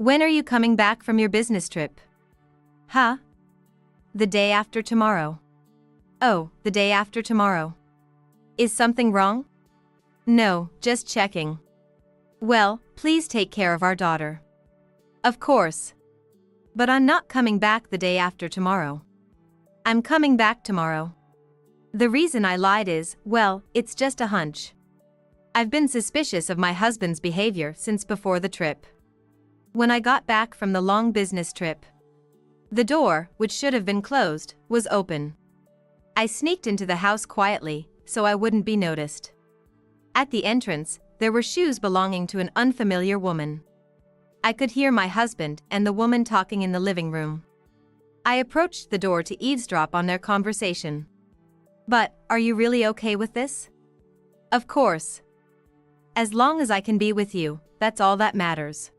When are you coming back from your business trip? Huh? The day after tomorrow. Oh, the day after tomorrow. Is something wrong? No, just checking. Well, please take care of our daughter. Of course. But I'm not coming back the day after tomorrow. I'm coming back tomorrow. The reason I lied is, well, it's just a hunch. I've been suspicious of my husband's behavior since before the trip. When I got back from the long business trip, the door, which should have been closed, was open. I sneaked into the house quietly, so I wouldn't be noticed. At the entrance, there were shoes belonging to an unfamiliar woman. I could hear my husband and the woman talking in the living room. I approached the door to eavesdrop on their conversation. But, are you really okay with this? Of course. As long as I can be with you, that's all that matters.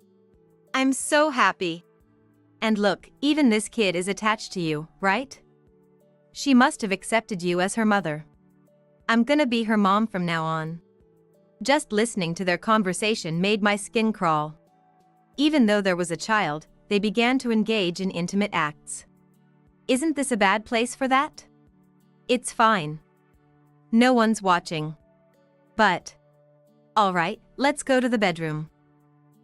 I'm so happy. And look, even this kid is attached to you, right? She must have accepted you as her mother. I'm gonna be her mom from now on. Just listening to their conversation made my skin crawl. Even though there was a child, they began to engage in intimate acts. Isn't this a bad place for that? It's fine. No one's watching. But, alright, let's go to the bedroom.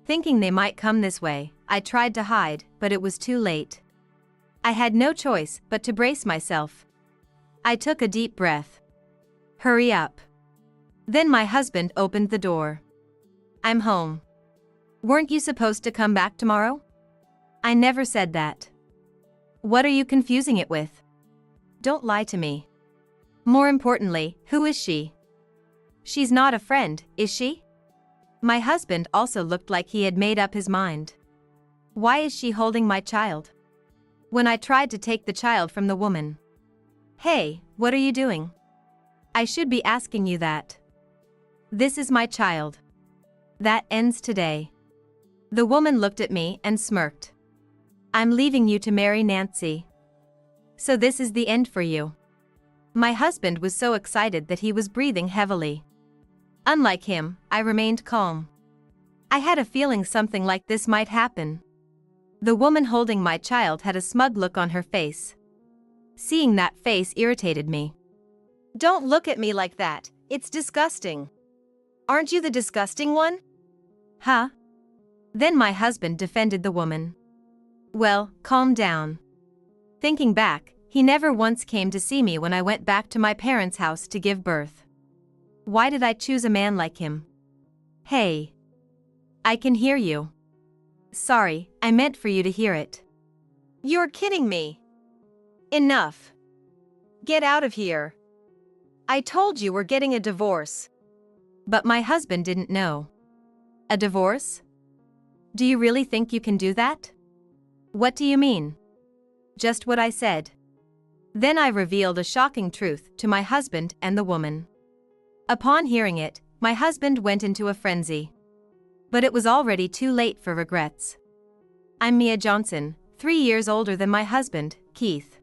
Thinking they might come this way, I tried to hide, but it was too late. I had no choice but to brace myself. I took a deep breath. Hurry up. Then my husband opened the door. I'm home. Weren't you supposed to come back tomorrow? I never said that. What are you confusing it with? Don't lie to me. More importantly, who is she? She's not a friend, is she? My husband also looked like he had made up his mind. Why is she holding my child? When I tried to take the child from the woman. Hey, what are you doing? I should be asking you that. This is my child. That ends today. The woman looked at me and smirked. I'm leaving you to marry Nancy. So this is the end for you. My husband was so excited that he was breathing heavily. Unlike him, I remained calm. I had a feeling something like this might happen. The woman holding my child had a smug look on her face. Seeing that face irritated me. Don't look at me like that, it's disgusting. Aren't you the disgusting one? Huh? Then my husband defended the woman. Well, calm down. Thinking back, he never once came to see me when I went back to my parents' house to give birth. Why did I choose a man like him? Hey. I can hear you. Sorry, I meant for you to hear it. You're kidding me. Enough. Get out of here. I told you we're getting a divorce. But my husband didn't know. A divorce? Do you really think you can do that? What do you mean? Just what I said. Then I revealed a shocking truth to my husband and the woman. Upon hearing it, my husband went into a frenzy. But it was already too late for regrets. I'm Mia Johnson, 3 years older than my husband, Keith.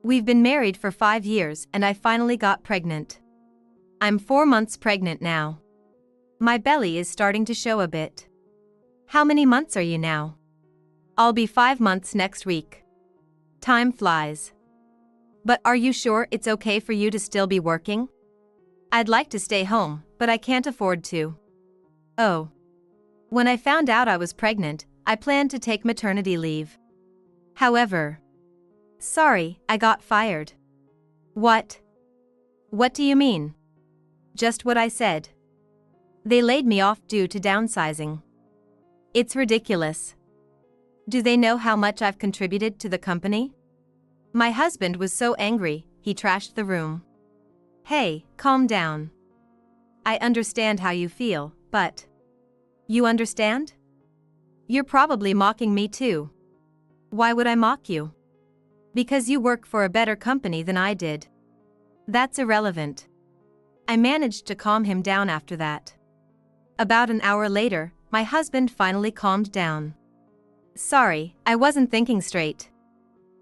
We've been married for 5 years and I finally got pregnant. I'm 4 months pregnant now. My belly is starting to show a bit. How many months are you now? I'll be 5 months next week. Time flies. But are you sure it's okay for you to still be working? I'd like to stay home, but I can't afford to. Oh. When I found out I was pregnant, I planned to take maternity leave. However. Sorry, I got fired. What? What do you mean? Just what I said. They laid me off due to downsizing. It's ridiculous. Do they know how much I've contributed to the company? My husband was so angry, he trashed the room. Hey, calm down. I understand how you feel, but... You understand? You're probably mocking me too. Why would I mock you? Because you work for a better company than I did. That's irrelevant. I managed to calm him down after that. About an hour later, my husband finally calmed down. Sorry, I wasn't thinking straight.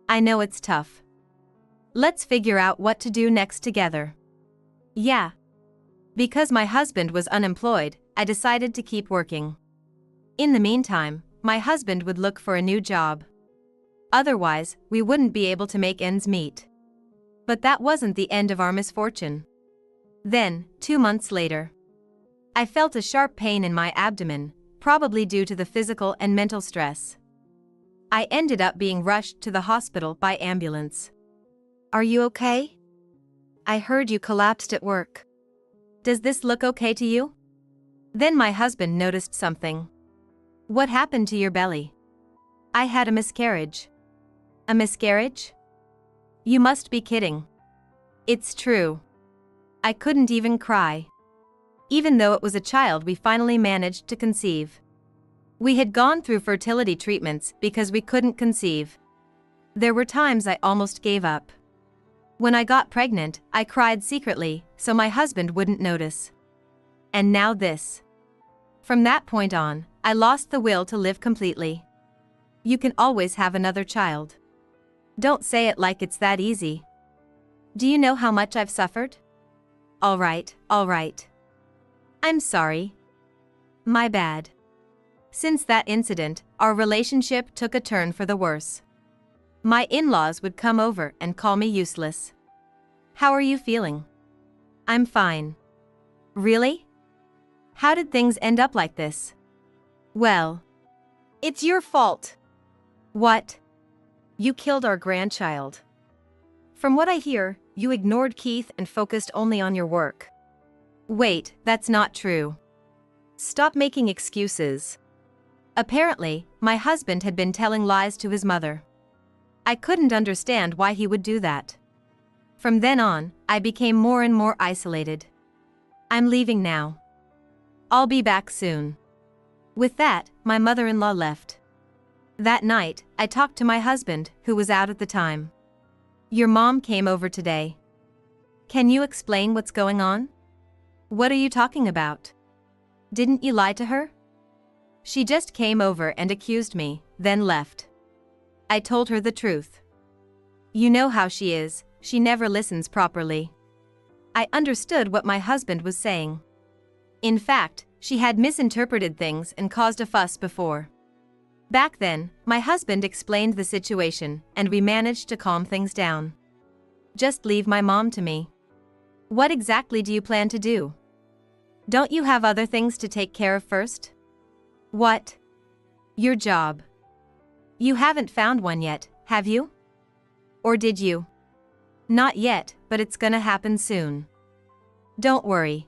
I know it's tough. Let's figure out what to do next together. Yeah. Because my husband was unemployed, I decided to keep working. In the meantime, my husband would look for a new job. Otherwise, we wouldn't be able to make ends meet. But that wasn't the end of our misfortune. Then, 2 months later, I felt a sharp pain in my abdomen, probably due to the physical and mental stress. I ended up being rushed to the hospital by ambulance. Are you okay? I heard you collapsed at work. Does this look okay to you? Then my husband noticed something. What happened to your belly? I had a miscarriage. A miscarriage? You must be kidding. It's true. I couldn't even cry. Even though it was a child we finally managed to conceive. We had gone through fertility treatments because we couldn't conceive. There were times I almost gave up. When I got pregnant, I cried secretly, so my husband wouldn't notice. And now this. From that point on, I lost the will to live completely. You can always have another child. Don't say it like it's that easy. Do you know how much I've suffered? All right. I'm sorry. My bad. Since that incident, our relationship took a turn for the worse. My in-laws would come over and call me useless. How are you feeling? I'm fine. Really? How did things end up like this? Well, it's your fault. What? You killed our grandchild. From what I hear, you ignored Keith and focused only on your work. Wait, that's not true. Stop making excuses. Apparently, my husband had been telling lies to his mother. I couldn't understand why he would do that. From then on, I became more and more isolated. I'm leaving now. I'll be back soon. With that, my mother-in-law left. That night, I talked to my husband, who was out at the time. Your mom came over today. Can you explain what's going on? What are you talking about? Didn't you lie to her? She just came over and accused me, then left. I told her the truth. You know how she is, she never listens properly. I understood what my husband was saying. In fact, she had misinterpreted things and caused a fuss before. Back then, my husband explained the situation, and we managed to calm things down. Just leave my mom to me. What exactly do you plan to do? Don't you have other things to take care of first? What? Your job. You haven't found one yet, have you? Or did you? Not yet, but it's gonna happen soon. Don't worry.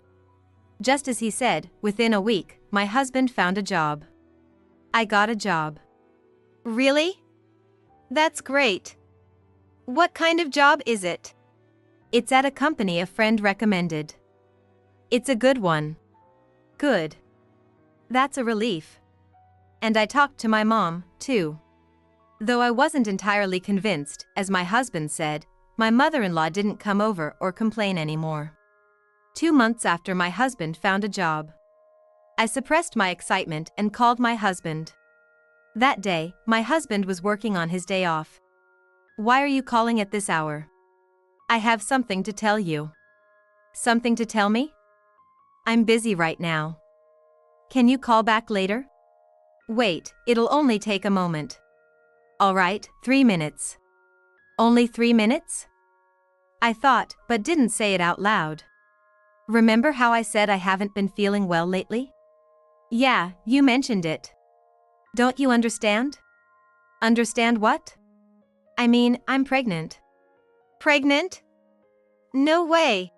Just as he said, within a week, my husband found a job. I got a job. Really? That's great. What kind of job is it? It's at a company a friend recommended. It's a good one. Good. That's a relief. And I talked to my mom, too. Though I wasn't entirely convinced, as my husband said, my mother-in-law didn't come over or complain anymore. 2 months after my husband found a job, I suppressed my excitement and called my husband. That day, my husband was working on his day off. Why are you calling at this hour? I have something to tell you. Something to tell me? I'm busy right now. Can you call back later? Wait, it'll only take a moment. All right, 3 minutes. Only 3 minutes? I thought, but didn't say it out loud. Remember how I said I haven't been feeling well lately? Yeah, you mentioned it. Don't you understand? Understand what? I mean, I'm pregnant. Pregnant? No way.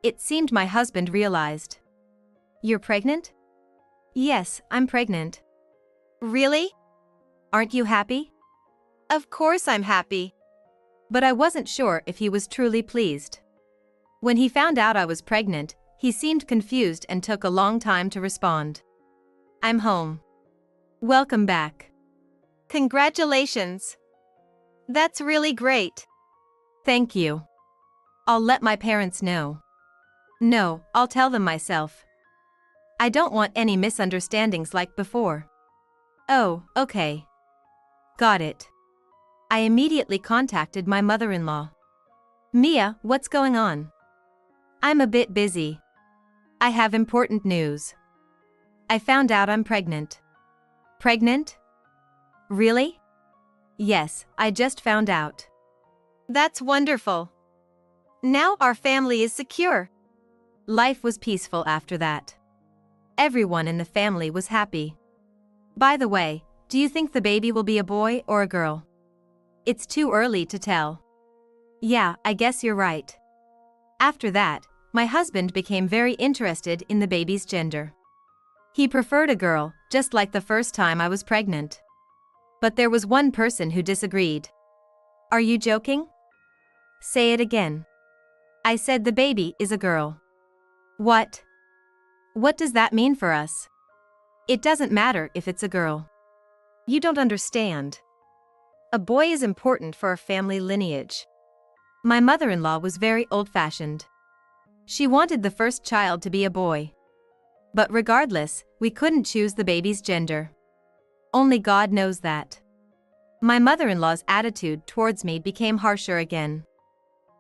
It seemed my husband realized. You're pregnant? Yes, I'm pregnant. Really? Aren't you happy? Of course I'm happy. But I wasn't sure if he was truly pleased. When he found out I was pregnant, he seemed confused and took a long time to respond. I'm home. Welcome back. Congratulations. That's really great. Thank you. I'll let my parents know. No, I'll tell them myself. I don't want any misunderstandings like before. Oh, okay. Got it. I immediately contacted my mother-in-law. Mia, what's going on? I'm a bit busy. I have important news. I found out I'm pregnant. Pregnant? Really? Yes, I just found out. That's wonderful. Now our family is secure. Life was peaceful after that. Everyone in the family was happy. By the way, do you think the baby will be a boy or a girl? It's too early to tell. Yeah, I guess you're right. After that, my husband became very interested in the baby's gender. He preferred a girl, just like the first time I was pregnant. But there was one person who disagreed. Are you joking? Say it again. I said the baby is a girl. What? What does that mean for us? It doesn't matter if it's a girl. You don't understand. A boy is important for a family lineage. My mother-in-law was very old-fashioned. She wanted the first child to be a boy. But regardless, we couldn't choose the baby's gender. Only God knows that. My mother-in-law's attitude towards me became harsher again.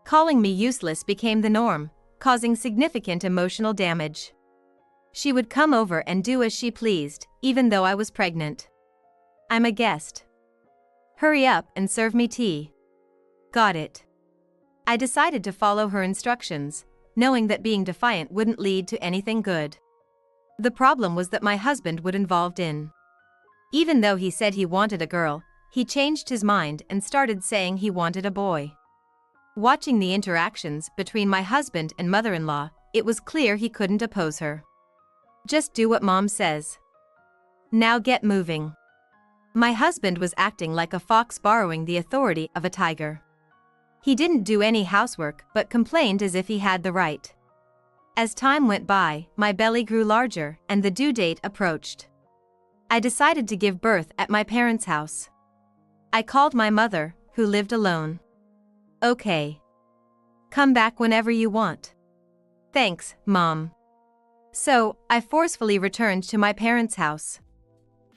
Calling me useless became the norm, causing significant emotional damage. She would come over and do as she pleased, even though I was pregnant. I'm a guest. Hurry up and serve me tea. Got it. I decided to follow her instructions, knowing that being defiant wouldn't lead to anything good. The problem was that my husband was involved in. Even though he said he wanted a girl, he changed his mind and started saying he wanted a boy. Watching the interactions between my husband and mother-in-law, it was clear he couldn't oppose her. Just do what mom says. Now get moving. My husband was acting like a fox borrowing the authority of a tiger. He didn't do any housework but complained as if he had the right. As time went by, my belly grew larger and the due date approached. I decided to give birth at my parents' house. I called my mother, who lived alone. Okay. Come back whenever you want. Thanks, Mom. So, I forcefully returned to my parents' house.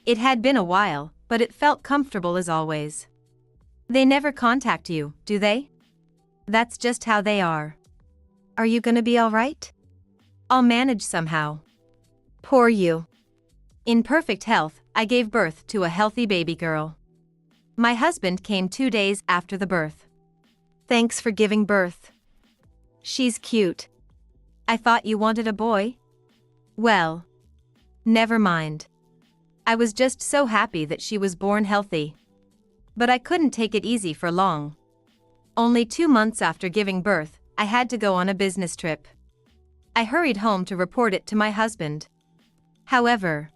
It had been a while, but it felt comfortable as always. They never contact you, do they? That's just how they are. Are you gonna be alright? I'll manage somehow. Poor you. In perfect health, I gave birth to a healthy baby girl. My husband came 2 days after the birth. Thanks for giving birth. She's cute. I thought you wanted a boy? Well, never mind. I was just so happy that she was born healthy. But I couldn't take it easy for long. Only 2 months after giving birth, I had to go on a business trip. I hurried home to report it to my husband. However,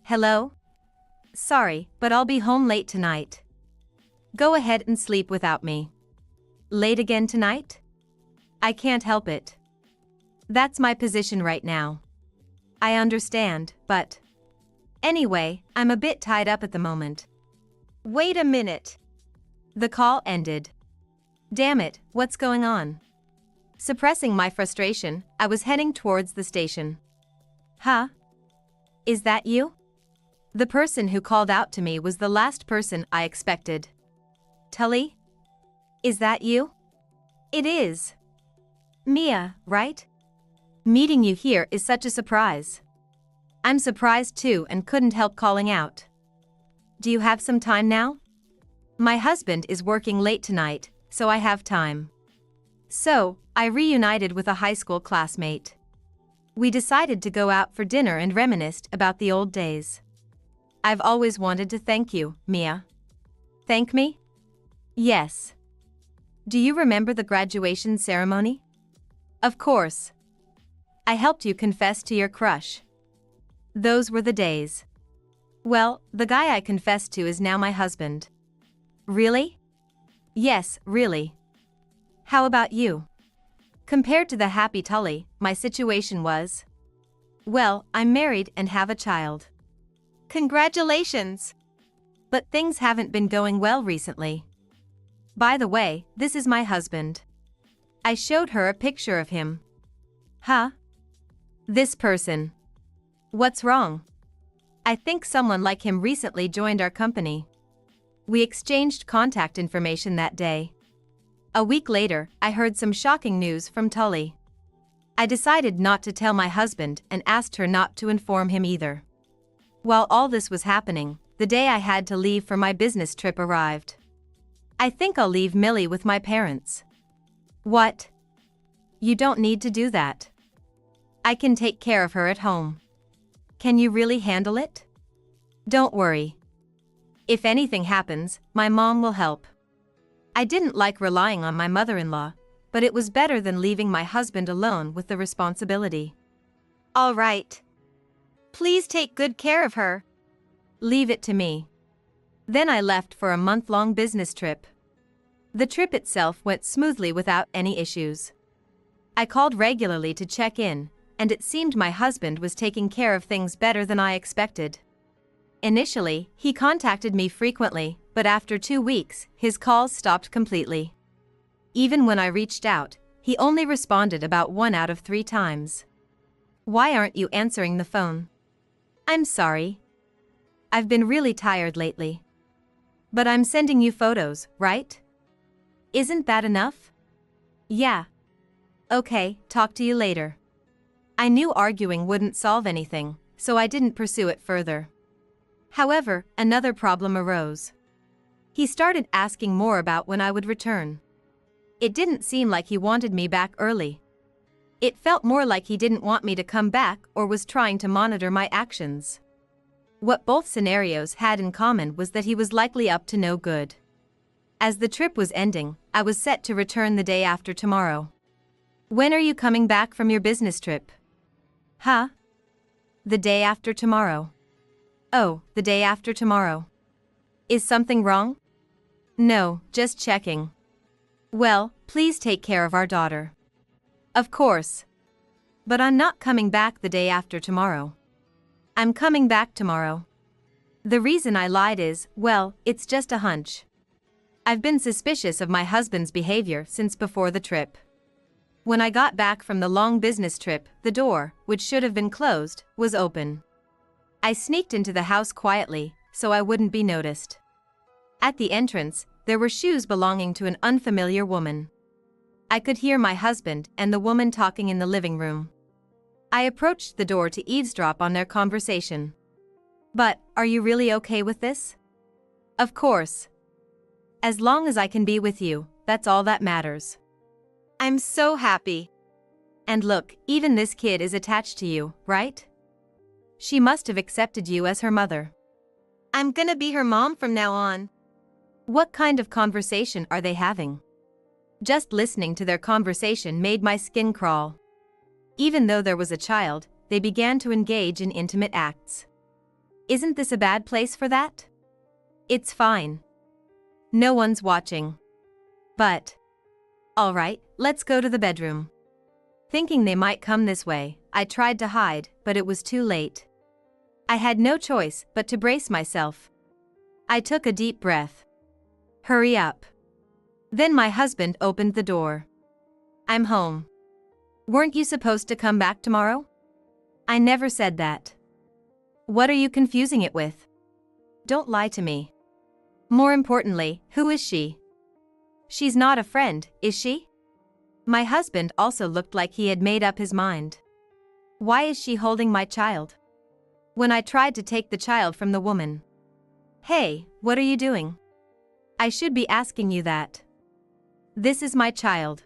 hello? Sorry, but I'll be home late tonight. Go ahead and sleep without me. Late again tonight? I can't help it. That's my position right now. I understand, but anyway, I'm a bit tied up at the moment. Wait a minute. The call ended. Damn it, what's going on? Suppressing my frustration, I was heading towards the station. Huh? Is that you? The person who called out to me was the last person I expected. Tully? Is that you? It is. Mia, right? Meeting you here is such a surprise. I'm surprised too and couldn't help calling out. Do you have some time now? My husband is working late tonight, so I have time. So, I reunited with a high school classmate. We decided to go out for dinner and reminisced about the old days. I've always wanted to thank you, Mia. Thank me? Yes. Do you remember the graduation ceremony? Of course. I helped you confess to your crush. Those were the days. Well, the guy I confessed to is now my husband. Really? Yes, really. How about you? Compared to the happy Tully, my situation was... Well, I'm married and have a child. Congratulations! But things haven't been going well recently. By the way, this is my husband. I showed her a picture of him. Huh? This person. What's wrong? I think someone like him recently joined our company. We exchanged contact information that day. A week later, I heard some shocking news from Tully. I decided not to tell my husband and asked her not to inform him either. While all this was happening, the day I had to leave for my business trip arrived. I think I'll leave Millie with my parents. What? You don't need to do that. I can take care of her at home. Can you really handle it? Don't worry. If anything happens, my mom will help. I didn't like relying on my mother-in-law, but it was better than leaving my husband alone with the responsibility. All right. Please take good care of her. Leave it to me. Then I left for a month-long business trip. The trip itself went smoothly without any issues. I called regularly to check in, and it seemed my husband was taking care of things better than I expected. Initially, he contacted me frequently, but after 2 weeks, his calls stopped completely. Even when I reached out, he only responded about 1 out of 3 times. Why aren't you answering the phone? I'm sorry. I've been really tired lately. But I'm sending you photos, right? Isn't that enough? Yeah. Okay, talk to you later. I knew arguing wouldn't solve anything, so I didn't pursue it further. However, another problem arose. He started asking more about when I would return. It didn't seem like he wanted me back early. It felt more like he didn't want me to come back or was trying to monitor my actions. What both scenarios had in common was that he was likely up to no good. As the trip was ending, I was set to return the day after tomorrow. When are you coming back from your business trip? Huh? The day after tomorrow. Oh, the day after tomorrow. Is something wrong? No, just checking. Well, please take care of our daughter. Of course. But I'm not coming back the day after tomorrow. I'm coming back tomorrow. The reason I lied is, well, it's just a hunch. I've been suspicious of my husband's behavior since before the trip. When I got back from the long business trip, the door, which should have been closed, was open. I sneaked into the house quietly, so I wouldn't be noticed. At the entrance, there were shoes belonging to an unfamiliar woman. I could hear my husband and the woman talking in the living room. I approached the door to eavesdrop on their conversation. But, are you really okay with this? Of course. As long as I can be with you, that's all that matters. I'm so happy. And look, even this kid is attached to you, right? She must have accepted you as her mother. I'm gonna be her mom from now on. What kind of conversation are they having? Just listening to their conversation made my skin crawl. Even though there was a child, they began to engage in intimate acts. Isn't this a bad place for that? It's fine. No one's watching. But, all right, let's go to the bedroom. Thinking they might come this way, I tried to hide, but it was too late. I had no choice but to brace myself. I took a deep breath. Hurry up. Then my husband opened the door. I'm home. Weren't you supposed to come back tomorrow? I never said that. What are you confusing it with? Don't lie to me. More importantly, who is she? She's not a friend, is she? My husband also looked like he had made up his mind. Why is she holding my child? When I tried to take the child from the woman. Hey, what are you doing? I should be asking you that. This is my child.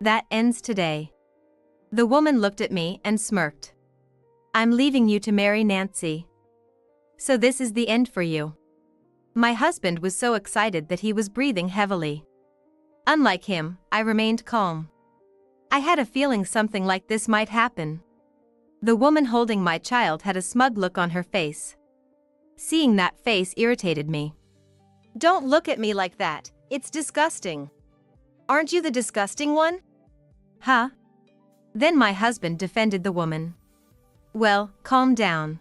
That ends today. The woman looked at me and smirked. I'm leaving you to marry Nancy. So this is the end for you. My husband was so excited that he was breathing heavily. Unlike him, I remained calm. I had a feeling something like this might happen. The woman holding my child had a smug look on her face. Seeing that face irritated me. Don't look at me like that, it's disgusting. Aren't you the disgusting one? Huh? Then my husband defended the woman. Well, calm down.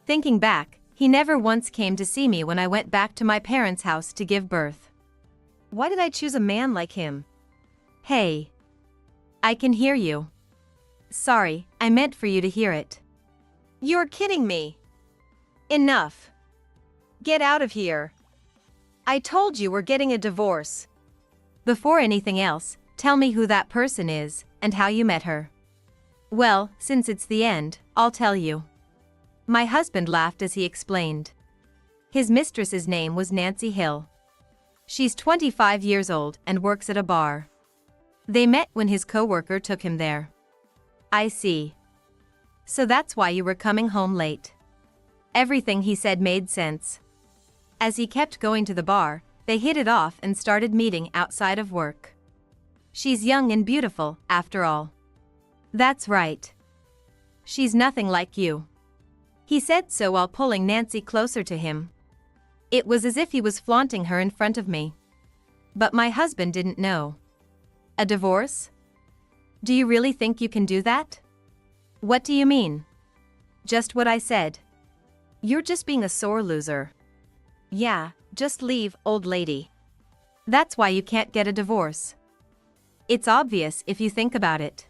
Thinking back, he never once came to see me when I went back to my parents' house to give birth. Why did I choose a man like him? Hey. I can hear you. Sorry, I meant for you to hear it. You're kidding me. Enough. Get out of here. I told you we're getting a divorce. Before anything else, tell me who that person is, and how you met her. Well, since it's the end, I'll tell you. My husband laughed as he explained. His mistress's name was Nancy Hill. She's 25 years old and works at a bar. They met when his coworker took him there. I see. So that's why you were coming home late. Everything he said made sense. As he kept going to the bar, they hit it off and started meeting outside of work. She's young and beautiful, after all. That's right. She's nothing like you. He said so while pulling Nancy closer to him. It was as if he was flaunting her in front of me. But my husband didn't know. A divorce? Do you really think you can do that? What do you mean? Just what I said. You're just being a sore loser. Yeah, just leave, old lady. That's why you can't get a divorce. It's obvious if you think about it.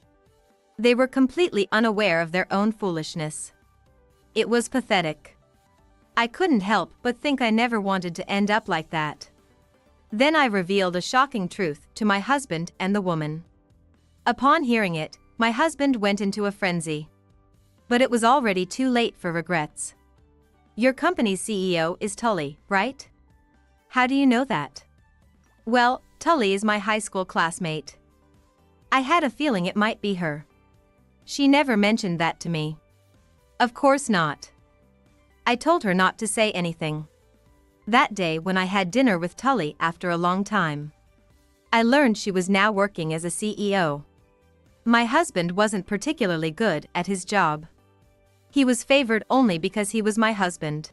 They were completely unaware of their own foolishness. It was pathetic. I couldn't help but think I never wanted to end up like that. Then I revealed a shocking truth to my husband and the woman. Upon hearing it, my husband went into a frenzy. But it was already too late for regrets. Your company's CEO is Tully, right? How do you know that? Well, Tully is my high school classmate. I had a feeling it might be her. She never mentioned that to me. Of course not. I told her not to say anything. That day when I had dinner with Tully after a long time, I learned she was now working as a CEO. My husband wasn't particularly good at his job. He was favored only because he was my husband.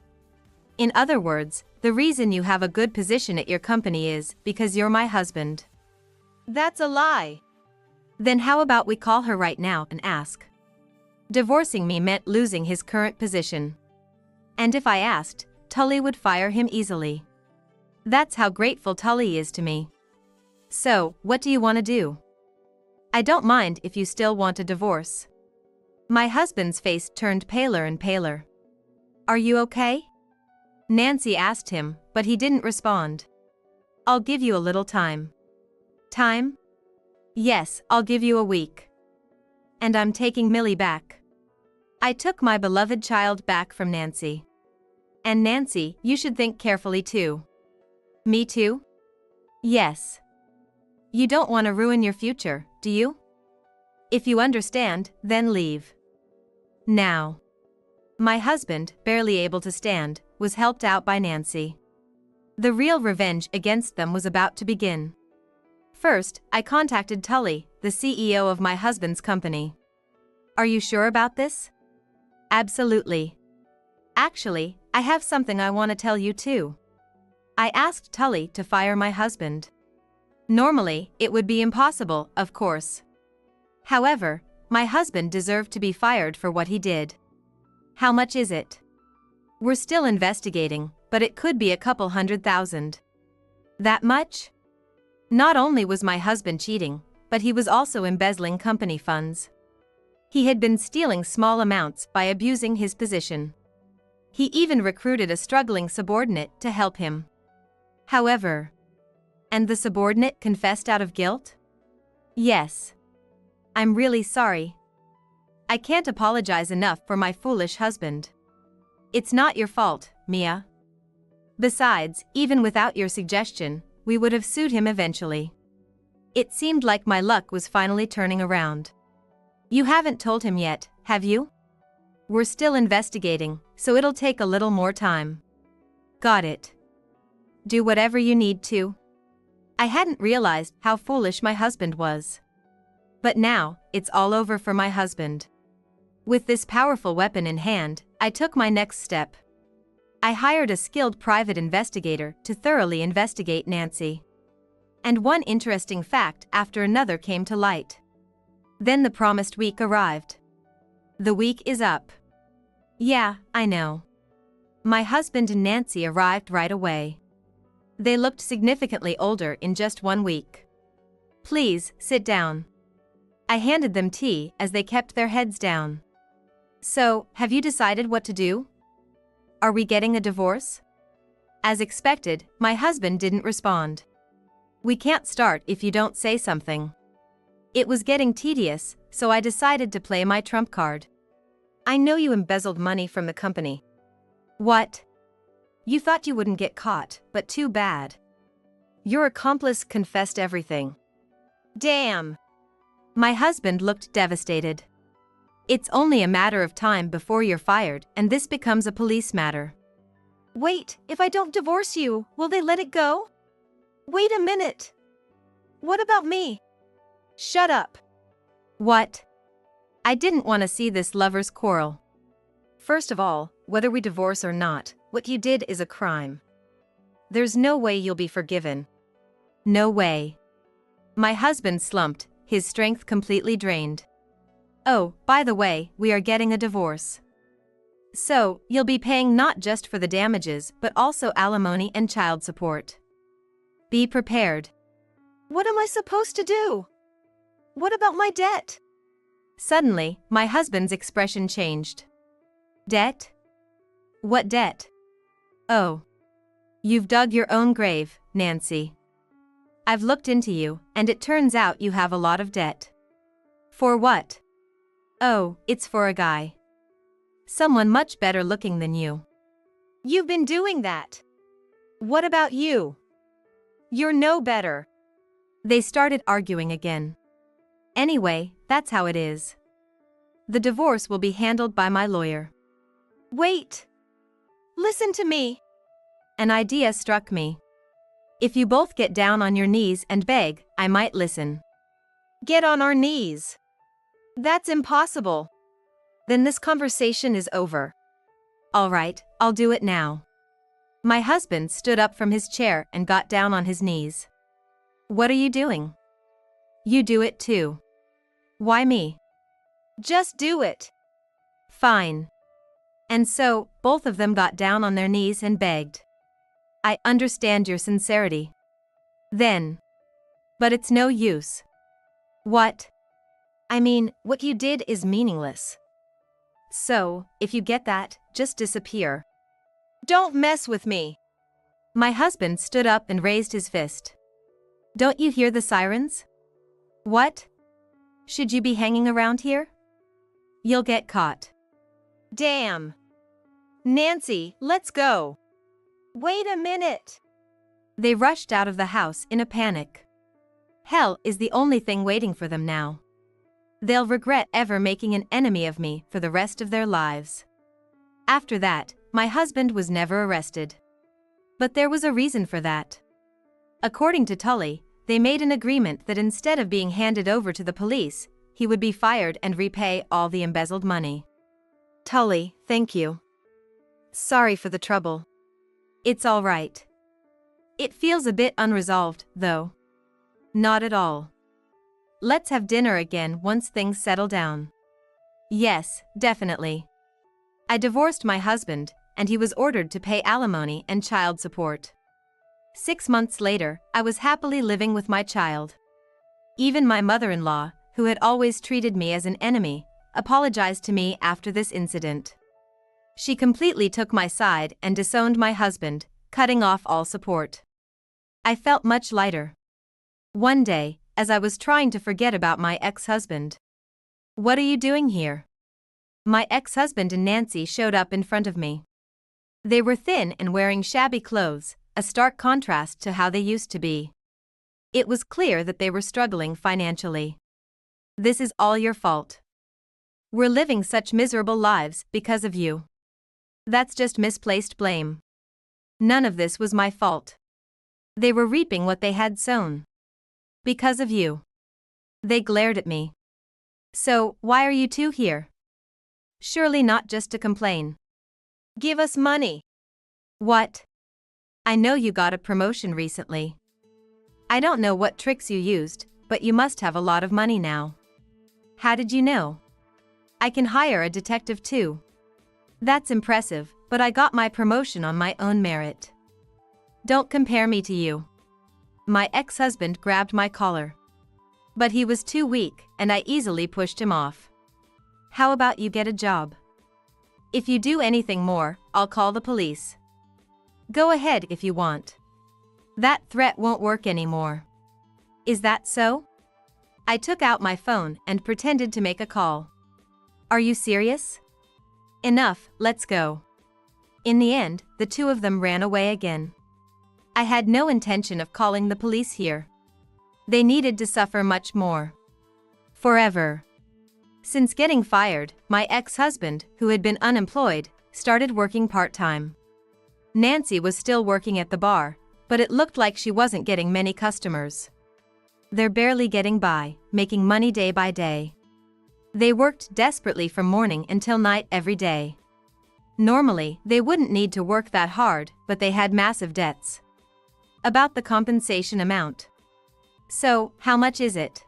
In other words, the reason you have a good position at your company is because you're my husband. That's a lie. Then how about we call her right now and ask? Divorcing me meant losing his current position. And if I asked, Tully would fire him easily. That's how grateful Tully is to me. So, what do you want to do? I don't mind if you still want a divorce. My husband's face turned paler and paler. Are you okay? Nancy asked him, but he didn't respond. I'll give you a little time. Time? Yes, I'll give you a week. And I'm taking Millie back. I took my beloved child back from Nancy. And Nancy, you should think carefully too. Me too? Yes. You don't want to ruin your future, do you? If you understand, then leave. Now. My husband, barely able to stand, was helped out by Nancy. The real revenge against them was about to begin. First, I contacted Tully, the CEO of my husband's company. Are you sure about this? Absolutely. Actually, I have something I want to tell you too. I asked Tully to fire my husband. Normally, it would be impossible, of course. However, my husband deserved to be fired for what he did. How much is it? We're still investigating, but it could be a couple $100,000. That much? Not only was my husband cheating, but he was also embezzling company funds. He had been stealing small amounts by abusing his position. He even recruited a struggling subordinate to help him. However, and the subordinate confessed out of guilt? Yes. I'm really sorry. I can't apologize enough for my foolish husband. It's not your fault, Mia. Besides, even without your suggestion, we would have sued him eventually. It seemed like my luck was finally turning around. You haven't told him yet, have you? We're still investigating, so it'll take a little more time. Got it. Do whatever you need to. I hadn't realized how foolish my husband was. But now, it's all over for my husband. With this powerful weapon in hand, I took my next step. I hired a skilled private investigator to thoroughly investigate Nancy. And one interesting fact after another came to light. Then the promised week arrived. The week is up. Yeah, I know. My husband and Nancy arrived right away. They looked significantly older in just 1 week. Please, sit down. I handed them tea as they kept their heads down. So, have you decided what to do? Are we getting a divorce? As expected, my husband didn't respond. We can't start if you don't say something. It was getting tedious, so I decided to play my trump card. I know you embezzled money from the company. What? You thought you wouldn't get caught, but too bad. Your accomplice confessed everything. Damn. My husband looked devastated. It's only a matter of time before you're fired, and this becomes a police matter. Wait, if I don't divorce you, will they let it go? Wait a minute. What about me? Shut up. What? I didn't want to see this lovers' quarrel. First of all, whether we divorce or not, what you did is a crime. There's no way you'll be forgiven. No way. My husband slumped, his strength completely drained. Oh, by the way, we are getting a divorce. So, you'll be paying not just for the damages, but also alimony and child support. Be prepared. What am I supposed to do? What about my debt? Suddenly, my husband's expression changed. Debt? What debt? Oh. You've dug your own grave, Nancy. I've looked into you, and it turns out you have a lot of debt. For what? Oh, it's for a guy. Someone much better looking than you. You've been doing that. What about you? You're no better. They started arguing again. Anyway, that's how it is. The divorce will be handled by my lawyer. Wait. Listen to me. An idea struck me. If you both get down on your knees and beg, I might listen. Get on our knees. That's impossible. Then this conversation is over. All right, I'll do it now. My husband stood up from his chair and got down on his knees. What are you doing? You do it too. Why me? Just do it. Fine. And so, both of them got down on their knees and begged. I understand your sincerity. Then. But it's no use. What? I mean, what you did is meaningless. So, if you get that, just disappear. Don't mess with me. My husband stood up and raised his fist. Don't you hear the sirens? What? Should you be hanging around here? You'll get caught. Damn. Nancy, let's go. Wait a minute. They rushed out of the house in a panic. Hell is the only thing waiting for them now. They'll regret ever making an enemy of me for the rest of their lives. After that, my husband was never arrested. But there was a reason for that. According to Tully, they made an agreement that instead of being handed over to the police, he would be fired and repay all the embezzled money. Tully, thank you. Sorry for the trouble. It's all right. It feels a bit unresolved, though. Not at all. Let's have dinner again once things settle down. Yes, definitely. I divorced my husband, and he was ordered to pay alimony and child support. 6 months later, I was happily living with my child. Even my mother-in-law, who had always treated me as an enemy, apologized to me after this incident. She completely took my side and disowned my husband, cutting off all support. I felt much lighter. One day, as I was trying to forget about my ex-husband. What are you doing here? My ex-husband and Nancy showed up in front of me. They were thin and wearing shabby clothes, a stark contrast to how they used to be. It was clear that they were struggling financially. This is all your fault. We're living such miserable lives because of you. That's just misplaced blame. None of this was my fault. They were reaping what they had sown. Because of you. They glared at me. So, why are you two here? Surely not just to complain. Give us money. What? I know you got a promotion recently. I don't know what tricks you used, but you must have a lot of money now. How did you know? I can hire a detective too. That's impressive, but I got my promotion on my own merit. Don't compare me to you. My ex-husband grabbed my collar. But he was too weak, and I easily pushed him off. How about you get a job? If you do anything more, I'll call the police. Go ahead if you want. That threat won't work anymore. Is that so? I took out my phone and pretended to make a call. Are you serious? Enough, let's go. In the end, the two of them ran away again. I had no intention of calling the police here. They needed to suffer much more. Forever. Since getting fired, my ex-husband, who had been unemployed, started working part-time. Nancy was still working at the bar, but it looked like she wasn't getting many customers. They're barely getting by, making money day by day. They worked desperately from morning until night every day. Normally, they wouldn't need to work that hard, but they had massive debts. About the compensation amount. So, how much is it?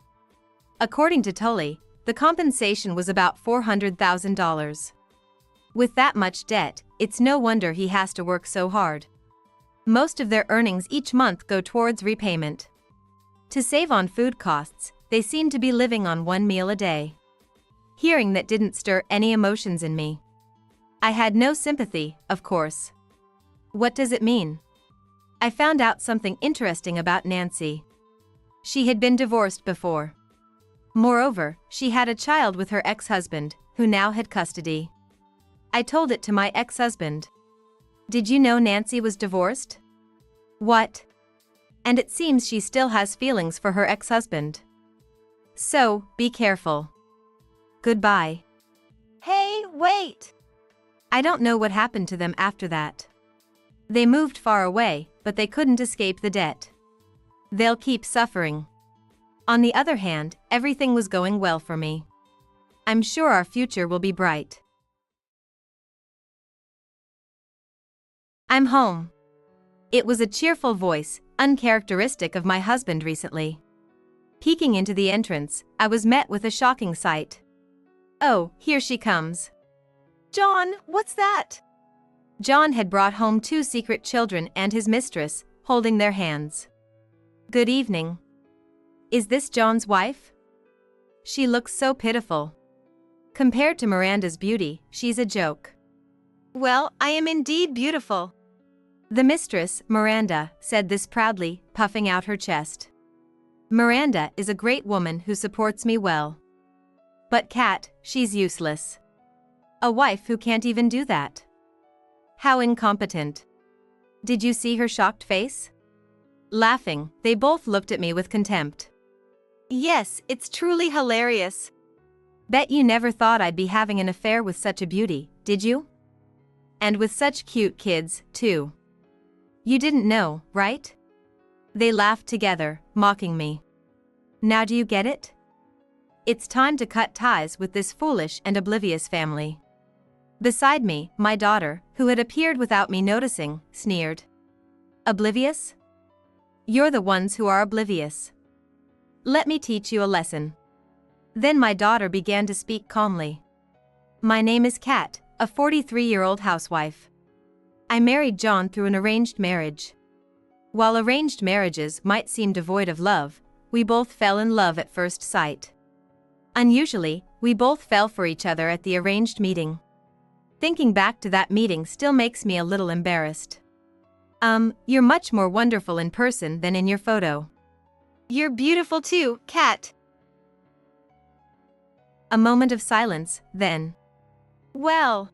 According to Tully, the compensation was about $400,000. With that much debt, it's no wonder he has to work so hard. Most of their earnings each month go towards repayment. To save on food costs, they seem to be living on one meal a day. Hearing that didn't stir any emotions in me. I had no sympathy, of course. What does it mean? I found out something interesting about Nancy. She had been divorced before. Moreover, she had a child with her ex-husband, who now had custody. I told it to my ex-husband. Did you know Nancy was divorced? What? And it seems she still has feelings for her ex-husband. So, be careful. Goodbye. Hey, wait! I don't know what happened to them after that. They moved far away, but they couldn't escape the debt. They'll keep suffering. On the other hand, everything was going well for me. I'm sure our future will be bright. I'm home. It was a cheerful voice, uncharacteristic of my husband recently. Peeking into the entrance, I was met with a shocking sight. Oh, here she comes. John, what's that? John had brought home 2 secret children and his mistress, holding their hands. Good evening. Is this John's wife? She looks so pitiful. Compared to Miranda's beauty, she's a joke. Well, I am indeed beautiful. The mistress, Miranda, said this proudly, puffing out her chest. Miranda is a great woman who supports me well. But Kat, she's useless. A wife who can't even do that. How incompetent. Did you see her shocked face? Laughing, they both looked at me with contempt. Yes, it's truly hilarious. Bet you never thought I'd be having an affair with such a beauty, did you? And with such cute kids, too. You didn't know, right? They laughed together, mocking me. Now do you get it? It's time to cut ties with this foolish and oblivious family. Beside me, my daughter, who had appeared without me noticing, sneered. Oblivious? You're the ones who are oblivious. Let me teach you a lesson. Then my daughter began to speak calmly. My name is Kat, a 43-year-old housewife. I married John through an arranged marriage. While arranged marriages might seem devoid of love, we both fell in love at first sight. Unusually, we both fell for each other at the arranged meeting. Thinking back to that meeting still makes me a little embarrassed. You're much more wonderful in person than in your photo. You're beautiful too, Kat. A moment of silence, then. Well.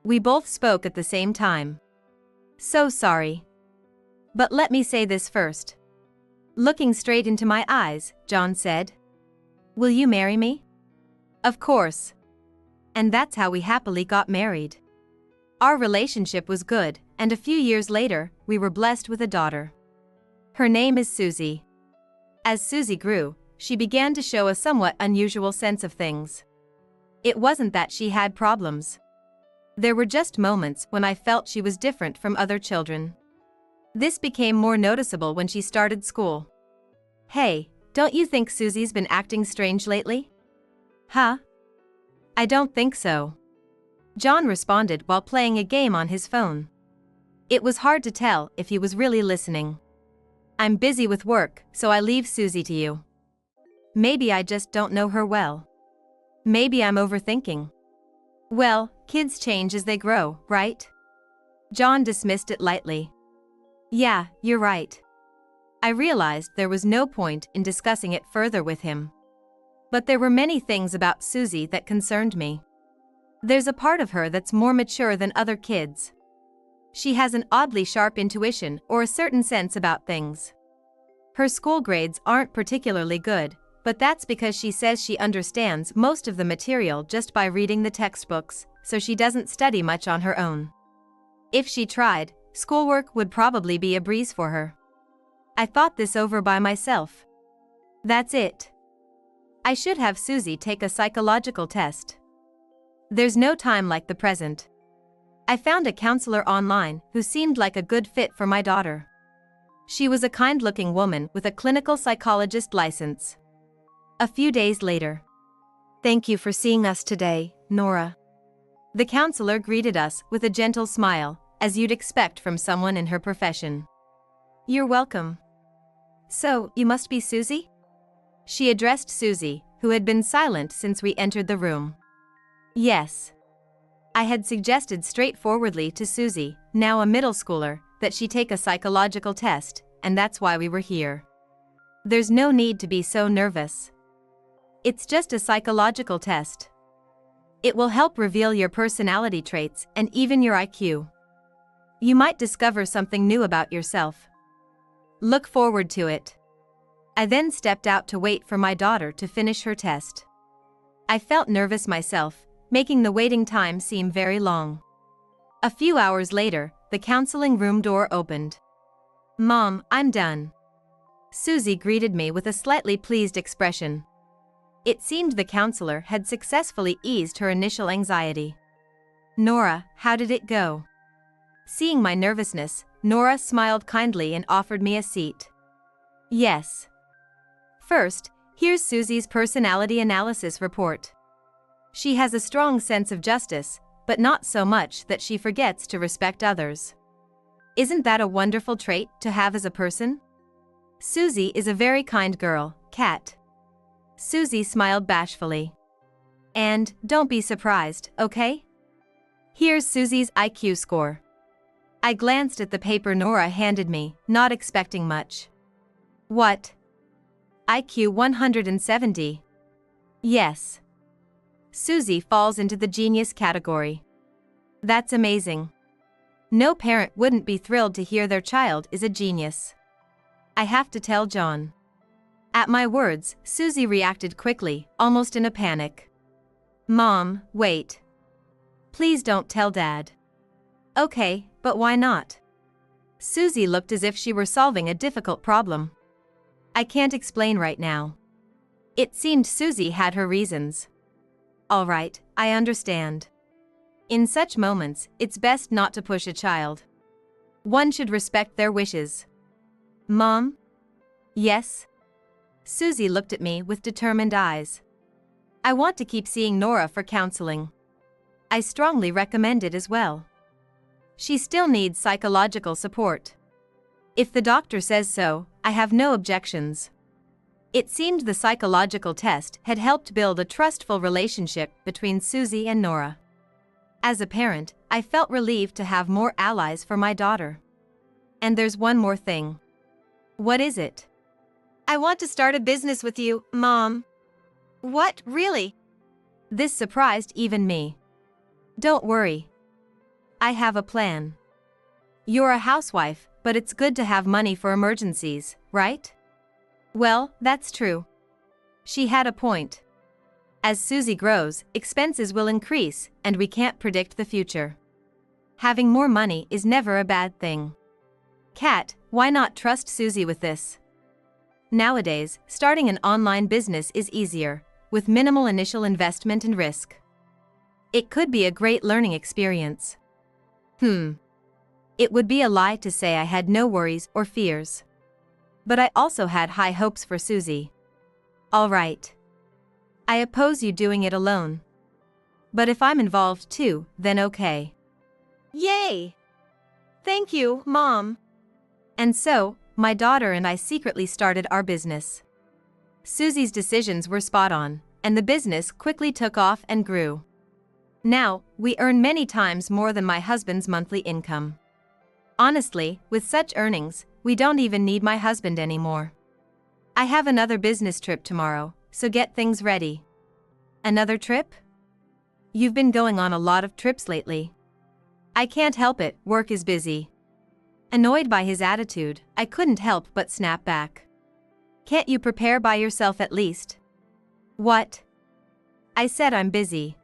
We both spoke at the same time. So sorry. But let me say this first. Looking straight into my eyes, John said. Will you marry me? Of course. And that's how we happily got married. Our relationship was good, and a few years later, we were blessed with a daughter. Her name is Susie. As Susie grew, she began to show a somewhat unusual sense of things. It wasn't that she had problems. There were just moments when I felt she was different from other children. This became more noticeable when she started school. Hey, don't you think Susie's been acting strange lately? Huh? I don't think so. John responded while playing a game on his phone. It was hard to tell if he was really listening. I'm busy with work, so I leave Susie to you. Maybe I just don't know her well. Maybe I'm overthinking. Well, kids change as they grow, right? John dismissed it lightly. Yeah, you're right. I realized there was no point in discussing it further with him. But there were many things about Susie that concerned me. There's a part of her that's more mature than other kids. She has an oddly sharp intuition or a certain sense about things. Her school grades aren't particularly good, but that's because she says she understands most of the material just by reading the textbooks, so she doesn't study much on her own. If she tried, schoolwork would probably be a breeze for her. I thought this over by myself. That's it. I should have Susie take a psychological test. There's no time like the present. I found a counselor online who seemed like a good fit for my daughter. She was a kind-looking woman with a clinical psychologist license. A few days later. Thank you for seeing us today, Nora. The counselor greeted us with a gentle smile, as you'd expect from someone in her profession. You're welcome. So, you must be Susie? She addressed Susie, who had been silent since we entered the room. Yes. I had suggested straightforwardly to Susie, now a middle schooler, that she take a psychological test, and that's why we were here. There's no need to be so nervous. It's just a psychological test. It will help reveal your personality traits and even your IQ. You might discover something new about yourself. Look forward to it. I then stepped out to wait for my daughter to finish her test. I felt nervous myself, making the waiting time seem very long. A few hours later, the counseling room door opened. Mom, I'm done. Susie greeted me with a slightly pleased expression. It seemed the counselor had successfully eased her initial anxiety. Nora, how did it go? Seeing my nervousness, Nora smiled kindly and offered me a seat. Yes. First, here's Susie's personality analysis report. She has a strong sense of justice, but not so much that she forgets to respect others. Isn't that a wonderful trait to have as a person? Susie is a very kind girl, Kat. Susie smiled bashfully. And, don't be surprised, okay? Here's Susie's IQ score. I glanced at the paper Nora handed me, not expecting much. What? IQ 170. Yes. Susie falls into the genius category. That's amazing. No parent wouldn't be thrilled to hear their child is a genius. I have to tell John. At my words, Susie reacted quickly, almost in a panic. Mom, wait. Please don't tell Dad. Okay, but why not? Susie looked as if she were solving a difficult problem. I can't explain right now. It seemed Susie had her reasons. All right, I understand. In such moments, it's best not to push a child. One should respect their wishes. Mom? Yes? Susie looked at me with determined eyes. I want to keep seeing Nora for counseling. I strongly recommend it as well. She still needs psychological support. If the doctor says so, I have no objections. It seemed the psychological test had helped build a trustful relationship between Susie and Nora. As a parent, I felt relieved to have more allies for my daughter. And there's one more thing. What is it? I want to start a business with you, Mom. What, really? This surprised even me. Don't worry. I have a plan. You're a housewife, but it's good to have money for emergencies, right? Well, that's true. She had a point. As Susie grows, expenses will increase, and we can't predict the future. Having more money is never a bad thing. Kat, why not trust Susie with this? Nowadays, starting an online business is easier, with minimal initial investment and risk. It could be a great learning experience. It would be a lie to say I had no worries or fears. But I also had high hopes for Susie. All right. I oppose you doing it alone. But if I'm involved too, then okay. Yay! Thank you, Mom. And so, my daughter and I secretly started our business. Susie's decisions were spot on, and the business quickly took off and grew. Now, we earn many times more than my husband's monthly income. Honestly, with such earnings, we don't even need my husband anymore. I have another business trip tomorrow, so get things ready. Another trip? You've been going on a lot of trips lately. I can't help it, work is busy. Annoyed by his attitude, I couldn't help but snap back. Can't you prepare by yourself at least? What? I said I'm busy.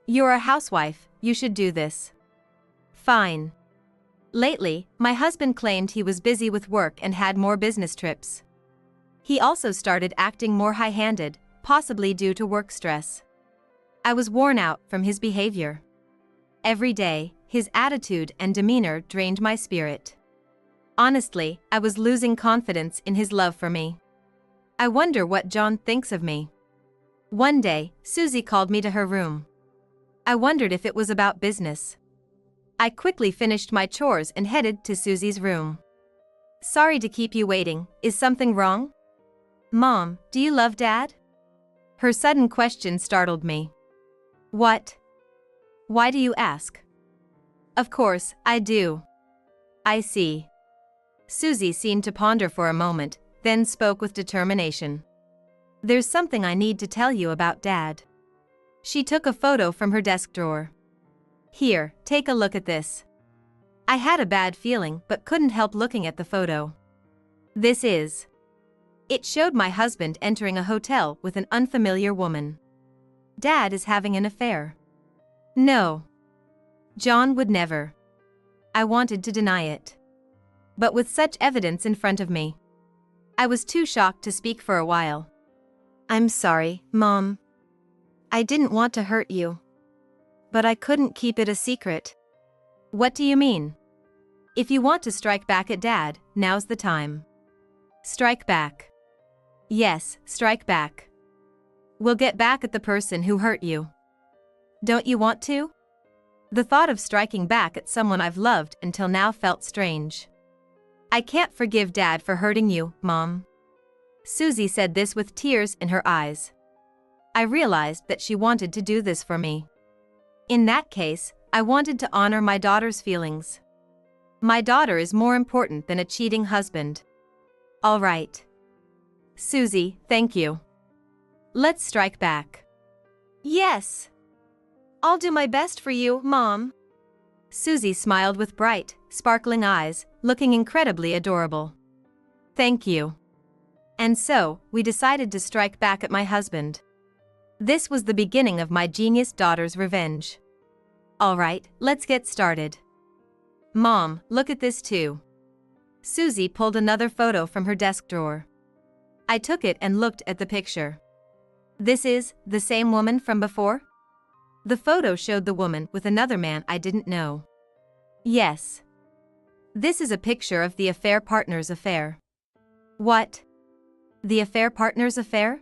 You're a housewife, you should do this. Fine. Lately, my husband claimed he was busy with work and had more business trips. He also started acting more high-handed, possibly due to work stress. I was worn out from his behavior. Every day, his attitude and demeanor drained my spirit. Honestly, I was losing confidence in his love for me. I wonder what John thinks of me. One day, Susie called me to her room. I wondered if it was about business. I quickly finished my chores and headed to Susie's room. Sorry to keep you waiting, is something wrong? Mom, do you love Dad? Her sudden question startled me. What? Why do you ask? Of course, I do. I see. Susie seemed to ponder for a moment, then spoke with determination. There's something I need to tell you about Dad. She took a photo from her desk drawer. Here, take a look at this. I had a bad feeling but couldn't help looking at the photo. This is. It showed my husband entering a hotel with an unfamiliar woman. Dad is having an affair. No. John would never. I wanted to deny it. But with such evidence in front of me, I was too shocked to speak for a while. I'm sorry, Mom. I didn't want to hurt you. But I couldn't keep it a secret. What do you mean? If you want to strike back at Dad, now's the time. Strike back. Yes, strike back. We'll get back at the person who hurt you. Don't you want to? The thought of striking back at someone I've loved until now felt strange. I can't forgive Dad for hurting you, Mom. Susie said this with tears in her eyes. I realized that she wanted to do this for me. In that case, I wanted to honor my daughter's feelings. My daughter is more important than a cheating husband. All right. Susie, thank you. Let's strike back. Yes. I'll do my best for you, Mom. Susie smiled with bright, sparkling eyes, looking incredibly adorable. Thank you. And so, we decided to strike back at my husband. This was the beginning of my genius daughter's revenge. All right, let's get started. Mom, look at this too. Susie pulled another photo from her desk drawer. I took it and looked at the picture. This is the same woman from before? The photo showed the woman with another man I didn't know. Yes. This is a picture of the affair partner's affair. What? The affair partner's affair?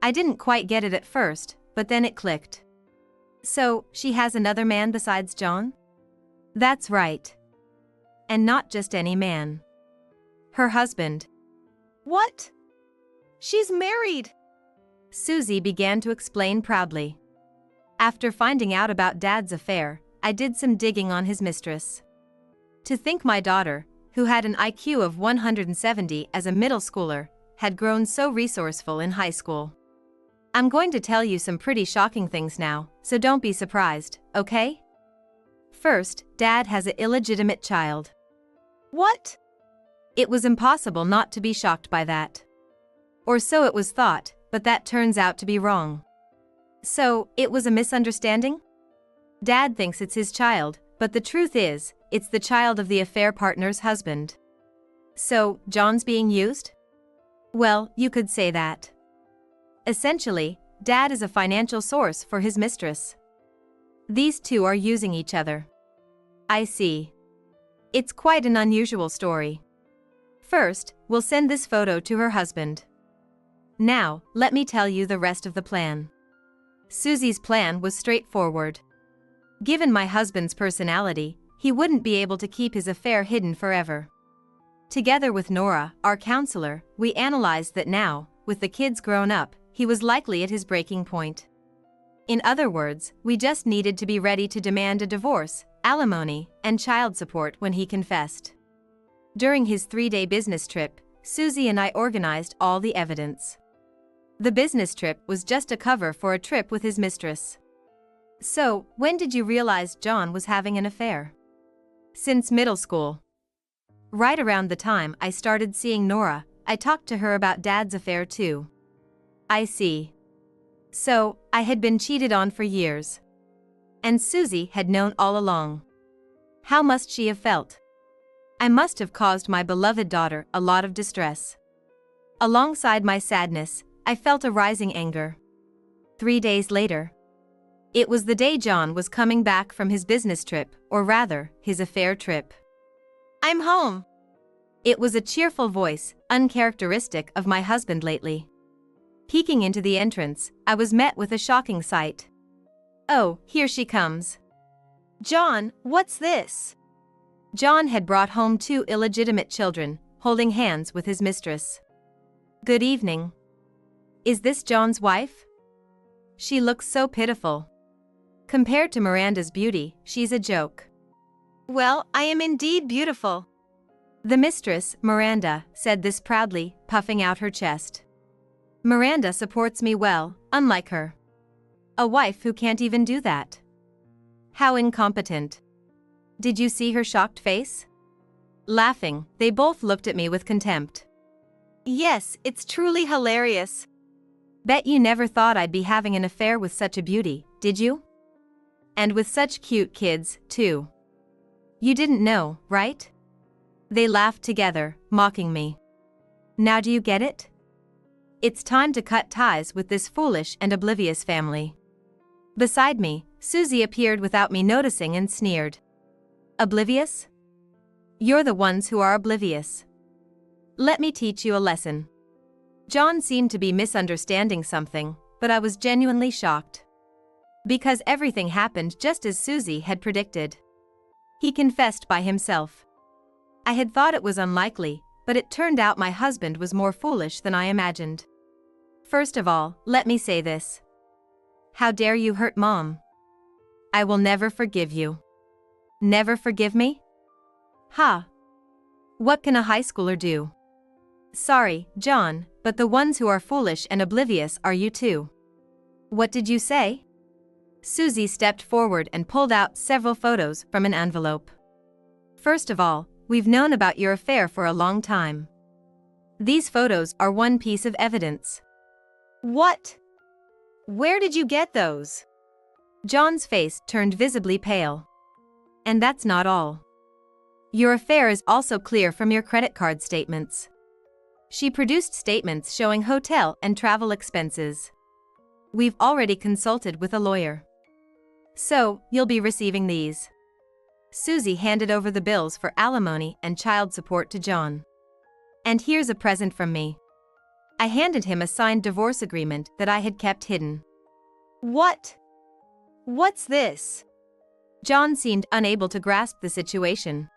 I didn't quite get it at first, but then it clicked. So, she has another man besides John? That's right. And not just any man. Her husband. What? She's married. Susie began to explain proudly. After finding out about Dad's affair, I did some digging on his mistress. To think my daughter, who had an IQ of 170 as a middle schooler, had grown so resourceful in high school. I'm going to tell you some pretty shocking things now, so don't be surprised, okay? First, Dad has an illegitimate child. What? It was impossible not to be shocked by that. Or so it was thought, but that turns out to be wrong. So, it was a misunderstanding? Dad thinks it's his child, but the truth is, it's the child of the affair partner's husband. So, John's being used? Well, you could say that. Essentially, Dad is a financial source for his mistress. These two are using each other. I see. It's quite an unusual story. First, we'll send this photo to her husband. Now, let me tell you the rest of the plan. Susie's plan was straightforward. Given my husband's personality, he wouldn't be able to keep his affair hidden forever. Together with Nora, our counselor, we analyzed that now, with the kids grown up, he was likely at his breaking point. In other words, we just needed to be ready to demand a divorce, alimony, and child support when he confessed. During his 3-day business trip, Susie and I organized all the evidence. The business trip was just a cover for a trip with his mistress. So, when did you realize John was having an affair? Since middle school. Right around the time I started seeing Nora, I talked to her about Dad's affair too. I see. So, I had been cheated on for years. And Susie had known all along. How must she have felt? I must have caused my beloved daughter a lot of distress. Alongside my sadness, I felt a rising anger. 3 days later. It was the day John was coming back from his business trip, or rather, his affair trip. I'm home. It was a cheerful voice, uncharacteristic of my husband lately. Peeking into the entrance, I was met with a shocking sight. Oh, here she comes. John, what's this? John had brought home 2 illegitimate children, holding hands with his mistress. Good evening. Is this John's wife? She looks so pitiful. Compared to Miranda's beauty, she's a joke. Well, I am indeed beautiful. The mistress, Miranda, said this proudly, puffing out her chest. Miranda supports me well, unlike her. A wife who can't even do that. How incompetent. Did you see her shocked face? Laughing, they both looked at me with contempt. Yes, it's truly hilarious. Bet you never thought I'd be having an affair with such a beauty, did you? And with such cute kids, too. You didn't know, right? They laughed together, mocking me. Now do you get it? It's time to cut ties with this foolish and oblivious family. Beside me, Susie appeared without me noticing and sneered. Oblivious? You're the ones who are oblivious. Let me teach you a lesson. John seemed to be misunderstanding something, but I was genuinely shocked. Because everything happened just as Susie had predicted. He confessed by himself. I had thought it was unlikely, but it turned out my husband was more foolish than I imagined. First of all, let me say this. How dare you hurt Mom? I will never forgive you. Never forgive me? Ha! What can a high schooler do? Sorry, John, but the ones who are foolish and oblivious are you too. What did you say? Susie stepped forward and pulled out several photos from an envelope. First of all, we've known about your affair for a long time. These photos are one piece of evidence. What? Where did you get those? John's face turned visibly pale. And that's not all. Your affair is also clear from your credit card statements. She produced statements showing hotel and travel expenses. We've already consulted with a lawyer. So, you'll be receiving these. Susie handed over the bills for alimony and child support to John. And here's a present from me. I handed him a signed divorce agreement that I had kept hidden. What? What's this? John seemed unable to grasp the situation.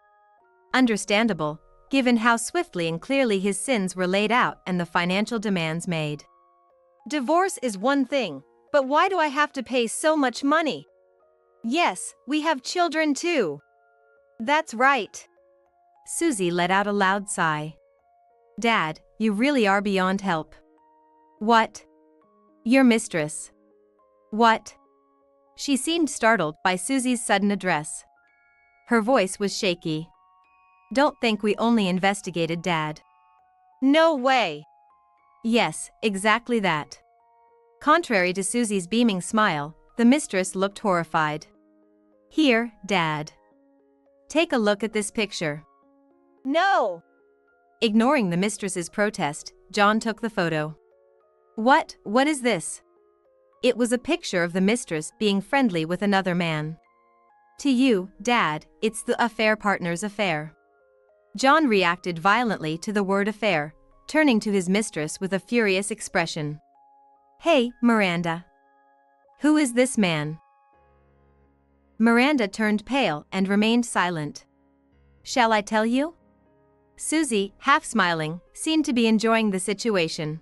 Understandable, given how swiftly and clearly his sins were laid out and the financial demands made. Divorce is one thing, but why do I have to pay so much money? Yes, we have children too. That's right. Susie let out a loud sigh. Dad, you really are beyond help. What? Your mistress. What? She seemed startled by Susie's sudden address. Her voice was shaky. Don't think we only investigated Dad. No way. Yes, exactly that. Contrary to Susie's beaming smile, the mistress looked horrified. Here, Dad. Take a look at this picture. No. Ignoring the mistress's protest, John took the photo. What is this? It was a picture of the mistress being friendly with another man. To you, Dad, it's the affair partner's affair. John reacted violently to the word affair, turning to his mistress with a furious expression. Hey, Miranda. Who is this man? Miranda turned pale and remained silent. Shall I tell you? Susie, half smiling, seemed to be enjoying the situation.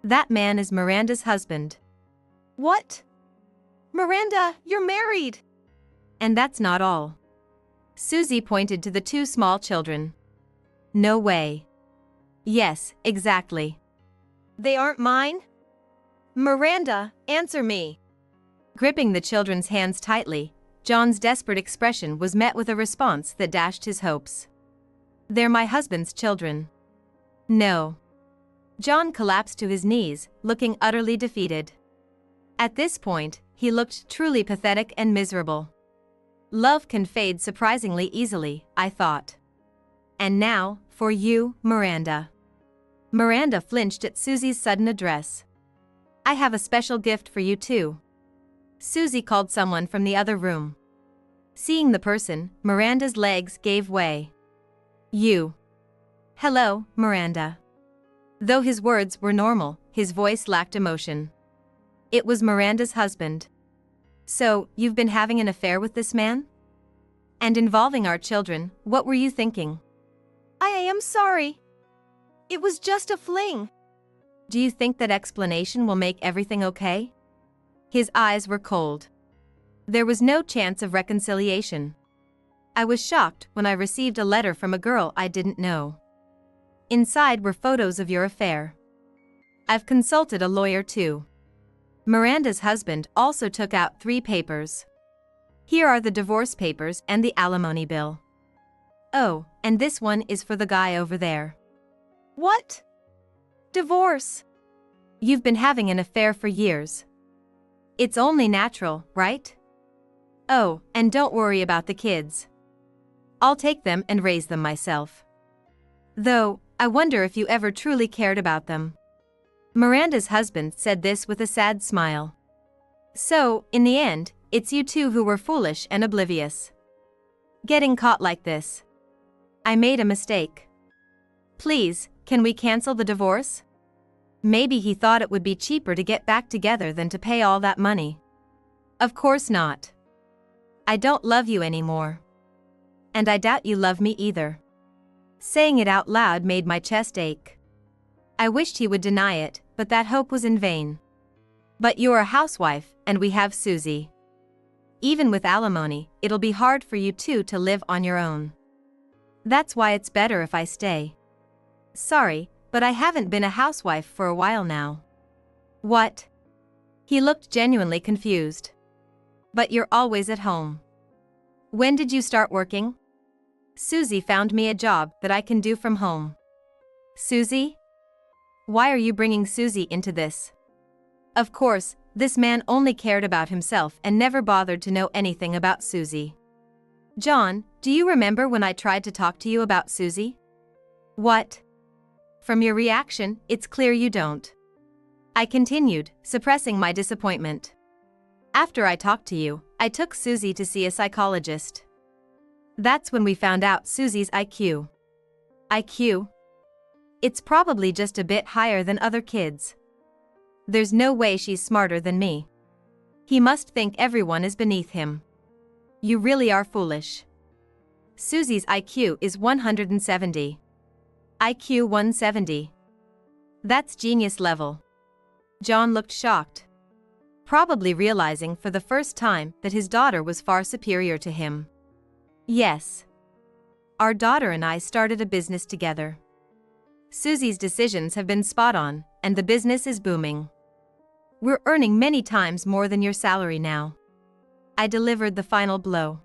That man is Miranda's husband. What? Miranda, you're married. And that's not all. Susie pointed to the 2 small children. No way. Yes, exactly. They aren't mine? Miranda, answer me. Gripping the children's hands tightly, John's desperate expression was met with a response that dashed his hopes. "They're my husband's children." "No." John collapsed to his knees, looking utterly defeated. At this point, he looked truly pathetic and miserable. Love can fade surprisingly easily, I thought. "And now, for you, Miranda." Miranda flinched at Susie's sudden address. "I have a special gift for you too." Susie called someone from the other room. Seeing the person, Miranda's legs gave way. "You." "Hello, Miranda." Though his words were normal, his voice lacked emotion. It was Miranda's husband. "So, you've been having an affair with this man? And involving our children, what were you thinking?" I am sorry. It was just a fling." "Do you think that explanation will make everything okay?" His eyes were cold. There was no chance of reconciliation. I was shocked when I received a letter from a girl I didn't know. Inside were photos of your affair. I've consulted a lawyer too. Miranda's husband also took out 3 papers. Here are the divorce papers and the alimony bill. Oh, and this one is for the guy over there. "What? Divorce?" You've been having an affair for years. It's only natural, right? Oh, and don't worry about the kids. I'll take them and raise them myself. Though, I wonder if you ever truly cared about them. Miranda's husband said this with a sad smile. So, in the end, it's you two who were foolish and oblivious. Getting caught like this. I made a mistake. Please, can we cancel the divorce? Maybe he thought it would be cheaper to get back together than to pay all that money. Of course not. I don't love you anymore. And I doubt you love me either. Saying it out loud made my chest ache. I wished he would deny it, but that hope was in vain. But you're a housewife, and we have Susie. Even with alimony, it'll be hard for you two to live on your own. That's why it's better if I stay. Sorry, but I haven't been a housewife for a while now. What? He looked genuinely confused. But you're always at home. When did you start working? Susie found me a job that I can do from home. Susie? Why are you bringing Susie into this? Of course, this man only cared about himself and never bothered to know anything about Susie. John, do you remember when I tried to talk to you about Susie? What? From your reaction, it's clear you don't. I continued, suppressing my disappointment. After I talked to you, I took Susie to see a psychologist. That's when we found out Susie's IQ. IQ? It's probably just a bit higher than other kids. There's no way she's smarter than me. He must think everyone is beneath him. You really are foolish. Susie's IQ is 170. IQ 170. That's genius level. John looked shocked. Probably realizing for the first time that his daughter was far superior to him. Yes. Our daughter and I started a business together. Susie's decisions have been spot on, and the business is booming. We're earning many times more than your salary now. I delivered the final blow.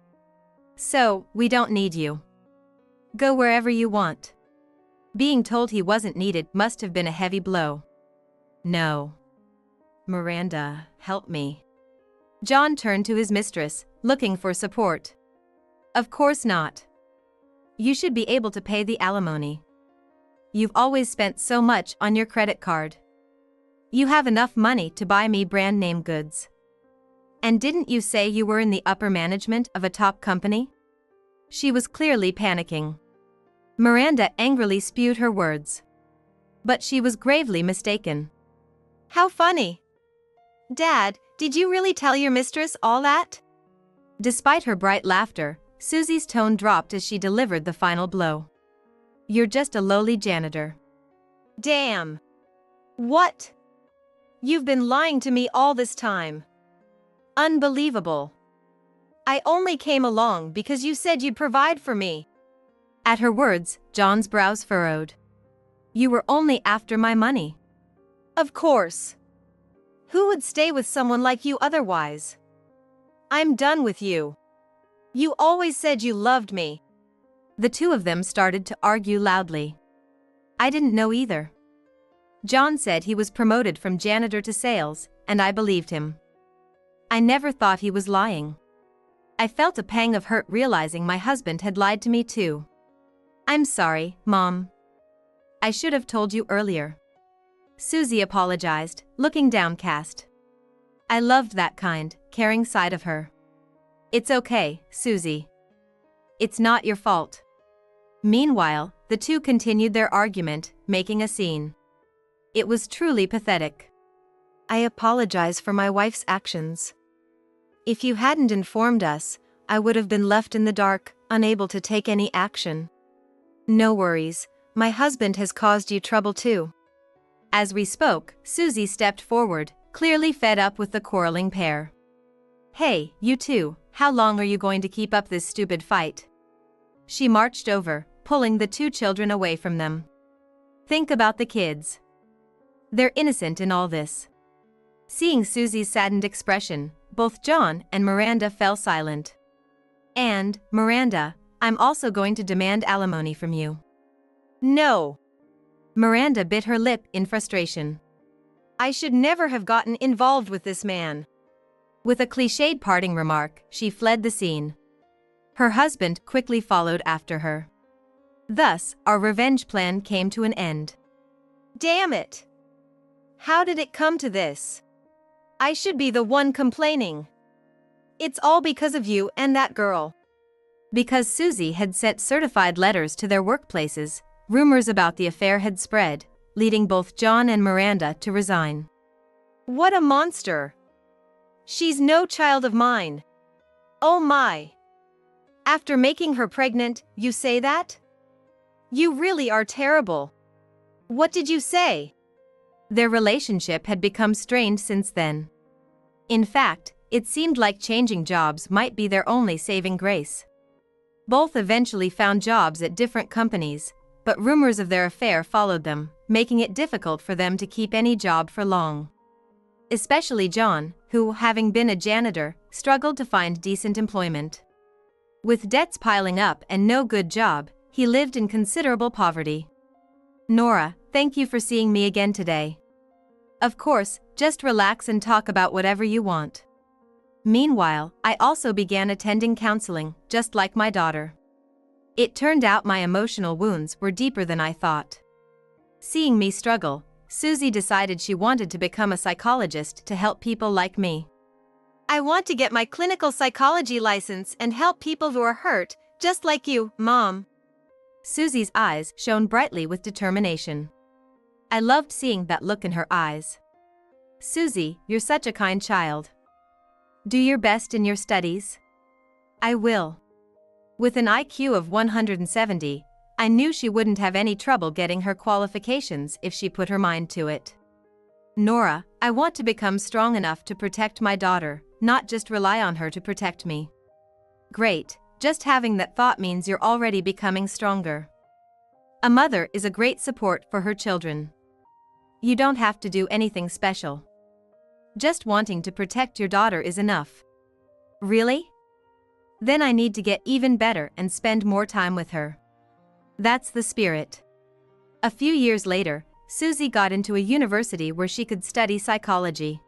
So, we don't need you. Go wherever you want. Being told he wasn't needed must have been a heavy blow. No. Miranda, help me. John turned to his mistress, looking for support. Of course not. You should be able to pay the alimony. You've always spent so much on your credit card. You have enough money to buy me brand name goods. And didn't you say you were in the upper management of a top company? She was clearly panicking. Miranda angrily spewed her words. But she was gravely mistaken. How funny. Dad, did you really tell your mistress all that? Despite her bright laughter, Susie's tone dropped as she delivered the final blow. You're just a lowly janitor. Damn. What? You've been lying to me all this time. Unbelievable. I only came along because you said you'd provide for me. At her words, John's brows furrowed. You were only after my money. Of course. Who would stay with someone like you otherwise? I'm done with you. You always said you loved me. The two of them started to argue loudly. I didn't know either. John said he was promoted from janitor to sales, and I believed him. I never thought he was lying. I felt a pang of hurt realizing my husband had lied to me too. I'm sorry, Mom. I should have told you earlier. Susie apologized, looking downcast. I loved that kind, caring side of her. It's okay, Susie. It's not your fault. Meanwhile, the two continued their argument, making a scene. It was truly pathetic. I apologize for my wife's actions. If you hadn't informed us, I would have been left in the dark, unable to take any action. No worries, my husband has caused you trouble too. As we spoke, Susie stepped forward, clearly fed up with the quarreling pair. Hey, you two, how long are you going to keep up this stupid fight? She marched over, pulling the two children away from them. Think about the kids. They're innocent in all this. Seeing Susie's saddened expression, both John and Miranda fell silent. And, Miranda, I'm also going to demand alimony from you. No. Miranda bit her lip in frustration. I should never have gotten involved with this man. With a cliched parting remark, she fled the scene. Her husband quickly followed after her. Thus, our revenge plan came to an end. Damn it! How did it come to this? I should be the one complaining. It's all because of you and that girl. Because Susie had sent certified letters to their workplaces, rumors about the affair had spread, leading both John and Miranda to resign. What a monster! She's no child of mine. Oh my! After making her pregnant, you say that? You really are terrible. What did you say? Their relationship had become strained since then. In fact, it seemed like changing jobs might be their only saving grace. Both eventually found jobs at different companies, but rumors of their affair followed them, making it difficult for them to keep any job for long. Especially John, who, having been a janitor, struggled to find decent employment. With debts piling up and no good job, he lived in considerable poverty. Nora, thank you for seeing me again today. Of course, just relax and talk about whatever you want. Meanwhile, I also began attending counseling, just like my daughter. It turned out my emotional wounds were deeper than I thought. Seeing me struggle, Susie decided she wanted to become a psychologist to help people like me. I want to get my clinical psychology license and help people who are hurt, just like you, Mom. Susie's eyes shone brightly with determination. I loved seeing that look in her eyes. Susie, you're such a kind child. Do your best in your studies. I will. With an IQ of 170, I knew she wouldn't have any trouble getting her qualifications if she put her mind to it. Nora, I want to become strong enough to protect my daughter, not just rely on her to protect me. Great, just having that thought means you're already becoming stronger. A mother is a great support for her children. You don't have to do anything special. Just wanting to protect your daughter is enough. Really? Then I need to get even better and spend more time with her. That's the spirit. A few years later, Susie got into a university where she could study psychology.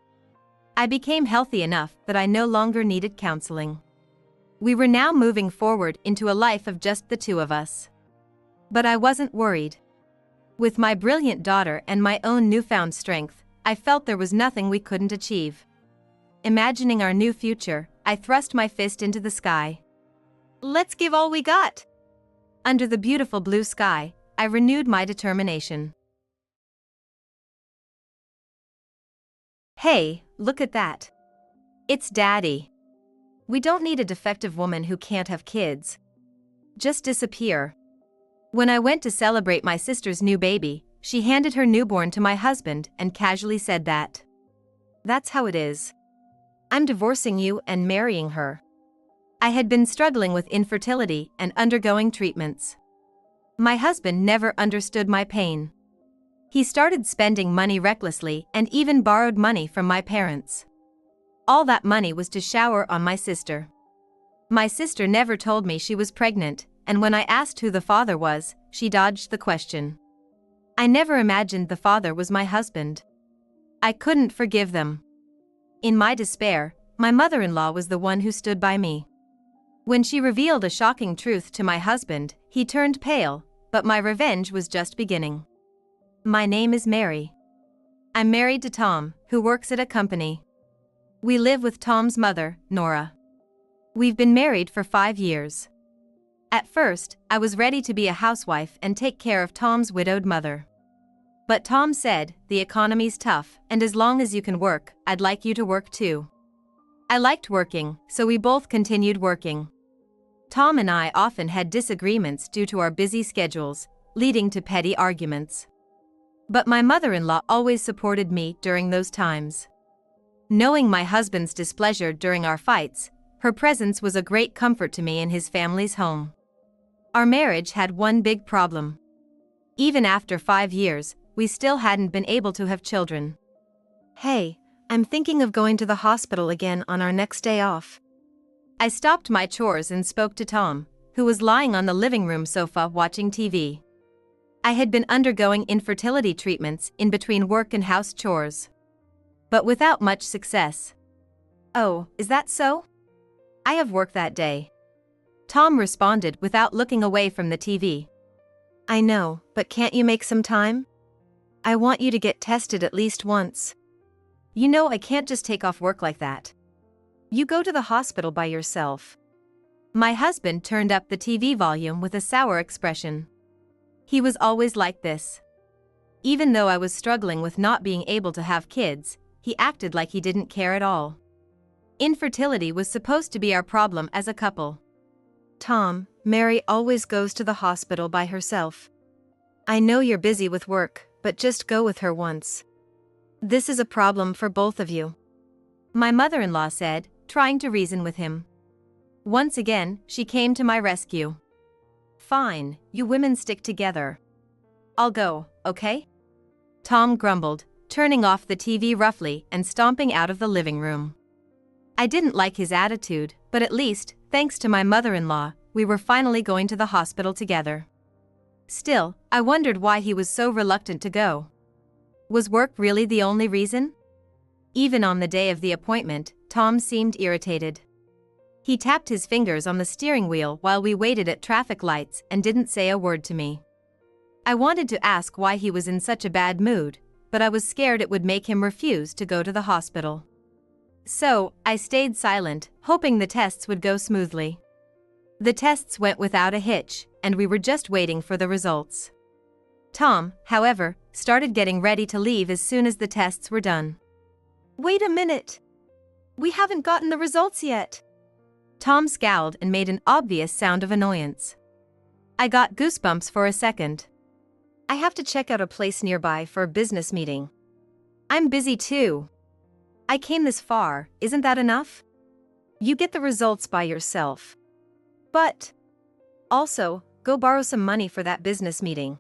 I became healthy enough that I no longer needed counseling. We were now moving forward into a life of just the two of us. But I wasn't worried. With my brilliant daughter and my own newfound strength, I felt there was nothing we couldn't achieve. Imagining our new future, I thrust my fist into the sky. Let's give all we got. Under the beautiful blue sky, I renewed my determination. Hey, look at that. It's Daddy. We don't need a defective woman who can't have kids. Just disappear. When I went to celebrate my sister's new baby, she handed her newborn to my husband and casually said that. That's how it is. I'm divorcing you and marrying her. I had been struggling with infertility and undergoing treatments. My husband never understood my pain. He started spending money recklessly and even borrowed money from my parents. All that money was to shower on my sister. My sister never told me she was pregnant, and when I asked who the father was, she dodged the question. I never imagined the father was my husband. I couldn't forgive them. In my despair, my mother-in-law was the one who stood by me. When she revealed a shocking truth to my husband, he turned pale, but my revenge was just beginning. My name is Mary. I'm married to Tom, who works at a company. We live with Tom's mother, Nora. We've been married for 5 years. At first, I was ready to be a housewife and take care of Tom's widowed mother. But Tom said, "The economy's tough, and as long as you can work, I'd like you to work too." I liked working, so we both continued working. Tom and I often had disagreements due to our busy schedules, leading to petty arguments. But my mother-in-law always supported me during those times. Knowing my husband's displeasure during our fights, her presence was a great comfort to me in his family's home. Our marriage had one big problem. Even after 5 years, we still hadn't been able to have children. Hey, I'm thinking of going to the hospital again on our next day off. I stopped my chores and spoke to Tom, who was lying on the living room sofa watching TV. I had been undergoing infertility treatments in between work and house chores. But without much success. Oh, is that so? I have work that day. Tom responded without looking away from the TV. I know, but can't you make some time? I want you to get tested at least once. You know I can't just take off work like that. You go to the hospital by yourself. My husband turned up the TV volume with a sour expression. He was always like this. Even though I was struggling with not being able to have kids, he acted like he didn't care at all. Infertility was supposed to be our problem as a couple. Tom, Mary always goes to the hospital by herself. I know you're busy with work, but just go with her once. This is a problem for both of you. My mother-in-law said, trying to reason with him. Once again, she came to my rescue. Fine, you women stick together. I'll go, okay? Tom grumbled, turning off the TV roughly and stomping out of the living room. I didn't like his attitude, but at least, thanks to my mother-in-law, we were finally going to the hospital together. Still, I wondered why he was so reluctant to go. Was work really the only reason? Even on the day of the appointment, Tom seemed irritated. He tapped his fingers on the steering wheel while we waited at traffic lights and didn't say a word to me. I wanted to ask why he was in such a bad mood, but I was scared it would make him refuse to go to the hospital. So, I stayed silent, hoping the tests would go smoothly. The tests went without a hitch, and we were just waiting for the results. Tom, however, started getting ready to leave as soon as the tests were done. Wait a minute! We haven't gotten the results yet. Tom scowled and made an obvious sound of annoyance. I got goosebumps for a second. I have to check out a place nearby for a business meeting. I'm busy too. I came this far, isn't that enough? You get the results by yourself. But also, go borrow some money for that business meeting.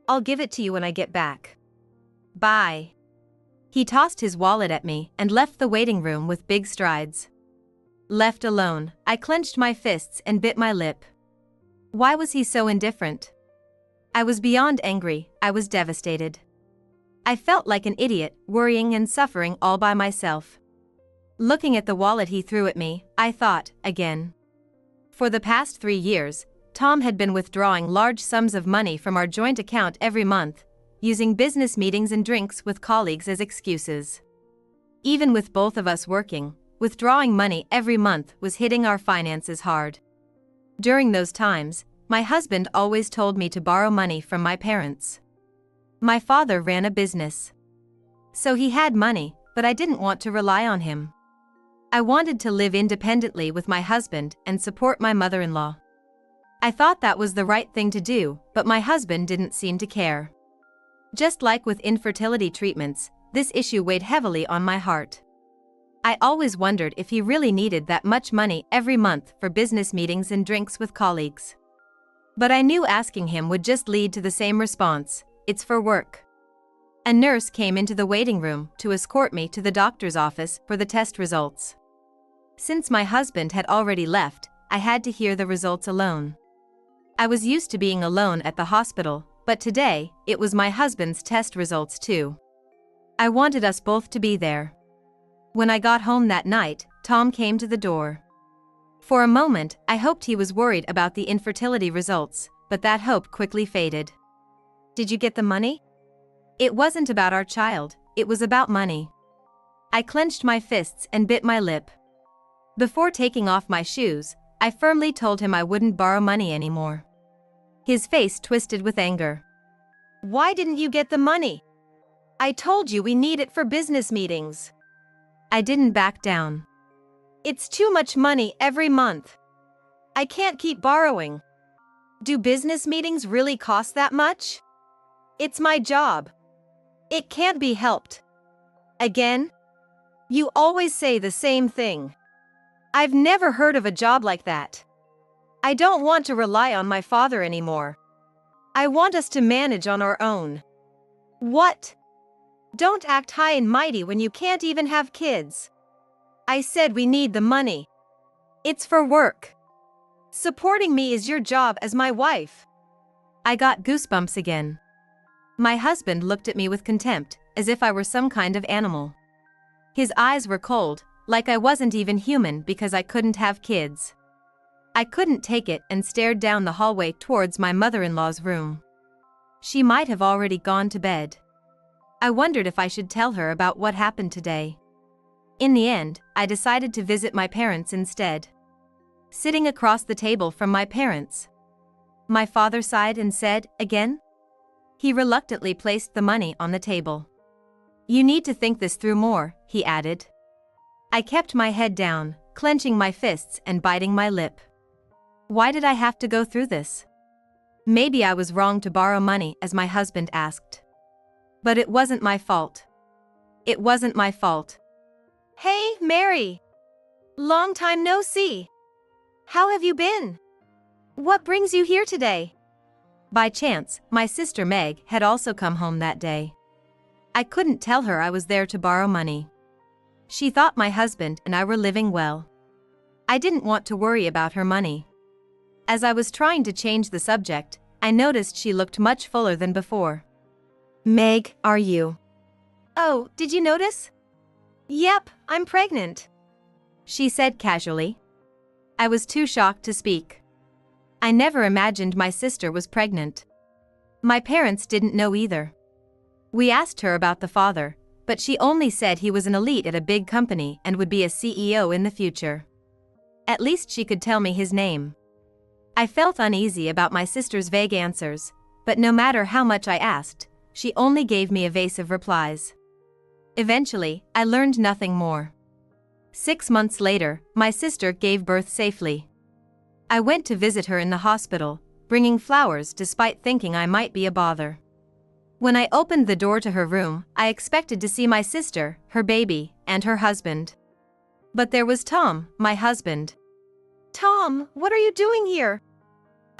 I'll give it to you when I get back. Bye. He tossed his wallet at me and left the waiting room with big strides. Left alone, I clenched my fists and bit my lip. Why was he so indifferent? I was beyond angry, I was devastated. I felt like an idiot, worrying and suffering all by myself. Looking at the wallet he threw at me, I thought, again. For the past 3 years, Tom had been withdrawing large sums of money from our joint account every month, using business meetings and drinks with colleagues as excuses. Even with both of us working, withdrawing money every month was hitting our finances hard. During those times, my husband always told me to borrow money from my parents. My father ran a business. So he had money, but I didn't want to rely on him. I wanted to live independently with my husband and support my mother-in-law. I thought that was the right thing to do, but my husband didn't seem to care. Just like with infertility treatments, this issue weighed heavily on my heart. I always wondered if he really needed that much money every month for business meetings and drinks with colleagues. But I knew asking him would just lead to the same response: it's for work. A nurse came into the waiting room to escort me to the doctor's office for the test results. Since my husband had already left, I had to hear the results alone. I was used to being alone at the hospital, but today, it was my husband's test results too. I wanted us both to be there. When I got home that night, Tom came to the door. For a moment, I hoped he was worried about the infertility results, but that hope quickly faded. Did you get the money? It wasn't about our child, it was about money. I clenched my fists and bit my lip. Before taking off my shoes, I firmly told him I wouldn't borrow money anymore. His face twisted with anger. Why didn't you get the money? I told you we need it for business meetings. I didn't back down. It's too much money every month. I can't keep borrowing. Do business meetings really cost that much? It's my job. It can't be helped. Again? You always say the same thing. I've never heard of a job like that. I don't want to rely on my father anymore. I want us to manage on our own. What? Don't act high and mighty when you can't even have kids. I said we need the money. It's for work. Supporting me is your job as my wife. I got goosebumps again. My husband looked at me with contempt, as if I were some kind of animal. His eyes were cold, like I wasn't even human because I couldn't have kids. I couldn't take it and stared down the hallway towards my mother-in-law's room. She might have already gone to bed. I wondered if I should tell her about what happened today. In the end, I decided to visit my parents instead. Sitting across the table from my parents, my father sighed and said, "Again?" He reluctantly placed the money on the table. "You need to think this through more," he added. I kept my head down, clenching my fists and biting my lip. Why did I have to go through this? Maybe I was wrong to borrow money, as my husband asked. But it wasn't my fault. It wasn't my fault. Hey, Mary! Long time no see. How have you been? What brings you here today? By chance, my sister Meg had also come home that day. I couldn't tell her I was there to borrow money. She thought my husband and I were living well. I didn't want to worry about her money. As I was trying to change the subject, I noticed she looked much fuller than before. Meg, are you? Oh, did you notice? Yep, I'm pregnant. She said casually. I was too shocked to speak. I never imagined my sister was pregnant. My parents didn't know either. We asked her about the father, but she only said he was an elite at a big company and would be a CEO in the future. At least she could tell me his name. I felt uneasy about my sister's vague answers, but no matter how much I asked, she only gave me evasive replies. Eventually, I learned nothing more. 6 months later, my sister gave birth safely. I went to visit her in the hospital, bringing flowers despite thinking I might be a bother. When I opened the door to her room, I expected to see my sister, her baby, and her husband. But there was Tom, my husband. Tom, what are you doing here?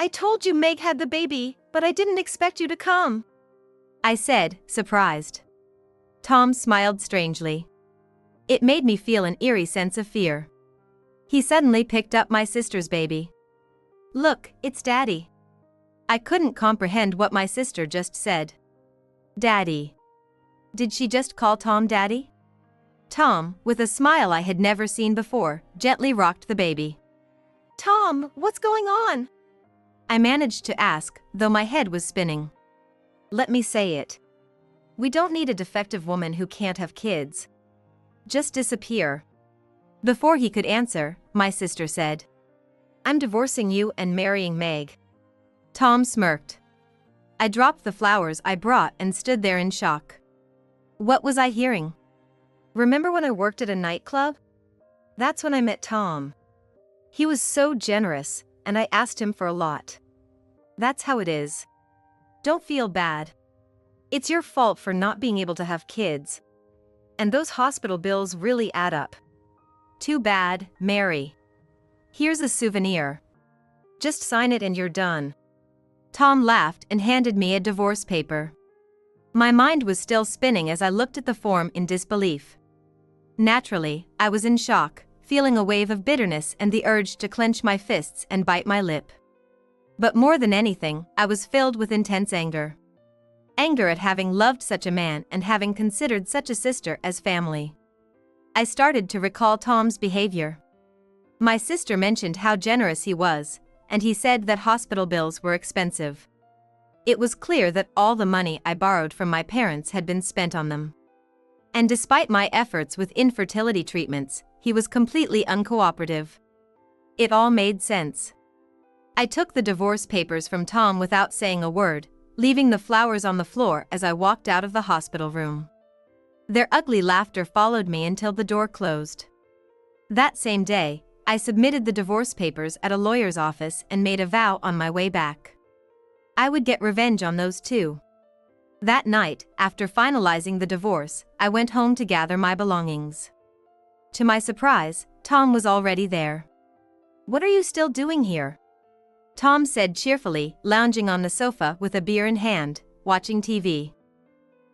I told you Meg had the baby, but I didn't expect you to come. I said, surprised. Tom smiled strangely. It made me feel an eerie sense of fear. He suddenly picked up my sister's baby. Look, it's Daddy. I couldn't comprehend what my sister just said. Daddy. Did she just call Tom Daddy? Tom, with a smile I had never seen before, gently rocked the baby. Tom, what's going on? I managed to ask, though my head was spinning. Let me say it. We don't need a defective woman who can't have kids. Just disappear. Before he could answer, my sister said, I'm divorcing you and marrying Meg. Tom smirked. I dropped the flowers I brought and stood there in shock. What was I hearing? Remember when I worked at a nightclub? That's when I met Tom. He was so generous, and I asked him for a lot. That's how it is. Don't feel bad. It's your fault for not being able to have kids. And those hospital bills really add up. Too bad, Mary. Here's a souvenir. Just sign it and you're done. Tom laughed and handed me a divorce paper. My mind was still spinning as I looked at the form in disbelief. Naturally, I was in shock, feeling a wave of bitterness and the urge to clench my fists and bite my lip. But more than anything, I was filled with intense anger. Anger at having loved such a man and having considered such a sister as family. I started to recall Tom's behavior. My sister mentioned how generous he was, and he said that hospital bills were expensive. It was clear that all the money I borrowed from my parents had been spent on them. And despite my efforts with infertility treatments, he was completely uncooperative. It all made sense. I took the divorce papers from Tom without saying a word, leaving the flowers on the floor as I walked out of the hospital room. Their ugly laughter followed me until the door closed. That same day, I submitted the divorce papers at a lawyer's office and made a vow on my way back. I would get revenge on those two. That night, after finalizing the divorce, I went home to gather my belongings. To my surprise, Tom was already there. "What are you still doing here?" Tom said cheerfully, lounging on the sofa with a beer in hand, watching TV.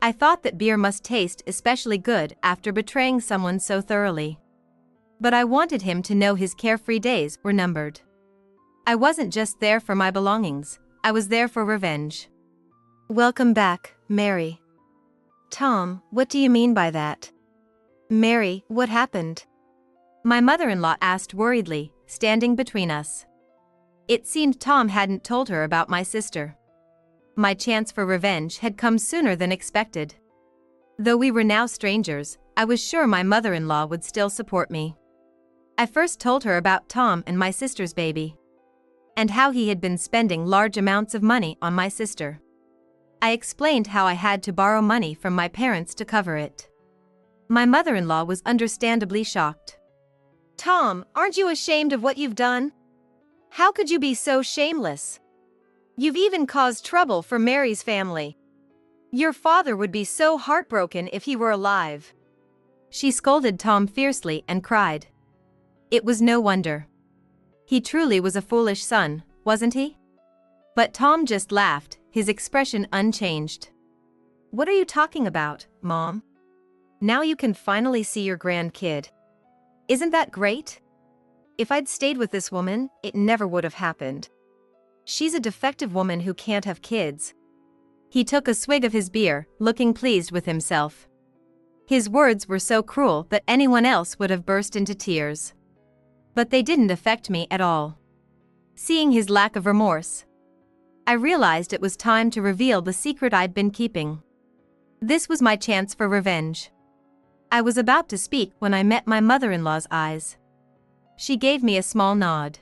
I thought that beer must taste especially good after betraying someone so thoroughly. But I wanted him to know his carefree days were numbered. I wasn't just there for my belongings, I was there for revenge. "Welcome back, Mary." "Tom, what do you mean by that?" "Mary, what happened?" My mother-in-law asked worriedly, standing between us. It seemed Tom hadn't told her about my sister. My chance for revenge had come sooner than expected. Though we were now strangers, I was sure my mother-in-law would still support me. I first told her about Tom and my sister's baby, and how he had been spending large amounts of money on my sister. I explained how I had to borrow money from my parents to cover it. My mother-in-law was understandably shocked. "Tom, aren't you ashamed of what you've done? How could you be so shameless? You've even caused trouble for Mary's family. Your father would be so heartbroken if he were alive." She scolded Tom fiercely and cried. It was no wonder. He truly was a foolish son, wasn't he? But Tom just laughed, his expression unchanged. "What are you talking about, Mom? Now you can finally see your grandkid. Isn't that great? If I'd stayed with this woman, it never would have happened. She's a defective woman who can't have kids." He took a swig of his beer, looking pleased with himself. His words were so cruel that anyone else would have burst into tears. But they didn't affect me at all. Seeing his lack of remorse, I realized it was time to reveal the secret I'd been keeping. This was my chance for revenge. I was about to speak when I met my mother-in-law's eyes. She gave me a small nod.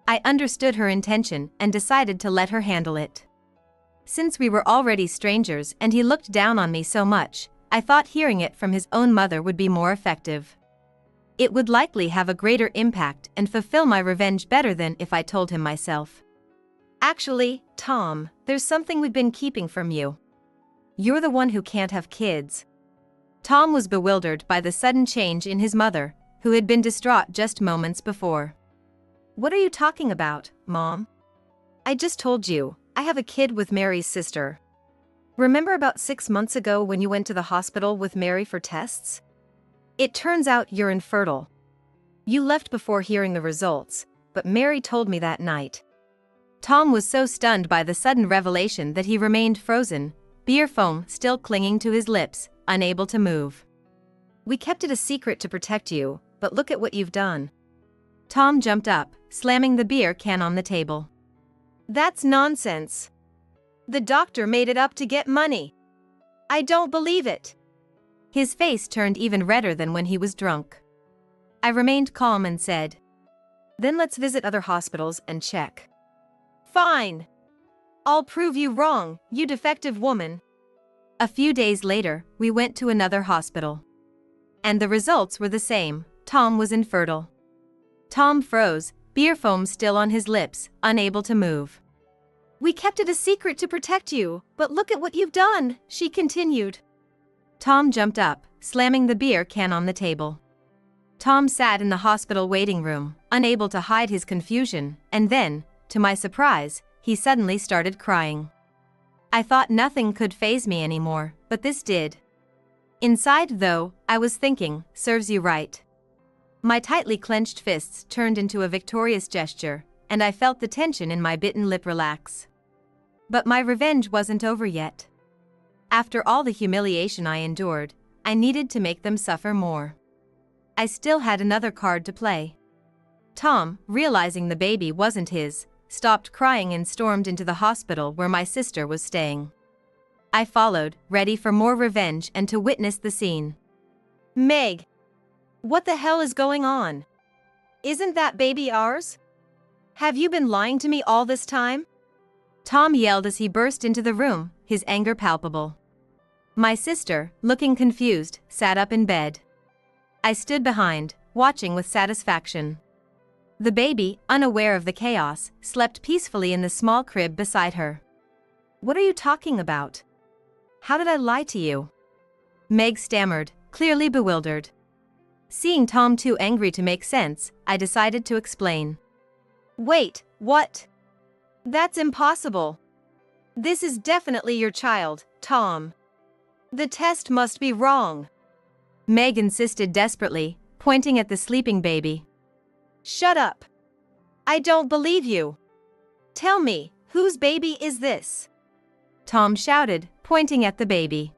I understood her intention and decided to let her handle it. Since we were already strangers and he looked down on me so much, I thought hearing it from his own mother would be more effective. It would likely have a greater impact and fulfill my revenge better than if I told him myself. "Actually, Tom, there's something we've been keeping from you. You're the one who can't have kids." Tom was bewildered by the sudden change in his mother, who had been distraught just moments before. "What are you talking about, Mom?" "I just told you, I have a kid with Mary's sister. Remember about 6 months ago when you went to the hospital with Mary for tests? It turns out you're infertile. You left before hearing the results, but Mary told me that night." Tom was so stunned by the sudden revelation that he remained frozen, beer foam still clinging to his lips, unable to move. "We kept it a secret to protect you, but look at what you've done." Tom jumped up, slamming the beer can on the table. "That's nonsense. The doctor made it up to get money. I don't believe it." His face turned even redder than when he was drunk. I remained calm and said, "Then let's visit other hospitals and check." "Fine. I'll prove you wrong, you defective woman." A few days later, we went to another hospital. And the results were the same. Tom was infertile. Tom froze, beer foam still on his lips, unable to move. "We kept it a secret to protect you, but look at what you've done," she continued. Tom jumped up, slamming the beer can on the table. Tom sat in the hospital waiting room, unable to hide his confusion, and then, to my surprise, he suddenly started crying. I thought nothing could faze me anymore, but this did. Inside, though, I was thinking, serves you right. My tightly clenched fists turned into a victorious gesture, and I felt the tension in my bitten lip relax. But my revenge wasn't over yet. After all the humiliation I endured, I needed to make them suffer more. I still had another card to play. Tom, realizing the baby wasn't his, stopped crying and stormed into the hospital where my sister was staying. I followed, ready for more revenge and to witness the scene. Meg! What the hell is going on? Isn't that baby ours? Have you been lying to me all this time? Tom yelled as he burst into the room, his anger palpable. My sister, looking confused, sat up in bed. I stood behind, watching with satisfaction. The baby, unaware of the chaos, slept peacefully in the small crib beside her. What are you talking about? How did I lie to you? Meg stammered, clearly bewildered. Seeing Tom too angry to make sense, I decided to explain. Wait, what? That's impossible. This is definitely your child, Tom. The test must be wrong. Meg insisted desperately, pointing at the sleeping baby. Shut up. I don't believe you. Tell me, whose baby is this? Tom shouted, pointing at the baby.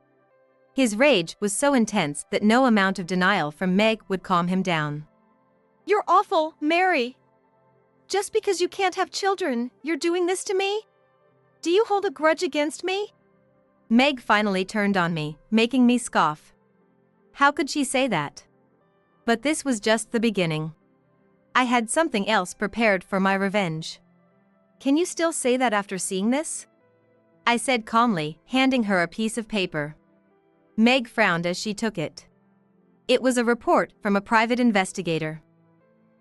His rage was so intense that no amount of denial from Meg would calm him down. You're awful, Mary. Just because you can't have children, you're doing this to me? Do you hold a grudge against me? Meg finally turned on me, making me scoff. How could she say that? But this was just the beginning. I had something else prepared for my revenge. Can you still say that after seeing this? I said calmly, handing her a piece of paper. Meg frowned as she took it. It was a report from a private investigator.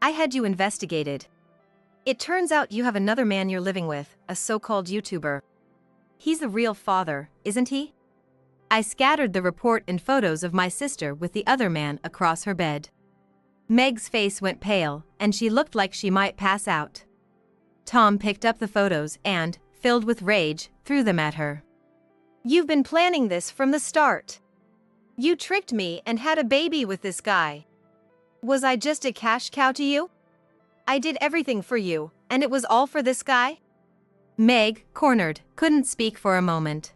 I had you investigated. It turns out you have another man you're living with, a so-called YouTuber. He's the real father, isn't he? I scattered the report and photos of my sister with the other man across her bed. Meg's face went pale, and she looked like she might pass out. Tom picked up the photos and, filled with rage, threw them at her. You've been planning this from the start. You tricked me and had a baby with this guy. Was I just a cash cow to you? I did everything for you, and it was all for this guy? Meg, cornered, couldn't speak for a moment.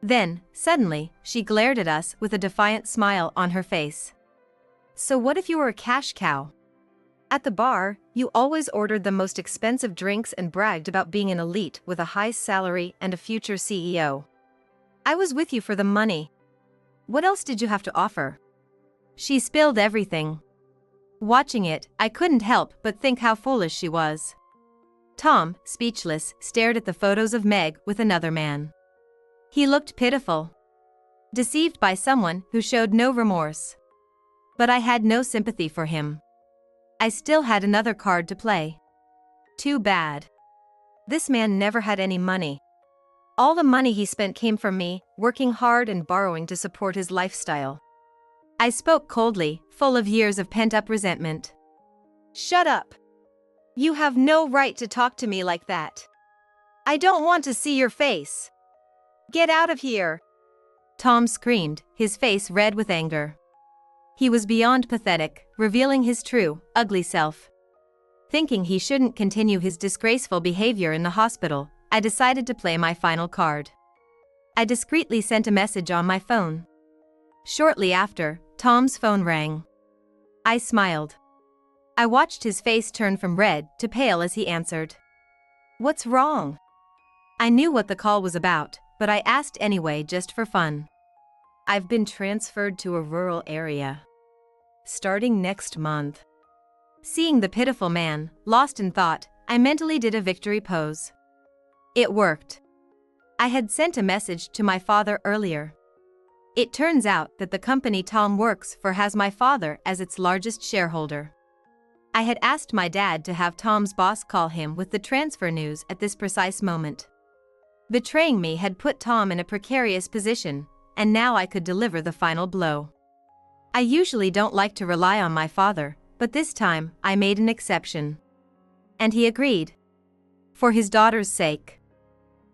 Then, suddenly, she glared at us with a defiant smile on her face. So what if you were a cash cow? At the bar, you always ordered the most expensive drinks and bragged about being an elite with a high salary and a future CEO. I was with you for the money. What else did you have to offer? She spilled everything. Watching it, I couldn't help but think how foolish she was. Tom, speechless, stared at the photos of Meg with another man. He looked pitiful. Deceived by someone who showed no remorse. But I had no sympathy for him. I still had another card to play. Too bad. This man never had any money. All the money he spent came from me, working hard and borrowing to support his lifestyle. I spoke coldly, full of years of pent-up resentment. Shut up. You have no right to talk to me like that. I don't want to see your face. Get out of here. Tom screamed, his face red with anger. He was beyond pathetic, revealing his true, ugly self. Thinking he shouldn't continue his disgraceful behavior in the hospital, I decided to play my final card. I discreetly sent a message on my phone. Shortly after, Tom's phone rang. I smiled. I watched his face turn from red to pale as he answered. What's wrong? I knew what the call was about, but I asked anyway just for fun. I've been transferred to a rural area. Starting next month. Seeing the pitiful man, lost in thought, I mentally did a victory pose. It worked. I had sent a message to my father earlier. It turns out that the company Tom works for has my father as its largest shareholder. I had asked my dad to have Tom's boss call him with the transfer news at this precise moment. Betraying me had put Tom in a precarious position, and now I could deliver the final blow. I usually don't like to rely on my father, but this time I made an exception. And he agreed. For his daughter's sake.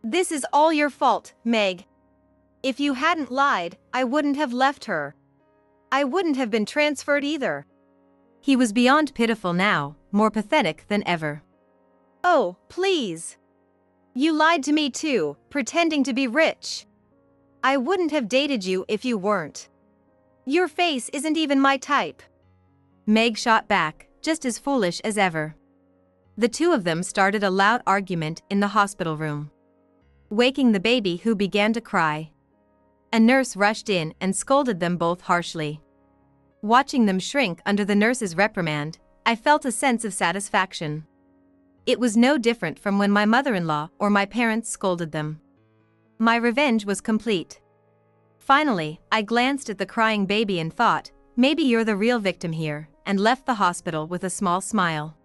This is all your fault, Meg. If you hadn't lied, I wouldn't have left her. I wouldn't have been transferred either. He was beyond pitiful now, more pathetic than ever. Oh, please. You lied to me too, pretending to be rich. I wouldn't have dated you if you weren't. Your face isn't even my type. Meg shot back, just as foolish as ever. The two of them started a loud argument in the hospital room, waking the baby, who began to cry. A nurse rushed in and scolded them both harshly. Watching them shrink under the nurse's reprimand, I felt a sense of satisfaction. It was no different from when my mother-in-law or my parents scolded them. My revenge was complete. Finally, I glanced at the crying baby and thought, maybe you're the real victim here, and left the hospital with a small smile.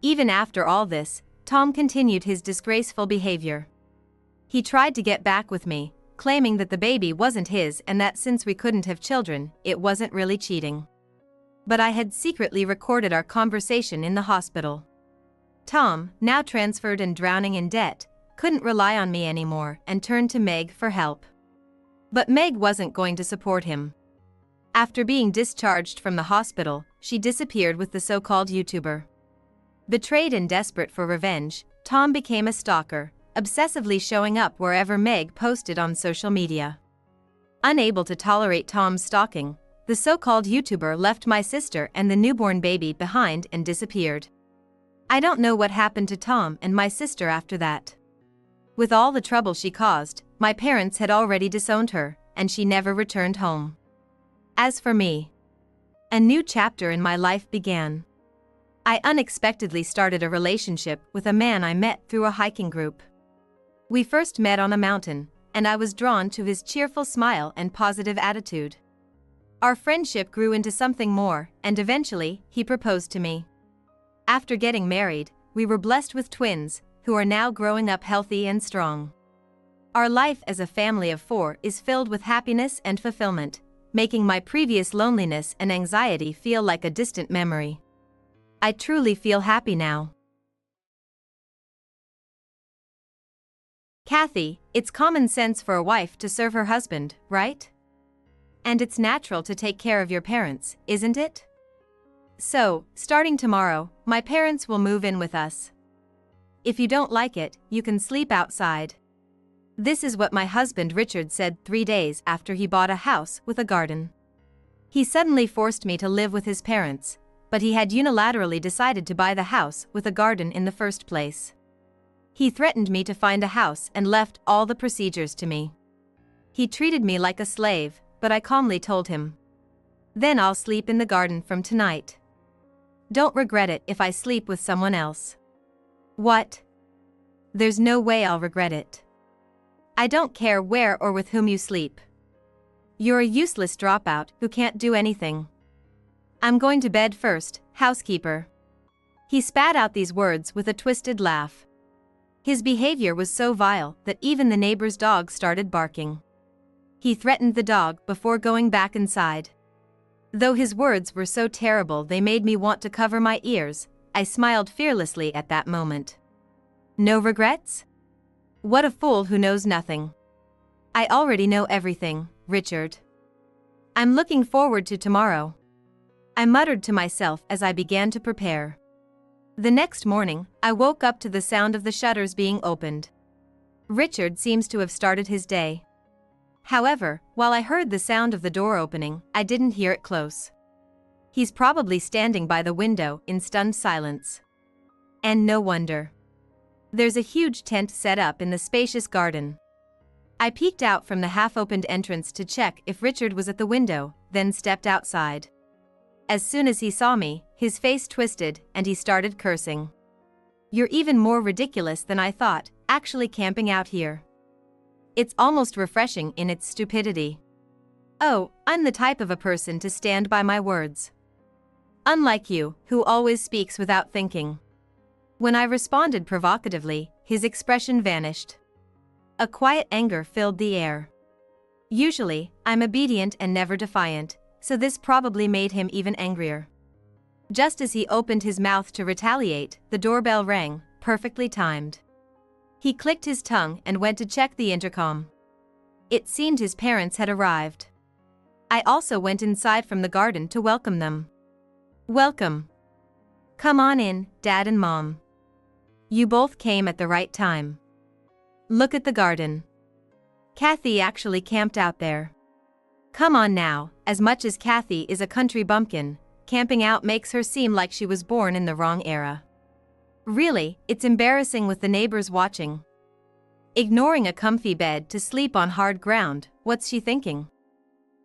Even after all this, Tom continued his disgraceful behavior. He tried to get back with me, claiming that the baby wasn't his and that since we couldn't have children, it wasn't really cheating. But I had secretly recorded our conversation in the hospital. Tom, now transferred and drowning in debt, couldn't rely on me anymore and turned to Meg for help. But Meg wasn't going to support him. After being discharged from the hospital, she disappeared with the so-called YouTuber. Betrayed and desperate for revenge, Tom became a stalker, obsessively showing up wherever Meg posted on social media. Unable to tolerate Tom's stalking, the so-called YouTuber left my sister and the newborn baby behind and disappeared. I don't know what happened to Tom and my sister after that. With all the trouble she caused, my parents had already disowned her, and she never returned home. As for me, a new chapter in my life began. I unexpectedly started a relationship with a man I met through a hiking group. We first met on a mountain, and I was drawn to his cheerful smile and positive attitude. Our friendship grew into something more, and eventually, he proposed to me. After getting married, we were blessed with twins, who are now growing up healthy and strong. Our life as a family of 4 is filled with happiness and fulfillment, making my previous loneliness and anxiety feel like a distant memory. I truly feel happy now. Kathy, it's common sense for a wife to serve her husband, right? And it's natural to take care of your parents, isn't it? So, starting tomorrow, my parents will move in with us. If you don't like it, you can sleep outside. This is what my husband Richard said 3 days after he bought a house with a garden. He suddenly forced me to live with his parents, but he had unilaterally decided to buy the house with a garden in the first place. He threatened me to find a house and left all the procedures to me. He treated me like a slave, but I calmly told him, "Then I'll sleep in the garden from tonight. Don't regret it if I sleep with someone else." What? There's no way I'll regret it. I don't care where or with whom you sleep. You're a useless dropout who can't do anything. I'm going to bed first, housekeeper. He spat out these words with a twisted laugh. His behavior was so vile that even the neighbor's dog started barking. He threatened the dog before going back inside. Though his words were so terrible they made me want to cover my ears, I smiled fearlessly at that moment. No regrets? What a fool who knows nothing. I already know everything, Richard. I'm looking forward to tomorrow. I muttered to myself as I began to prepare. The next morning, I woke up to the sound of the shutters being opened. Richard seems to have started his day. However, while I heard the sound of the door opening, I didn't hear it close. He's probably standing by the window in stunned silence. And no wonder. There's a huge tent set up in the spacious garden. I peeked out from the half-opened entrance to check if Richard was at the window, then stepped outside. As soon as he saw me, his face twisted and he started cursing. "You're even more ridiculous than I thought, actually camping out here. It's almost refreshing in its stupidity. Oh, I'm the type of a person to stand by my words. Unlike you, who always speaks without thinking." When I responded provocatively, his expression vanished. A quiet anger filled the air. Usually, I'm obedient and never defiant, so this probably made him even angrier. Just as he opened his mouth to retaliate, the doorbell rang, perfectly timed. He clicked his tongue and went to check the intercom. It seemed his parents had arrived. I also went inside from the garden to welcome them. Welcome. Come on in, Dad and Mom. You both came at the right time. Look at the garden. Kathy actually camped out there. Come on now, as much as Kathy is a country bumpkin, camping out makes her seem like she was born in the wrong era. Really, it's embarrassing with the neighbors watching. Ignoring a comfy bed to sleep on hard ground, what's she thinking?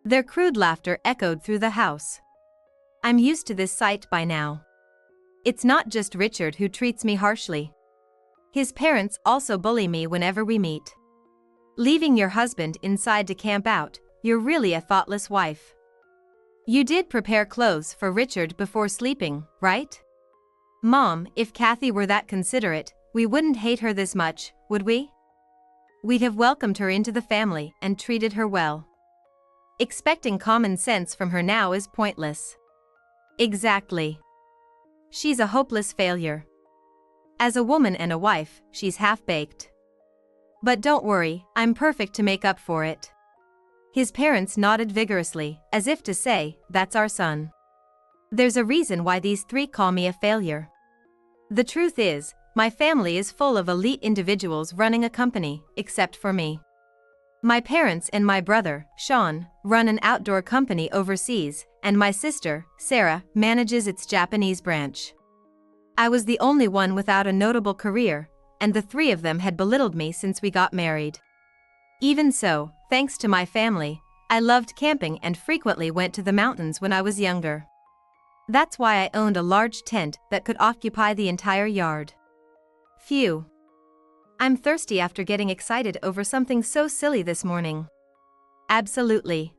Their crude laughter echoed through the house. I'm used to this sight by now. It's not just Richard who treats me harshly. His parents also bully me whenever we meet. Leaving your husband inside to camp out, you're really a thoughtless wife. You did prepare clothes for Richard before sleeping, right? Mom, if Kathy were that considerate, we wouldn't hate her this much, would we? We'd have welcomed her into the family and treated her well. Expecting common sense from her now is pointless. Exactly. She's a hopeless failure. As a woman and a wife, she's half-baked. But don't worry, I'm perfect to make up for it. His parents nodded vigorously, as if to say, that's our son. There's a reason why these three call me a failure. The truth is, my family is full of elite individuals running a company, except for me. My parents and my brother, Sean, run an outdoor company overseas, and my sister, Sarah, manages its Japanese branch. I was the only one without a notable career, and the three of them had belittled me since we got married. Even so, thanks to my family, I loved camping and frequently went to the mountains when I was younger. That's why I owned a large tent that could occupy the entire yard. Phew. I'm thirsty after getting excited over something so silly this morning. Absolutely.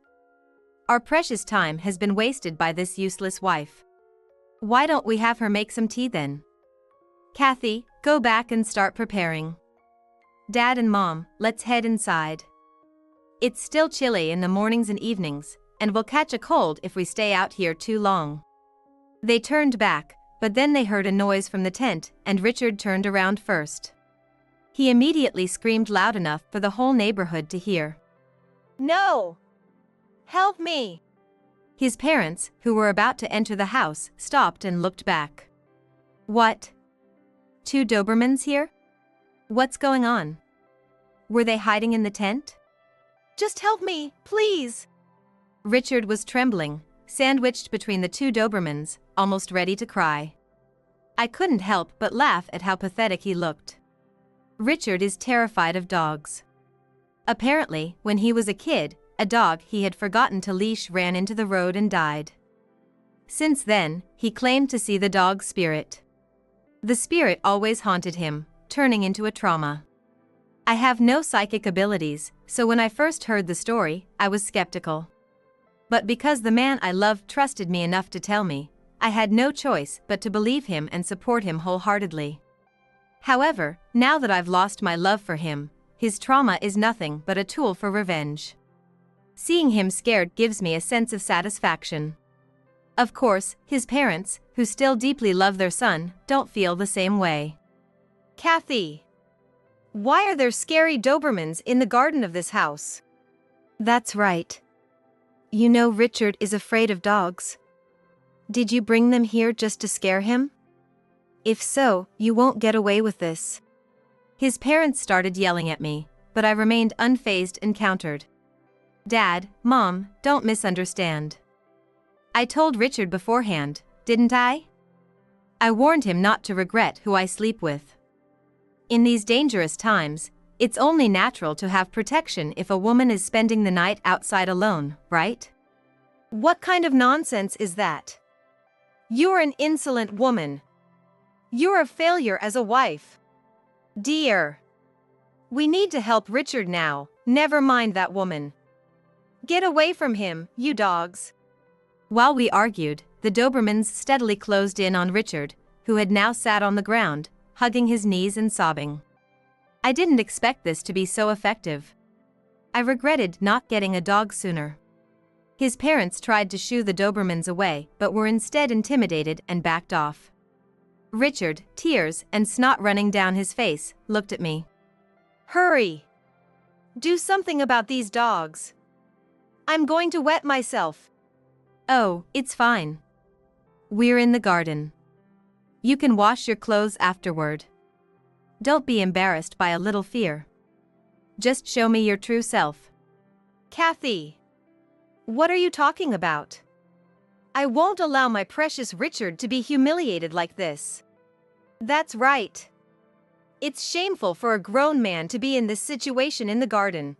Our precious time has been wasted by this useless wife. Why don't we have her make some tea then? Kathy, go back and start preparing. Dad and Mom, let's head inside. It's still chilly in the mornings and evenings, and we'll catch a cold if we stay out here too long. They turned back, but then they heard a noise from the tent, and Richard turned around first. He immediately screamed loud enough for the whole neighborhood to hear. No! Help me! His parents, who were about to enter the house, stopped and looked back. What? Two Dobermans here? What's going on? Were they hiding in the tent? Just help me, please! Richard was trembling, sandwiched between the two Dobermans, almost ready to cry. I couldn't help but laugh at how pathetic he looked. Richard is terrified of dogs. Apparently, when he was a kid, a dog he had forgotten to leash ran into the road and died. Since then, he claimed to see the dog's spirit. The spirit always haunted him, turning into a trauma. I have no psychic abilities, so when I first heard the story, I was skeptical. But because the man I loved trusted me enough to tell me, I had no choice but to believe him and support him wholeheartedly. However, now that I've lost my love for him, his trauma is nothing but a tool for revenge. Seeing him scared gives me a sense of satisfaction. Of course, his parents, who still deeply love their son, don't feel the same way. Kathy! Why are there scary Dobermans in the garden of this house? That's right. You know Richard is afraid of dogs. Did you bring them here just to scare him? If so, you won't get away with this. His parents started yelling at me, but I remained unfazed and countered. Dad, Mom, don't misunderstand. I told Richard beforehand, didn't I? I warned him not to regret who I sleep with. In these dangerous times, it's only natural to have protection if a woman is spending the night outside alone, right? What kind of nonsense is that? You're an insolent woman. You're a failure as a wife. Dear. We need to help Richard now, never mind that woman. Get away from him, you dogs. While we argued, the Dobermans steadily closed in on Richard, who had now sat on the ground, hugging his knees and sobbing. I didn't expect this to be so effective. I regretted not getting a dog sooner. His parents tried to shoo the Dobermans away but were instead intimidated and backed off. Richard, tears and snot running down his face, looked at me. Hurry! Do something about these dogs. I'm going to wet myself. Oh, it's fine. We're in the garden. You can wash your clothes afterward. Don't be embarrassed by a little fear. Just show me your true self. Kathy! What are you talking about? I won't allow my precious Richard to be humiliated like this. That's right. It's shameful for a grown man to be in this situation in the garden.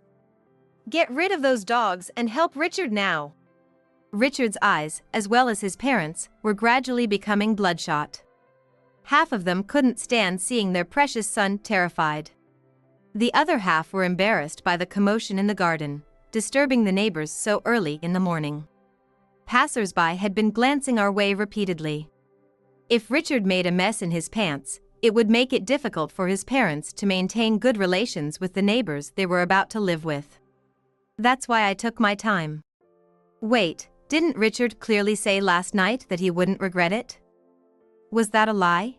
Get rid of those dogs and help Richard now. Richard's eyes, as well as his parents, were gradually becoming bloodshot. Half of them couldn't stand seeing their precious son terrified. The other half were embarrassed by the commotion in the garden, disturbing the neighbors so early in the morning. Passers-by had been glancing our way repeatedly. If Richard made a mess in his pants, it would make it difficult for his parents to maintain good relations with the neighbors they were about to live with. That's why I took my time. Wait, didn't Richard clearly say last night that he wouldn't regret it? Was that a lie?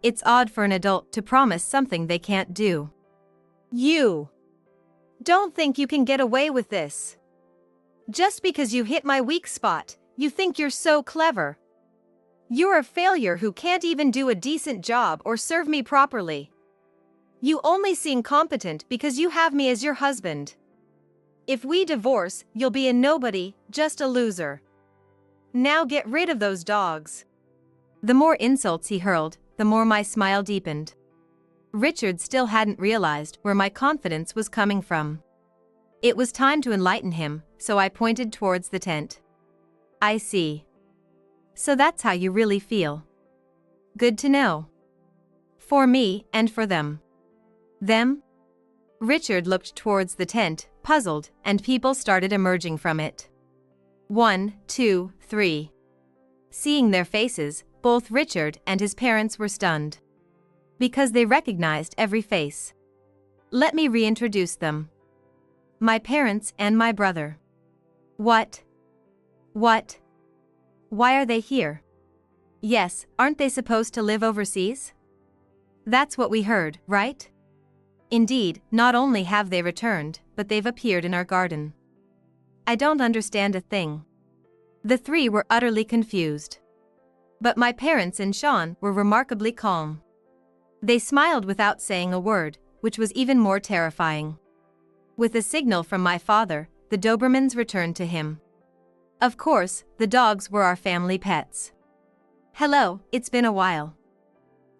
It's odd for an adult to promise something they can't do. You don't think you can get away with this. Just because you hit my weak spot, you think you're so clever. You're a failure who can't even do a decent job or serve me properly. You only seem competent because you have me as your husband. If we divorce, you'll be a nobody, just a loser. Now get rid of those dogs. The more insults he hurled, the more my smile deepened. Richard still hadn't realized where my confidence was coming from. It was time to enlighten him, so I pointed towards the tent. I see. So that's how you really feel. Good to know. For me and for them. Them? Richard looked towards the tent, puzzled, and people started emerging from it. 1, 2, 3. Seeing their faces, both Richard and his parents were stunned. Because they recognized every face. Let me reintroduce them. My parents and my brother. What? What? Why are they here? Yes, aren't they supposed to live overseas? That's what we heard, right? Indeed, not only have they returned, but they've appeared in our garden. I don't understand a thing. The three were utterly confused. But my parents and Sean were remarkably calm. They smiled without saying a word, which was even more terrifying. With a signal from my father, the Dobermans returned to him. Of course, the dogs were our family pets. Hello, it's been a while.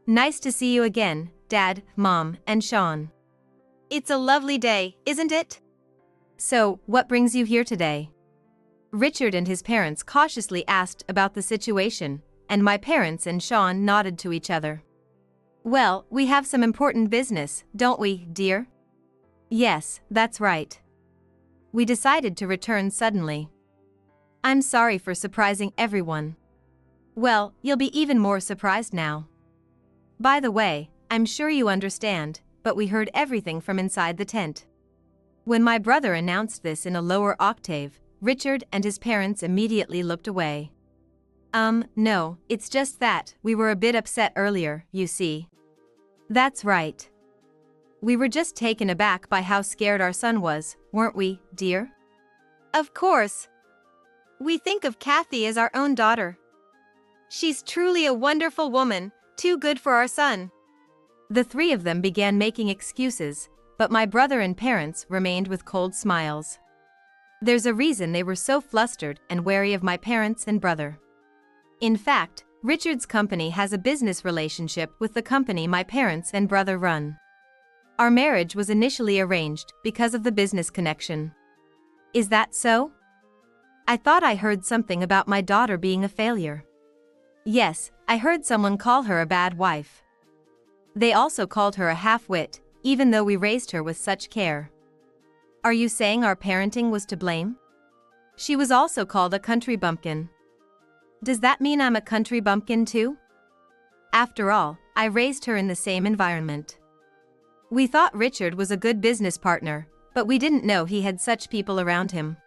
Nice to see you again, Dad, Mom, and Sean. It's a lovely day, isn't it? So, what brings you here today? Richard and his parents cautiously asked about the situation, and my parents and Sean nodded to each other. Well, we have some important business, don't we, dear? Yes, that's right. We decided to return suddenly. I'm sorry for surprising everyone. Well, you'll be even more surprised now. By the way, I'm sure you understand, but we heard everything from inside the tent. When my brother announced this in a lower octave, Richard and his parents immediately looked away. No, it's just that we were a bit upset earlier, you see. That's right. We were just taken aback by how scared our son was, weren't we, dear? Of course. We think of Kathy as our own daughter. She's truly a wonderful woman, too good for our son. The three of them began making excuses, but my brother and parents remained with cold smiles. There's a reason they were so flustered and wary of my parents and brother. In fact, Richard's company has a business relationship with the company my parents and brother run. Our marriage was initially arranged because of the business connection. Is that so? I thought I heard something about my daughter being a failure. Yes, I heard someone call her a bad wife. They also called her a half-wit, even though we raised her with such care. Are you saying our parenting was to blame? She was also called a country bumpkin. Does that mean I'm a country bumpkin too? After all, I raised her in the same environment. We thought Richard was a good business partner, but we didn't know he had such people around him.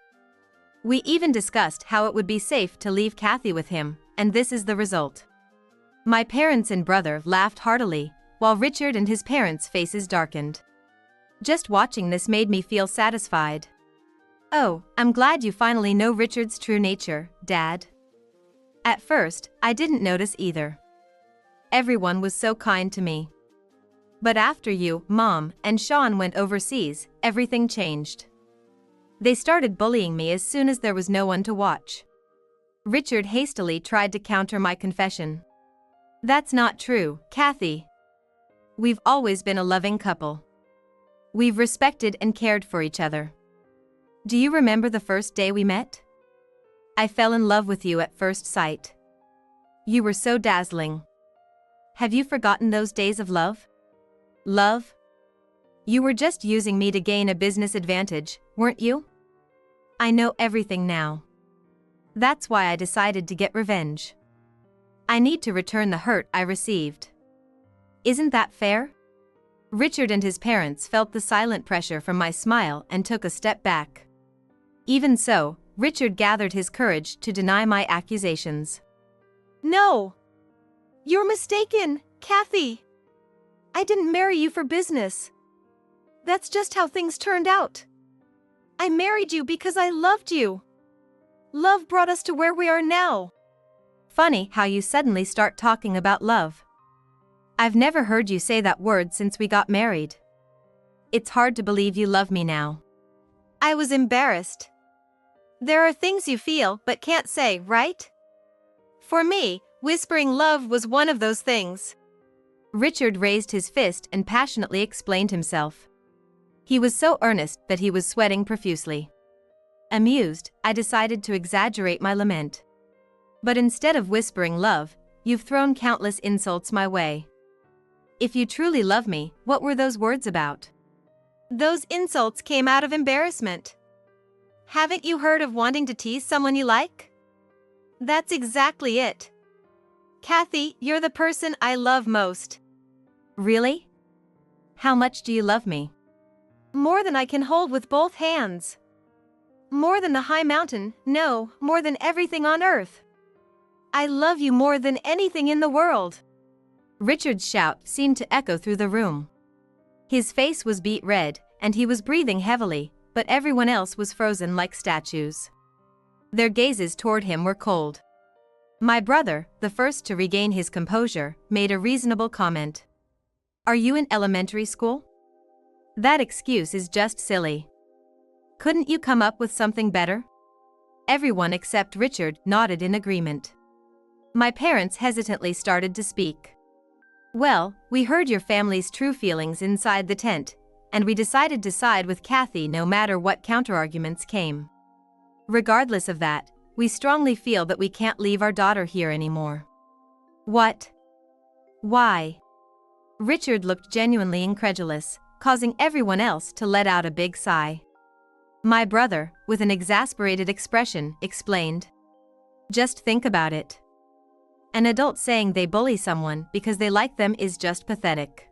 We even discussed how it would be safe to leave Kathy with him, and this is the result. My parents and brother laughed heartily, while Richard and his parents' faces darkened. Just watching this made me feel satisfied. Oh, I'm glad you finally know Richard's true nature, Dad. At first, I didn't notice either. Everyone was so kind to me. But after you, Mom, and Sean went overseas, everything changed. They started bullying me as soon as there was no one to watch. Richard hastily tried to counter my confession. That's not true, Kathy. We've always been a loving couple. We've respected and cared for each other. Do you remember the first day we met? I fell in love with you at first sight. You were so dazzling. Have you forgotten those days of love? Love? You were just using me to gain a business advantage, weren't you? I know everything now. That's why I decided to get revenge. I need to return the hurt I received. Isn't that fair? Richard and his parents felt the silent pressure from my smile and took a step back. Even so, Richard gathered his courage to deny my accusations. No! You're mistaken, Kathy. I didn't marry you for business. That's just how things turned out. I married you because I loved you. Love brought us to where we are now. Funny how you suddenly start talking about love. I've never heard you say that word since we got married. It's hard to believe you love me now. I was embarrassed. There are things you feel but can't say, right? For me, whispering love was one of those things. Richard raised his fist and passionately explained himself. He was so earnest that he was sweating profusely. Amused, I decided to exaggerate my lament. But instead of whispering love, you've thrown countless insults my way. If you truly love me, what were those words about? Those insults came out of embarrassment. Haven't you heard of wanting to tease someone you like? That's exactly it. Kathy, you're the person I love most. Really? How much do you love me? More than I can hold with both hands. More than the high mountain, no, more than everything on earth. I love you more than anything in the world. Richard's shout seemed to echo through the room. His face was beet red, and he was breathing heavily, but everyone else was frozen like statues. Their gazes toward him were cold. My brother, the first to regain his composure, made a reasonable comment. Are you in elementary school? That excuse is just silly. Couldn't you come up with something better? Everyone except Richard nodded in agreement. My parents hesitantly started to speak. Well, we heard your family's true feelings inside the tent, and we decided to side with Kathy no matter what counterarguments came. Regardless of that, we strongly feel that we can't leave our daughter here anymore. What? Why? Richard looked genuinely incredulous, causing everyone else to let out a big sigh. My brother, with an exasperated expression, explained. Just think about it. An adult saying they bully someone because they like them is just pathetic.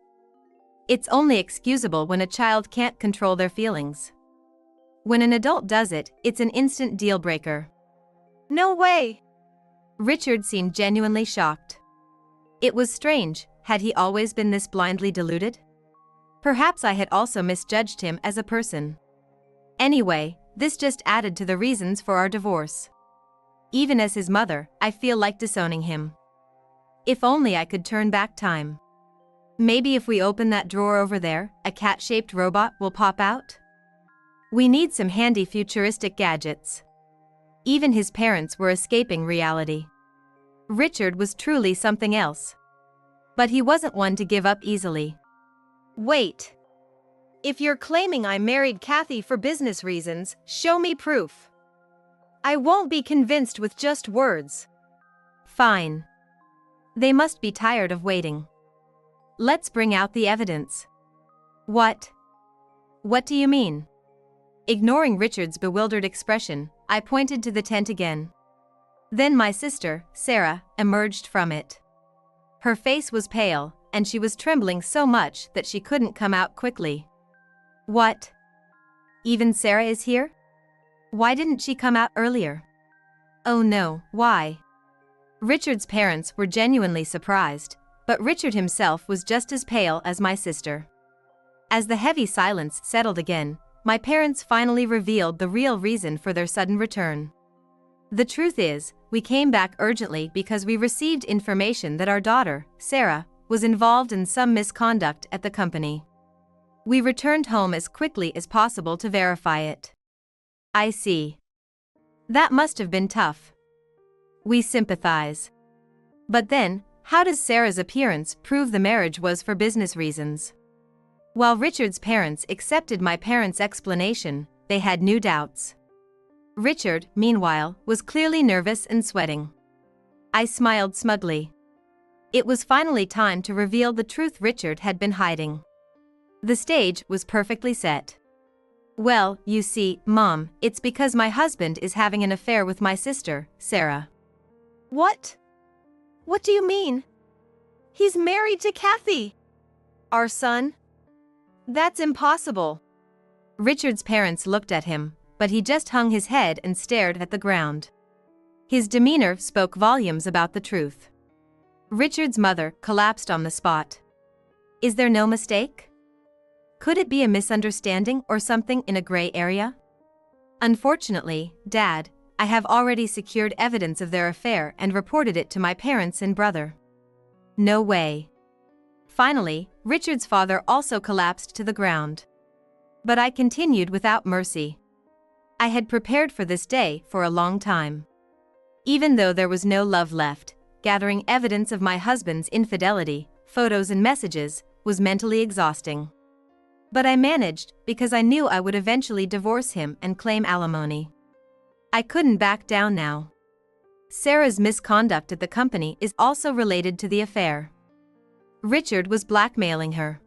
It's only excusable when a child can't control their feelings. When an adult does it, it's an instant deal breaker. No way! Richard seemed genuinely shocked. It was strange, had he always been this blindly deluded? Perhaps I had also misjudged him as a person. Anyway, this just added to the reasons for our divorce. Even as his mother, I feel like disowning him. If only I could turn back time. Maybe if we open that drawer over there, a cat-shaped robot will pop out? We need some handy futuristic gadgets. Even his parents were escaping reality. Richard was truly something else. But he wasn't one to give up easily. Wait. If you're claiming I married Kathy for business reasons, show me proof. I won't be convinced with just words. Fine. They must be tired of waiting. Let's bring out the evidence. What? What do you mean? Ignoring Richard's bewildered expression, I pointed to the tent again. Then my sister, Sarah, emerged from it. Her face was pale, and she was trembling so much that she couldn't come out quickly. What? Even Sarah is here? Why didn't she come out earlier? Oh no, why? Richard's parents were genuinely surprised, but Richard himself was just as pale as my sister. As the heavy silence settled again, my parents finally revealed the real reason for their sudden return. The truth is, we came back urgently because we received information that our daughter, Sarah, was involved in some misconduct at the company. We returned home as quickly as possible to verify it. I see. That must have been tough. We sympathize. But then, how does Sarah's appearance prove the marriage was for business reasons? While Richard's parents accepted my parents' explanation, they had new doubts. Richard, meanwhile, was clearly nervous and sweating. I smiled smugly. It was finally time to reveal the truth Richard had been hiding. The stage was perfectly set. Well, you see, Mom, it's because my husband is having an affair with my sister, Sarah. What? What do you mean? He's married to Kathy. Our son? That's impossible. Richard's parents looked at him, but he just hung his head and stared at the ground. His demeanor spoke volumes about the truth. Richard's mother collapsed on the spot. Is there no mistake? Could it be a misunderstanding or something in a gray area? Unfortunately, Dad, I have already secured evidence of their affair and reported it to my parents and brother. No way. Finally, Richard's father also collapsed to the ground. But I continued without mercy. I had prepared for this day for a long time. Even though there was no love left, gathering evidence of my husband's infidelity, photos and messages, was mentally exhausting. But I managed because I knew I would eventually divorce him and claim alimony. I couldn't back down now. Sarah's misconduct at the company is also related to the affair. Richard was blackmailing her.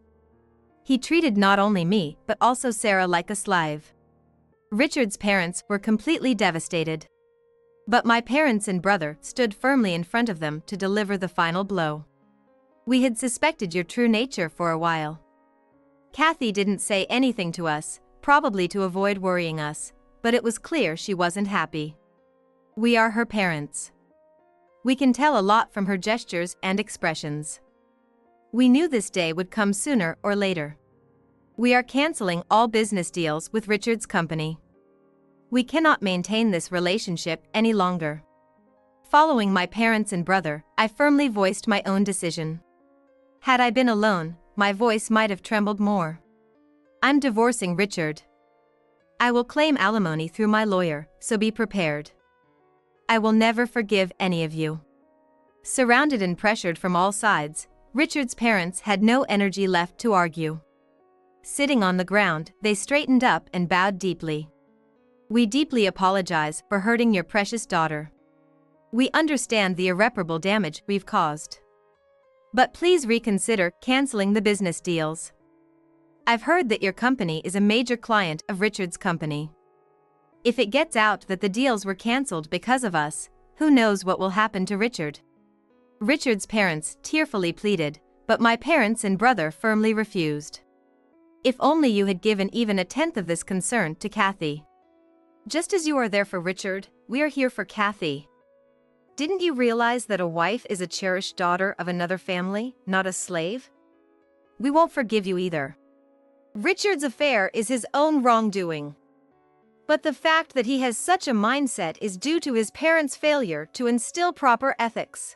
He treated not only me but also Sarah like a slave. Richard's parents were completely devastated. But my parents and brother stood firmly in front of them to deliver the final blow. We had suspected your true nature for a while. Kathy didn't say anything to us, probably to avoid worrying us, but it was clear she wasn't happy. We are her parents. We can tell a lot from her gestures and expressions. We knew this day would come sooner or later. We are canceling all business deals with Richard's company. We cannot maintain this relationship any longer. Following my parents and brother, I firmly voiced my own decision. Had I been alone, my voice might have trembled more. I'm divorcing Richard. I will claim alimony through my lawyer, so be prepared. I will never forgive any of you. Surrounded and pressured from all sides, Richard's parents had no energy left to argue. Sitting on the ground, they straightened up and bowed deeply. We deeply apologize for hurting your precious daughter. We understand the irreparable damage we've caused. But please reconsider canceling the business deals. I've heard that your company is a major client of Richard's company. If it gets out that the deals were cancelled because of us, who knows what will happen to Richard? Richard's parents tearfully pleaded, but my parents and brother firmly refused. If only you had given even a tenth of this concern to Kathy. Just as you are there for Richard, we are here for Kathy. Didn't you realize that a wife is a cherished daughter of another family, not a slave? We won't forgive you either. Richard's affair is his own wrongdoing. But the fact that he has such a mindset is due to his parents' failure to instill proper ethics.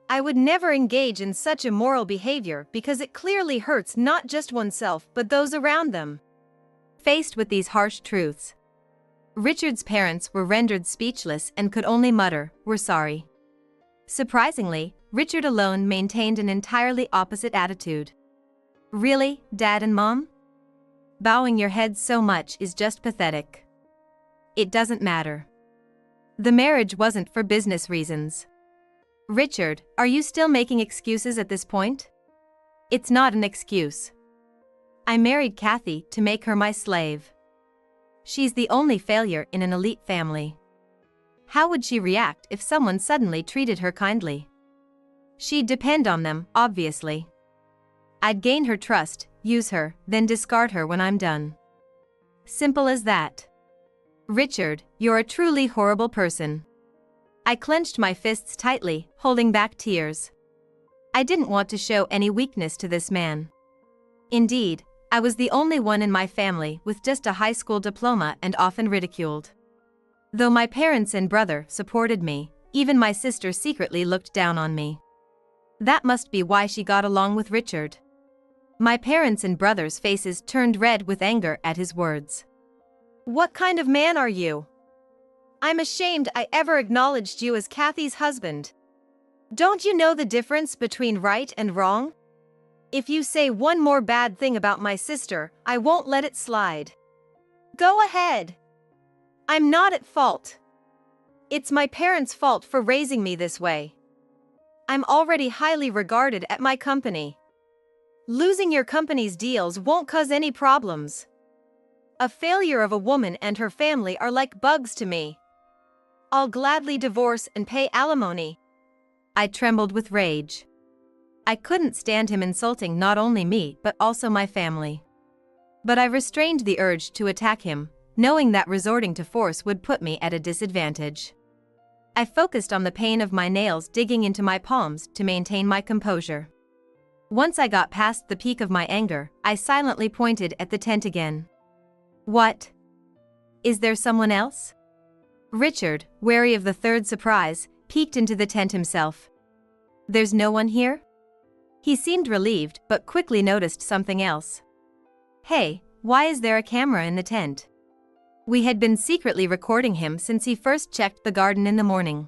I would never engage in such immoral behavior because it clearly hurts not just oneself but those around them. Faced with these harsh truths, Richard's parents were rendered speechless and could only mutter, "We're sorry." Surprisingly, Richard alone maintained an entirely opposite attitude. Really, Dad and Mom? Bowing your heads so much is just pathetic. It doesn't matter. The marriage wasn't for business reasons. Richard, are you still making excuses at this point? It's not an excuse. I married Kathy to make her my slave. She's the only failure in an elite family. How would she react if someone suddenly treated her kindly? She'd depend on them, obviously. I'd gain her trust, use her, then discard her when I'm done. Simple as that. Richard, you're a truly horrible person. I clenched my fists tightly, holding back tears. I didn't want to show any weakness to this man. Indeed, I was the only one in my family with just a high school diploma and often ridiculed. Though my parents and brother supported me, even my sister secretly looked down on me. That must be why she got along with Richard. My parents' and brother's faces turned red with anger at his words. What kind of man are you? I'm ashamed I ever acknowledged you as Kathy's husband. Don't you know the difference between right and wrong? If you say one more bad thing about my sister, I won't let it slide. Go ahead. I'm not at fault. It's my parents' fault for raising me this way. I'm already highly regarded at my company. Losing your company's deals won't cause any problems. A failure of a woman and her family are like bugs to me. I'll gladly divorce and pay alimony. I trembled with rage. I couldn't stand him insulting not only me but also my family. But I restrained the urge to attack him, knowing that resorting to force would put me at a disadvantage. I focused on the pain of my nails digging into my palms to maintain my composure. Once I got past the peak of my anger, I silently pointed at the tent again. What? Is there someone else? Richard, wary of the third surprise, peeked into the tent himself. There's no one here? He seemed relieved but quickly noticed something else. Hey, why is there a camera in the tent? We had been secretly recording him since he first checked the garden in the morning.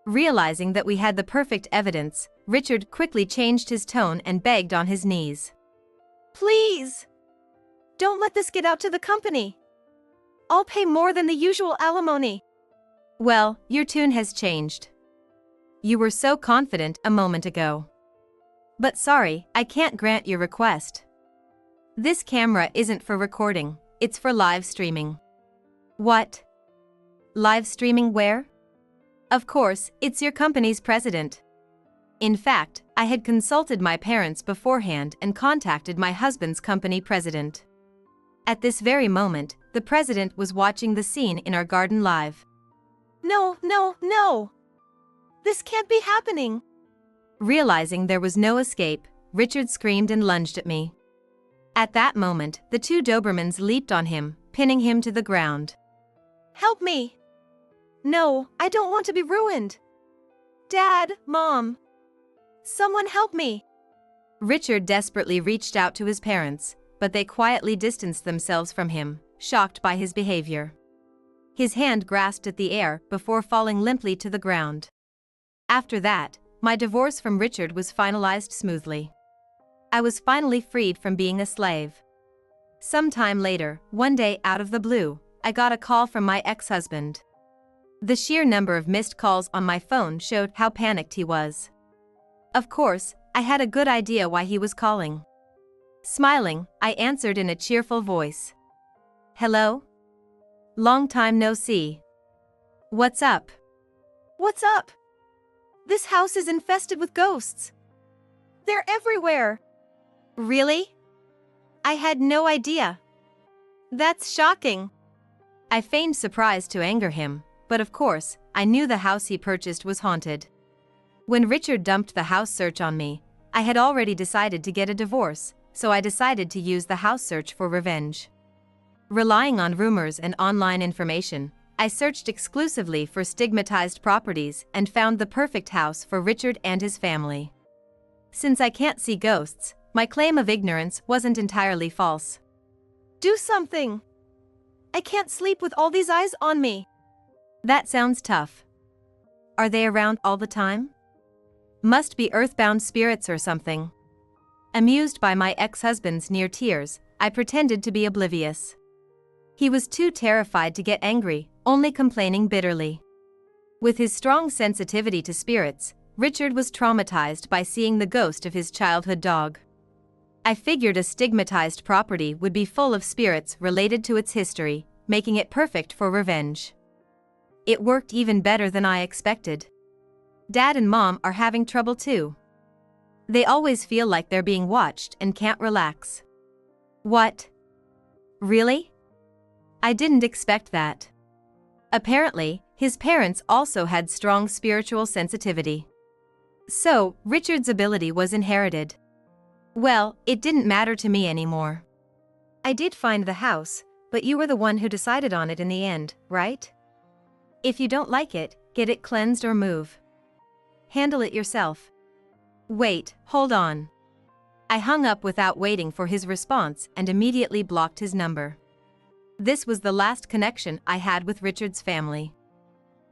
Realizing that we had the perfect evidence, Richard quickly changed his tone and begged on his knees. Please! Don't let this get out to the company. I'll pay more than the usual alimony. Well, your tune has changed. You were so confident a moment ago. But sorry, I can't grant your request. This camera isn't for recording, it's for live streaming. What? Live streaming where? Of course, it's your company's president. In fact, I had consulted my parents beforehand and contacted my husband's company president. At this very moment, the president was watching the scene in our garden live. No, no, no! This can't be happening! Realizing there was no escape, Richard screamed and lunged at me. At that moment, the two Dobermans leaped on him, pinning him to the ground. Help me! No, I don't want to be ruined! Dad, Mom! Someone help me! Richard desperately reached out to his parents, but they quietly distanced themselves from him, shocked by his behavior. His hand grasped at the air before falling limply to the ground. After that, my divorce from Richard was finalized smoothly. I was finally freed from being a slave. Some time later, one day out of the blue, I got a call from my ex-husband. The sheer number of missed calls on my phone showed how panicked he was. Of course, I had a good idea why he was calling. Smiling, I answered in a cheerful voice. Hello? Long time no see. What's up? What's up? This house is infested with ghosts. They're everywhere. Really? I had no idea. That's shocking. I feigned surprise to anger him, but of course, I knew the house he purchased was haunted. When Richard dumped the house search on me, I had already decided to get a divorce, so I decided to use the house search for revenge. Relying on rumors and online information, I searched exclusively for stigmatized properties and found the perfect house for Richard and his family. Since I can't see ghosts, my claim of ignorance wasn't entirely false. Do something! I can't sleep with all these eyes on me. That sounds tough. Are they around all the time? Must be earthbound spirits or something. Amused by my ex-husband's near tears, I pretended to be oblivious. He was too terrified to get angry, only complaining bitterly. With his strong sensitivity to spirits, Richard was traumatized by seeing the ghost of his childhood dog. I figured a stigmatized property would be full of spirits related to its history, making it perfect for revenge. It worked even better than I expected. Dad and Mom are having trouble too. They always feel like they're being watched and can't relax. What? Really? I didn't expect that. Apparently, his parents also had strong spiritual sensitivity. So, Richard's ability was inherited. Well, it didn't matter to me anymore. I did find the house, but you were the one who decided on it in the end, right? If you don't like it, get it cleansed or move. Handle it yourself. Wait, hold on. I hung up without waiting for his response and immediately blocked his number. This was the last connection I had with Richard's family.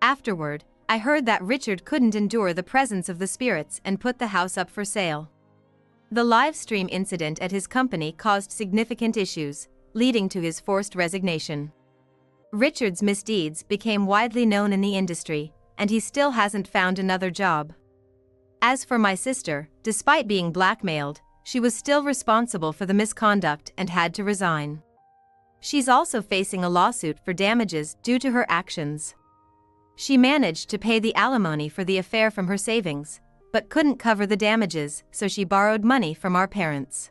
Afterward, I heard that Richard couldn't endure the presence of the spirits and put the house up for sale. The live stream incident at his company caused significant issues, leading to his forced resignation. Richard's misdeeds became widely known in the industry, and he still hasn't found another job. As for my sister, despite being blackmailed, she was still responsible for the misconduct and had to resign. She's also facing a lawsuit for damages due to her actions. She managed to pay the alimony for the affair from her savings, but couldn't cover the damages, so she borrowed money from our parents.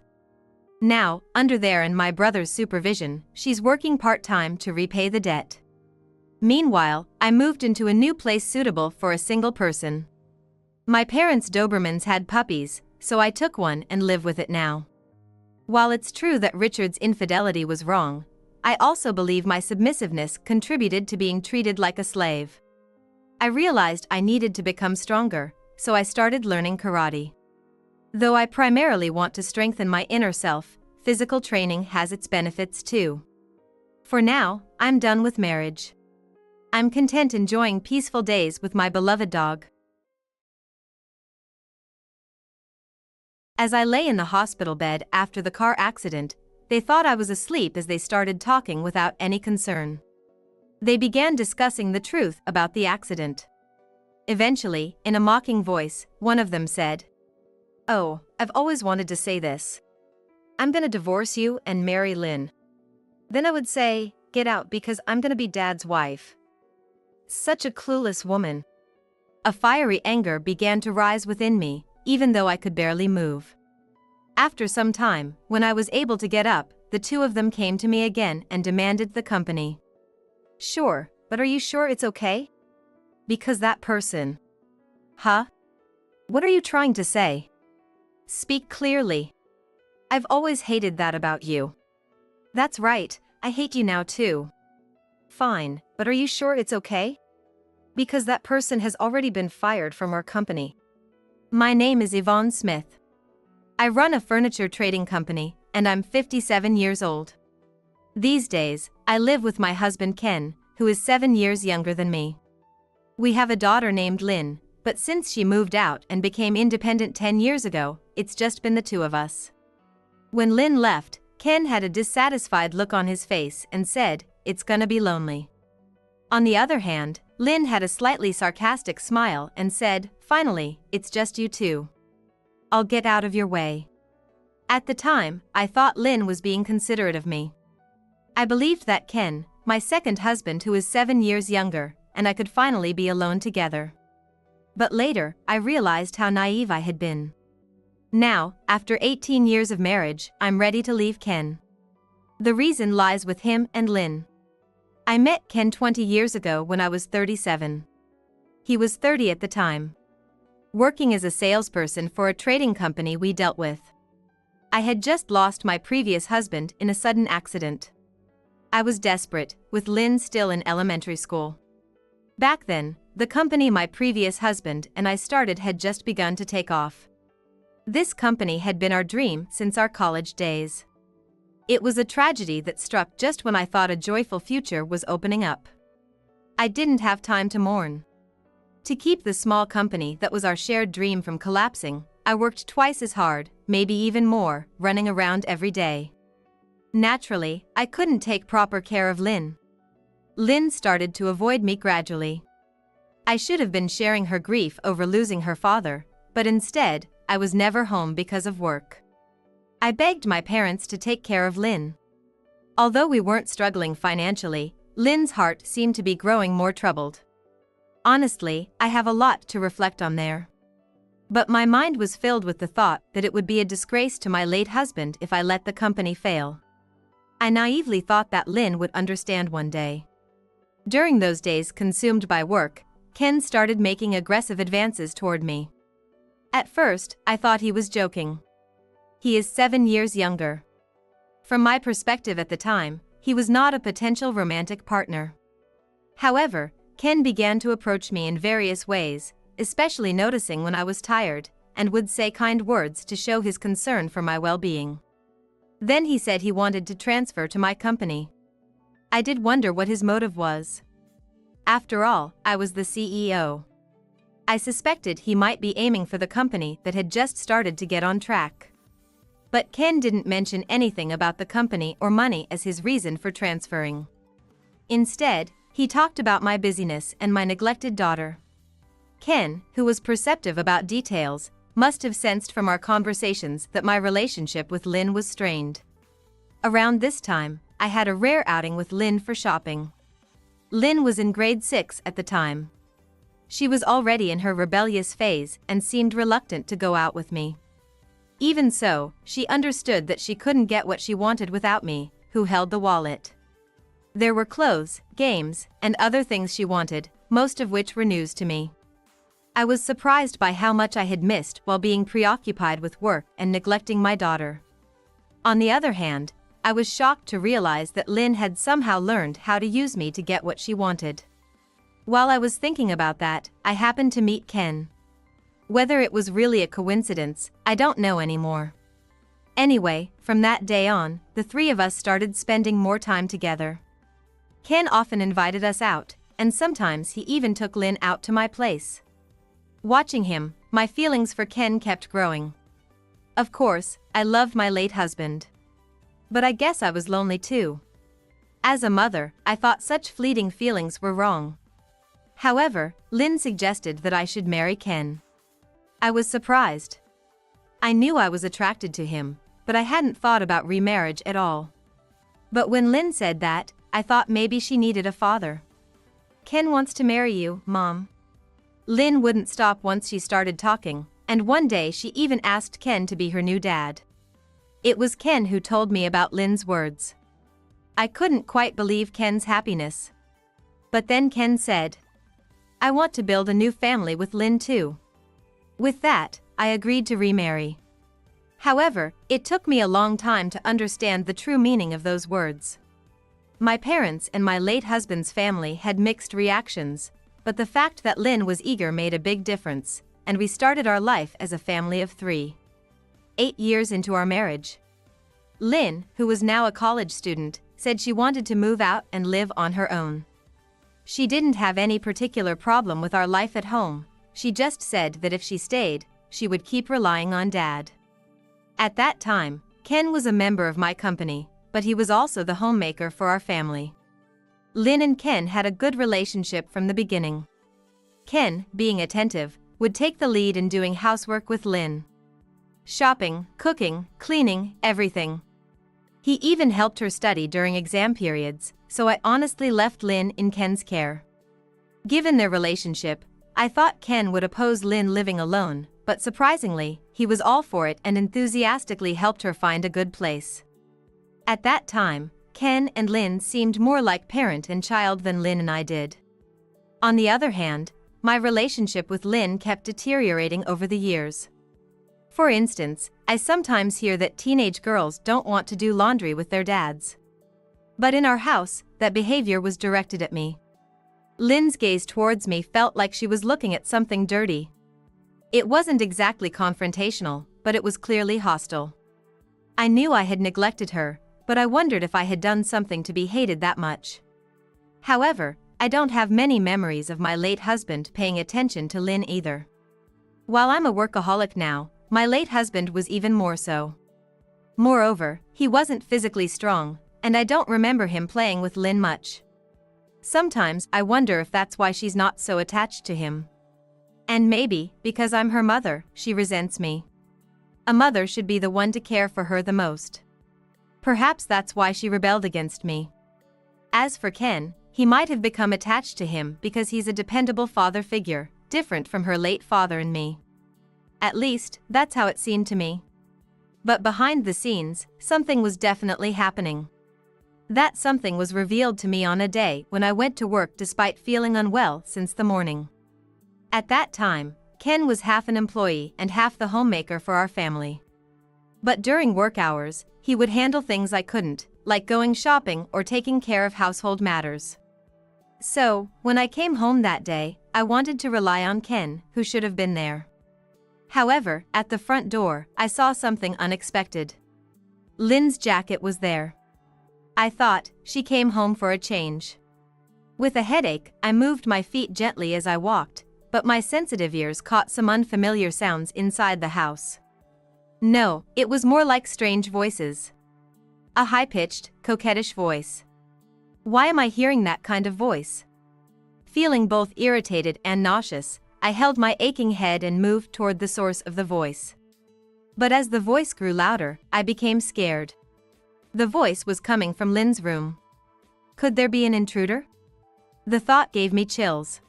Now, under their and my brother's supervision, she's working part-time to repay the debt. Meanwhile, I moved into a new place suitable for a single person. My parents' Dobermans had puppies, so I took one and live with it now. While it's true that Richard's infidelity was wrong, I also believe my submissiveness contributed to being treated like a slave. I realized I needed to become stronger, so I started learning karate. Though I primarily want to strengthen my inner self, physical training has its benefits too. For now, I'm done with marriage. I'm content enjoying peaceful days with my beloved dog. As I lay in the hospital bed after the car accident, they thought I was asleep as they started talking without any concern. They began discussing the truth about the accident. Eventually, in a mocking voice, one of them said, "Oh, I've always wanted to say this. I'm gonna divorce you and marry Lynn." Then I would say, "Get out because I'm gonna be Dad's wife." Such a clueless woman. A fiery anger began to rise within me, even though I could barely move. After some time, when I was able to get up, the two of them came to me again and demanded the company. "Sure, but are you sure it's okay? Because that person..." "Huh? What are you trying to say? Speak clearly. I've always hated that about you." "That's right, I hate you now too." "Fine, but are you sure it's okay? Because that person has already been fired from our company." "My name is Yvonne Smith. I run a furniture trading company, and I'm 57 years old. These days, I live with my husband Ken, who is 7 years younger than me. We have a daughter named Lynn, but since she moved out and became independent 10 years ago, it's just been the two of us." When Lynn left, Ken had a dissatisfied look on his face and said, "It's gonna be lonely." On the other hand, Lynn had a slightly sarcastic smile and said, "Finally, it's just you two. I'll get out of your way." At the time, I thought Lynn was being considerate of me. I believed that Ken, my second husband who is 7 years younger, and I could finally be alone together. But later, I realized how naive I had been. Now, after 18 years of marriage, I'm ready to leave Ken. The reason lies with him and Lynn. I met Ken 20 years ago when I was 37. He was 30 at the time, working as a salesperson for a trading company we dealt with. I had just lost my previous husband in a sudden accident. I was desperate, with Lynn still in elementary school. Back then, the company my previous husband and I started had just begun to take off. This company had been our dream since our college days. It was a tragedy that struck just when I thought a joyful future was opening up. I didn't have time to mourn. To keep the small company that was our shared dream from collapsing, I worked twice as hard, maybe even more, running around every day. Naturally, I couldn't take proper care of Lynn. Lynn started to avoid me gradually. I should have been sharing her grief over losing her father, but instead, I was never home because of work. I begged my parents to take care of Lynn. Although we weren't struggling financially, Lynn's heart seemed to be growing more troubled. Honestly, I have a lot to reflect on there. But my mind was filled with the thought that it would be a disgrace to my late husband if I let the company fail. I naively thought that Lynn would understand one day. During those days consumed by work, Ken started making aggressive advances toward me. At first, I thought he was joking. He is 7 years younger. From my perspective at the time, he was not a potential romantic partner. However, Ken began to approach me in various ways, especially noticing when I was tired, and would say kind words to show his concern for my well-being. Then he said he wanted to transfer to my company. I did wonder what his motive was. After all, I was the CEO. I suspected he might be aiming for the company that had just started to get on track. But Ken didn't mention anything about the company or money as his reason for transferring. Instead, he talked about my busyness and my neglected daughter. Ken, who was perceptive about details, must have sensed from our conversations that my relationship with Lynn was strained. Around this time, I had a rare outing with Lynn for shopping. Lynn was in grade 6 at the time. She was already in her rebellious phase and seemed reluctant to go out with me. Even so, she understood that she couldn't get what she wanted without me, who held the wallet. There were clothes, games, and other things she wanted, most of which were news to me. I was surprised by how much I had missed while being preoccupied with work and neglecting my daughter. On the other hand, I was shocked to realize that Lynn had somehow learned how to use me to get what she wanted. While I was thinking about that, I happened to meet Ken. Whether it was really a coincidence, I don't know anymore. Anyway, from that day on, the three of us started spending more time together. Ken often invited us out, and sometimes he even took Lynn out to my place. Watching him, my feelings for Ken kept growing. Of course, I loved my late husband. But I guess I was lonely too. As a mother, I thought such fleeting feelings were wrong. However, Lynn suggested that I should marry Ken. I was surprised. I knew I was attracted to him, but I hadn't thought about remarriage at all. But when Lynn said that, I thought maybe she needed a father. Ken wants to marry you, Mom. Lynn wouldn't stop once she started talking, and one day she even asked Ken to be her new dad. It was Ken who told me about Lynn's words. I couldn't quite believe Ken's happiness. But then Ken said, "I want to build a new family with Lynn too." With that, I agreed to remarry. However, it took me a long time to understand the true meaning of those words. My parents and my late husband's family had mixed reactions, but the fact that Lynn was eager made a big difference, and we started our life as a family of 3. 8 years into our marriage. Lynn, who was now a college student, said she wanted to move out and live on her own. She didn't have any particular problem with our life at home, she just said that if she stayed, she would keep relying on Dad. At that time, Ken was a member of my company, but he was also the homemaker for our family. Lynn and Ken had a good relationship from the beginning. Ken, being attentive, would take the lead in doing housework with Lynn. Shopping, cooking, cleaning, everything. He even helped her study during exam periods, so I honestly left Lynn in Ken's care. Given their relationship, I thought Ken would oppose Lynn living alone, but surprisingly, he was all for it and enthusiastically helped her find a good place. At that time, Ken and Lynn seemed more like parent and child than Lynn and I did. On the other hand, my relationship with Lynn kept deteriorating over the years. For instance, I sometimes hear that teenage girls don't want to do laundry with their dads. But in our house, that behavior was directed at me. Lynn's gaze towards me felt like she was looking at something dirty. It wasn't exactly confrontational, but it was clearly hostile. I knew I had neglected her, but I wondered if I had done something to be hated that much. However, I don't have many memories of my late husband paying attention to Lynn either. While I'm a workaholic now, my late husband was even more so. Moreover, he wasn't physically strong, and I don't remember him playing with Lynn much. Sometimes I wonder if that's why she's not so attached to him. And maybe, because I'm her mother, she resents me. A mother should be the one to care for her the most. Perhaps that's why she rebelled against me. As for Ken, he might have become attached to him because he's a dependable father figure, different from her late father and me. At least, that's how it seemed to me. But behind the scenes, something was definitely happening. That something was revealed to me on a day when I went to work despite feeling unwell since the morning. At that time, Ken was half an employee and half the homemaker for our family. But during work hours, he would handle things I couldn't, like going shopping or taking care of household matters. So, when I came home that day, I wanted to rely on Ken, who should have been there. However, at the front door, I saw something unexpected. Lynn's jacket was there. I thought, she came home for a change. With a headache, I moved my feet gently as I walked, but my sensitive ears caught some unfamiliar sounds inside the house. No, it was more like strange voices. A high-pitched, coquettish voice. Why am I hearing that kind of voice? Feeling both irritated and nauseous, I held my aching head and moved toward the source of the voice. But as the voice grew louder, I became scared. The voice was coming from Lynn's room. Could there be an intruder? The thought gave me chills.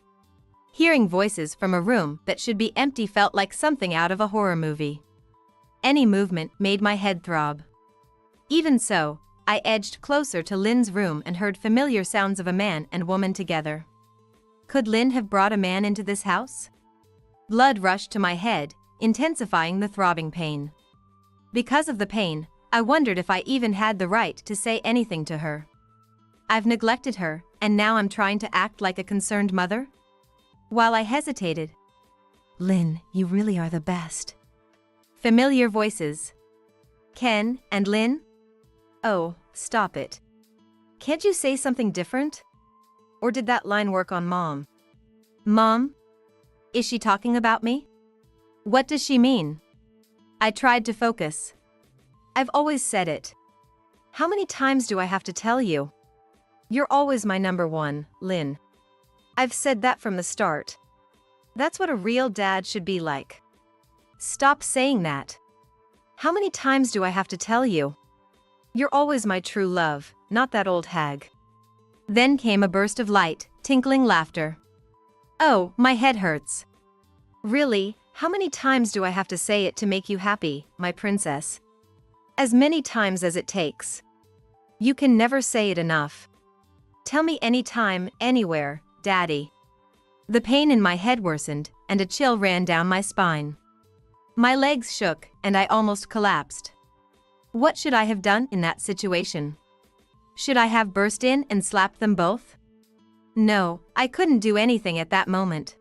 Hearing voices from a room that should be empty felt like something out of a horror movie. Any movement made my head throb. Even so, I edged closer to Lynn's room and heard familiar sounds of a man and woman together. Could Lynn have brought a man into this house? Blood rushed to my head, intensifying the throbbing pain. Because of the pain, I wondered if I even had the right to say anything to her. I've neglected her, and now I'm trying to act like a concerned mother? While I hesitated, "Lynn, you really are the best." Familiar voices. Ken and Lynn? Oh, stop it. Can't you say something different? Or did that line work on Mom? Mom? Is she talking about me? What does she mean? I tried to focus. I've always said it. How many times do I have to tell you? You're always my number one, Lynn. I've said that from the start. That's what a real dad should be like. Stop saying that. How many times do I have to tell you? You're always my true love, not that old hag. Then came a burst of light, tinkling laughter. Oh, my head hurts. Really, how many times do I have to say it to make you happy, my princess? As many times as it takes. You can never say it enough. Tell me anytime, anywhere, Daddy. The pain in my head worsened, and a chill ran down my spine. My legs shook, and I almost collapsed. What should I have done in that situation? Should I have burst in and slapped them both? No, I couldn't do anything at that moment.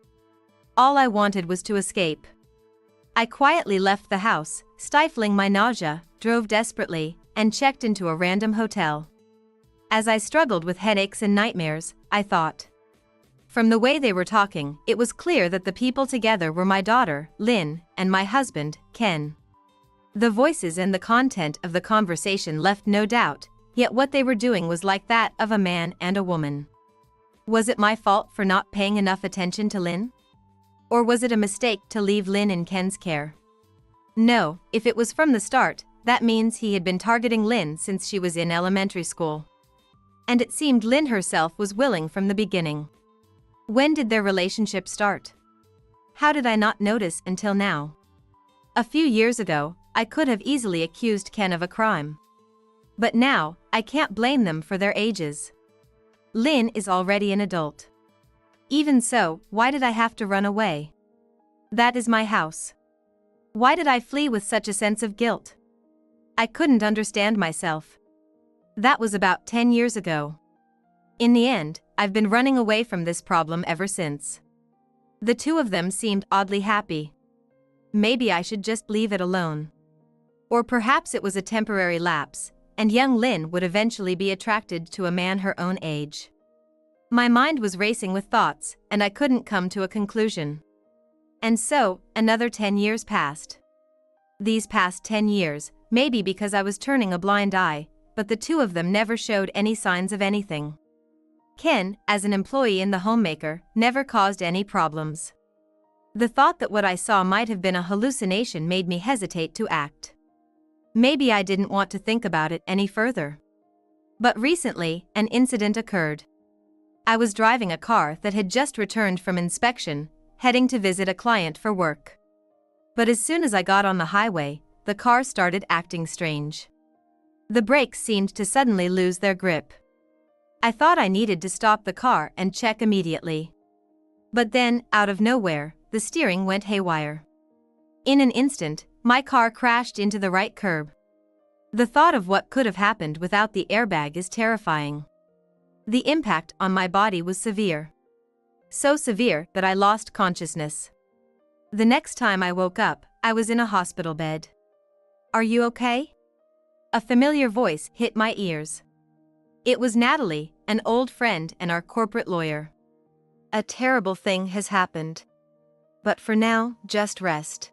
All I wanted was to escape. I quietly left the house, stifling my nausea, drove desperately, and checked into a random hotel. As I struggled with headaches and nightmares, I thought. From the way they were talking, it was clear that the people together were my daughter, Lynn, and my husband, Ken. The voices and the content of the conversation left no doubt, yet what they were doing was like that of a man and a woman. Was it my fault for not paying enough attention to Lynn? Or was it a mistake to leave Lynn in Ken's care? No, if it was from the start, that means he had been targeting Lynn since she was in elementary school. And it seemed Lynn herself was willing from the beginning. When did their relationship start? How did I not notice until now? A few years ago, I could have easily accused Ken of a crime. But now, I can't blame them for their ages. Lynn is already an adult. Even so, why did I have to run away? That is my house. Why did I flee with such a sense of guilt? I couldn't understand myself. That was about 10 years ago. In the end, I've been running away from this problem ever since. The two of them seemed oddly happy. Maybe I should just leave it alone. Or perhaps it was a temporary lapse, and young Lynn would eventually be attracted to a man her own age. My mind was racing with thoughts, and I couldn't come to a conclusion. And so, another 10 years passed. These past 10 years, maybe because I was turning a blind eye, but the two of them never showed any signs of anything. Ken, as an employee in the homemaker, never caused any problems. The thought that what I saw might have been a hallucination made me hesitate to act. Maybe I didn't want to think about it any further. But recently, an incident occurred. I was driving a car that had just returned from inspection, heading to visit a client for work. But as soon as I got on the highway, the car started acting strange. The brakes seemed to suddenly lose their grip. I thought I needed to stop the car and check immediately. But then, out of nowhere, the steering went haywire. In an instant, My car crashed into the right curb. The thought of what could have happened without the airbag is terrifying. The impact on my body was severe. So severe that I lost consciousness. The next time I woke up, I was in a hospital bed. "Are you okay?" A familiar voice hit my ears. It was Natalie, an old friend and our corporate lawyer. "A terrible thing has happened. But for now, just rest."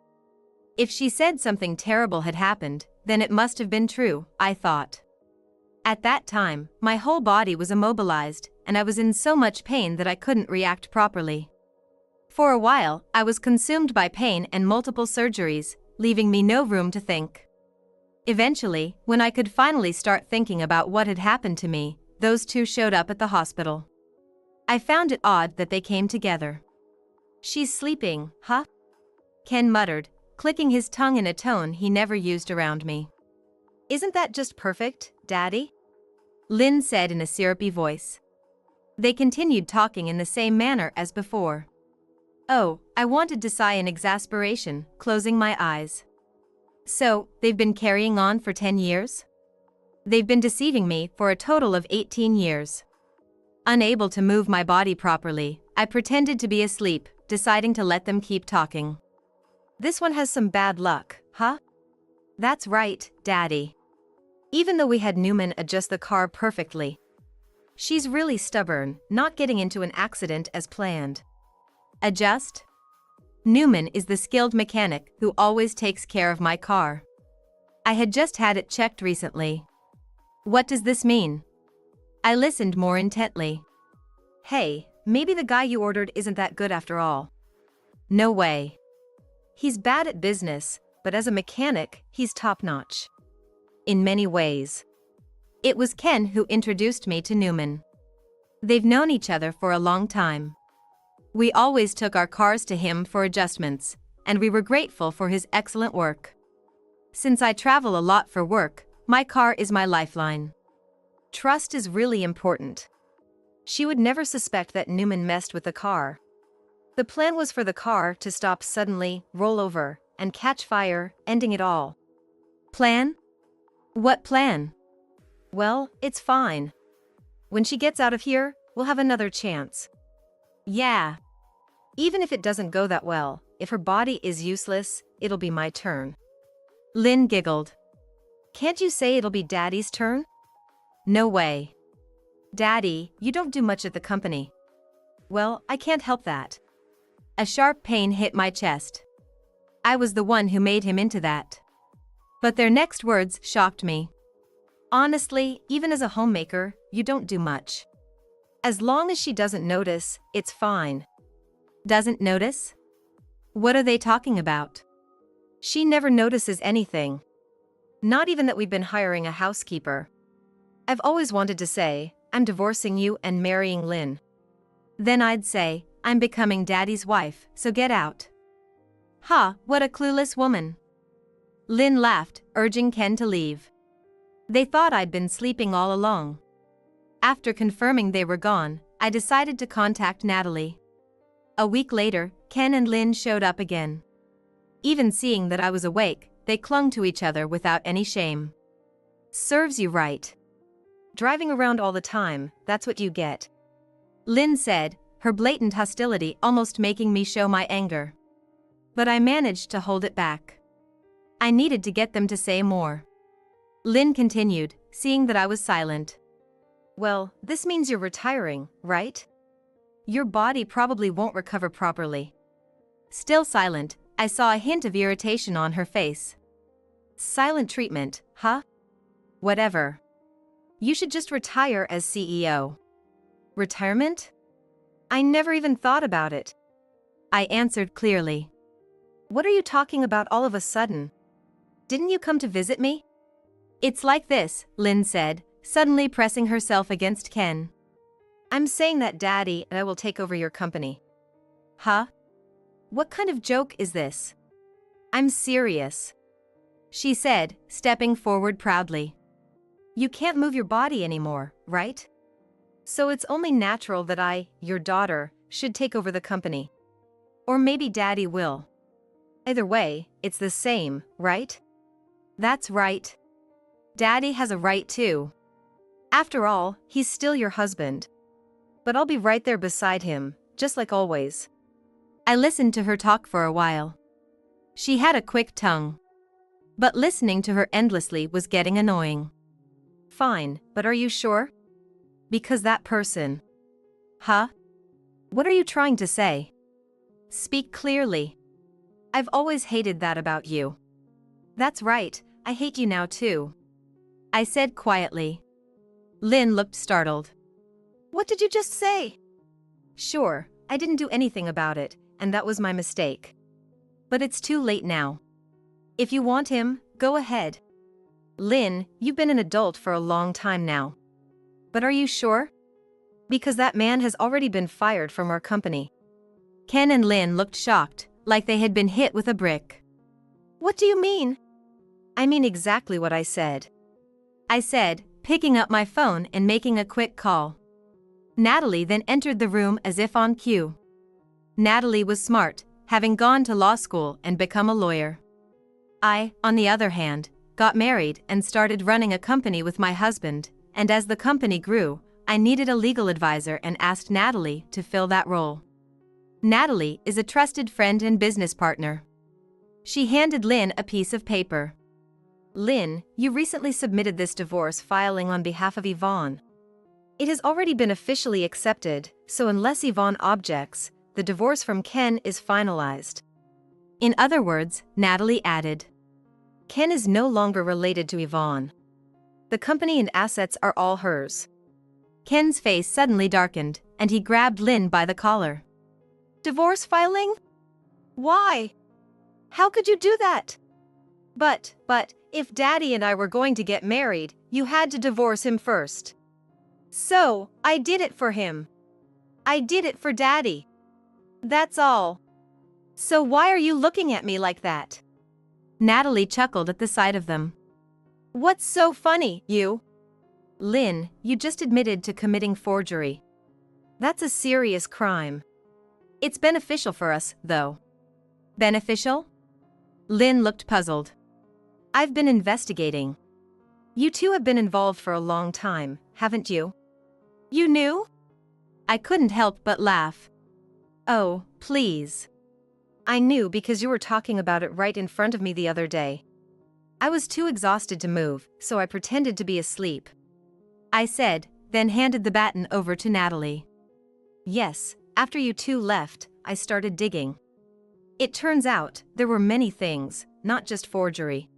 If she said something terrible had happened, then it must have been true, I thought. At that time, my whole body was immobilized, and I was in so much pain that I couldn't react properly. For a while, I was consumed by pain and multiple surgeries, leaving me no room to think. Eventually, when I could finally start thinking about what had happened to me, those two showed up at the hospital. I found it odd that they came together. "She's sleeping, huh?" Ken muttered, clicking his tongue in a tone he never used around me. "Isn't that just perfect, Daddy?" Lynn said in a syrupy voice. They continued talking in the same manner as before. Oh, I wanted to sigh in exasperation, closing my eyes. So, they've been carrying on for 10 years? They've been deceiving me for a total of 18 years. Unable to move my body properly, I pretended to be asleep, deciding to let them keep talking. "This one has some bad luck, huh?" "That's right, Daddy. Even though we had Newman adjust the car perfectly. She's really stubborn, not getting into an accident as planned." "Adjust?" Newman is the skilled mechanic who always takes care of my car. I had just had it checked recently. What does this mean? I listened more intently. "Hey, maybe the guy you ordered isn't that good after all." "No way. He's bad at business, but as a mechanic, he's top-notch. In many ways." It was Ken who introduced me to Newman. They've known each other for a long time. We always took our cars to him for adjustments, and we were grateful for his excellent work. Since I travel a lot for work, my car is my lifeline. Trust is really important. She would never suspect that Newman messed with the car. The plan was for the car to stop suddenly, roll over, and catch fire, ending it all. Plan? What plan? Well, it's fine. When she gets out of here, we'll have another chance. Yeah. Even if it doesn't go that well, if her body is useless, it'll be my turn. Lynn giggled. Can't you say it'll be Daddy's turn? No way. Daddy, you don't do much at the company. Well, I can't help that. A sharp pain hit my chest. I was the one who made him into that. But their next words shocked me. Honestly, even as a homemaker, you don't do much. As long as she doesn't notice, it's fine. Doesn't notice? What are they talking about? She never notices anything. Not even that we've been hiring a housekeeper. I've always wanted to say, I'm divorcing you and marrying Lynn. Then I'd say, I'm becoming Daddy's wife, so get out. Ha, what a clueless woman. Lynn laughed, urging Ken to leave. They thought I'd been sleeping all along. After confirming they were gone, I decided to contact Natalie. A week later, Ken and Lynn showed up again. Even seeing that I was awake, they clung to each other without any shame. Serves you right. Driving around all the time, that's what you get. Lynn said, her blatant hostility almost making me show my anger. But I managed to hold it back. I needed to get them to say more. Lynn continued, seeing that I was silent. Well, this means you're retiring, right? Your body probably won't recover properly. Still silent, I saw a hint of irritation on her face. Silent treatment, huh? Whatever. You should just retire as CEO. Retirement? I never even thought about it. I answered clearly. What are you talking about all of a sudden? Didn't you come to visit me? It's like this, Lynn said, suddenly pressing herself against Ken. I'm saying that Daddy and I will take over your company. Huh? What kind of joke is this? I'm serious. She said, stepping forward proudly. You can't move your body anymore, right? So it's only natural that I, your daughter, should take over the company. Or maybe Daddy will. Either way, it's the same, right? That's right. Daddy has a right too. After all, he's still your husband. But I'll be right there beside him, just like always. I listened to her talk for a while. She had a quick tongue. But listening to her endlessly was getting annoying. Fine, but are you sure? Because that person. Huh? What are you trying to say? Speak clearly. I've always hated that about you. That's right, I hate you now too. I said quietly. Lynn looked startled. What did you just say? Sure, I didn't do anything about it, and that was my mistake. But it's too late now. If you want him, go ahead. Lynn, you've been an adult for a long time now. But are you sure? Because that man has already been fired from our company. Ken and Lynn looked shocked, like they had been hit with a brick. What do you mean? I mean exactly what I said. I said, picking up my phone and making a quick call. Natalie then entered the room as if on cue. Natalie was smart, having gone to law school and become a lawyer. I, on the other hand, got married and started running a company with my husband, and as the company grew, I needed a legal advisor and asked Natalie to fill that role. Natalie is a trusted friend and business partner. She handed Lynn a piece of paper. Lynn, you recently submitted this divorce filing on behalf of Yvonne. It has already been officially accepted, so unless Yvonne objects, the divorce from Ken is finalized. In other words, Natalie added, Ken is no longer related to Yvonne. The company and assets are all hers. Ken's face suddenly darkened, and he grabbed Lynn by the collar. Divorce filing? Why? How could you do that? But, if Daddy and I were going to get married, you had to divorce him first. So, I did it for him. I did it for Daddy. That's all. So why are you looking at me like that? Natalie chuckled at the sight of them. What's so funny, you? Lynn, you just admitted to committing forgery. That's a serious crime. It's beneficial for us, though. Beneficial? Lynn looked puzzled. I've been investigating. You two have been involved for a long time, haven't you? You knew? I couldn't help but laugh. Oh, please. I knew because you were talking about it right in front of me the other day. I was too exhausted to move, so I pretended to be asleep. I said, then handed the baton over to Natalie. Yes, after you two left, I started digging. It turns out, there were many things, not just forgery.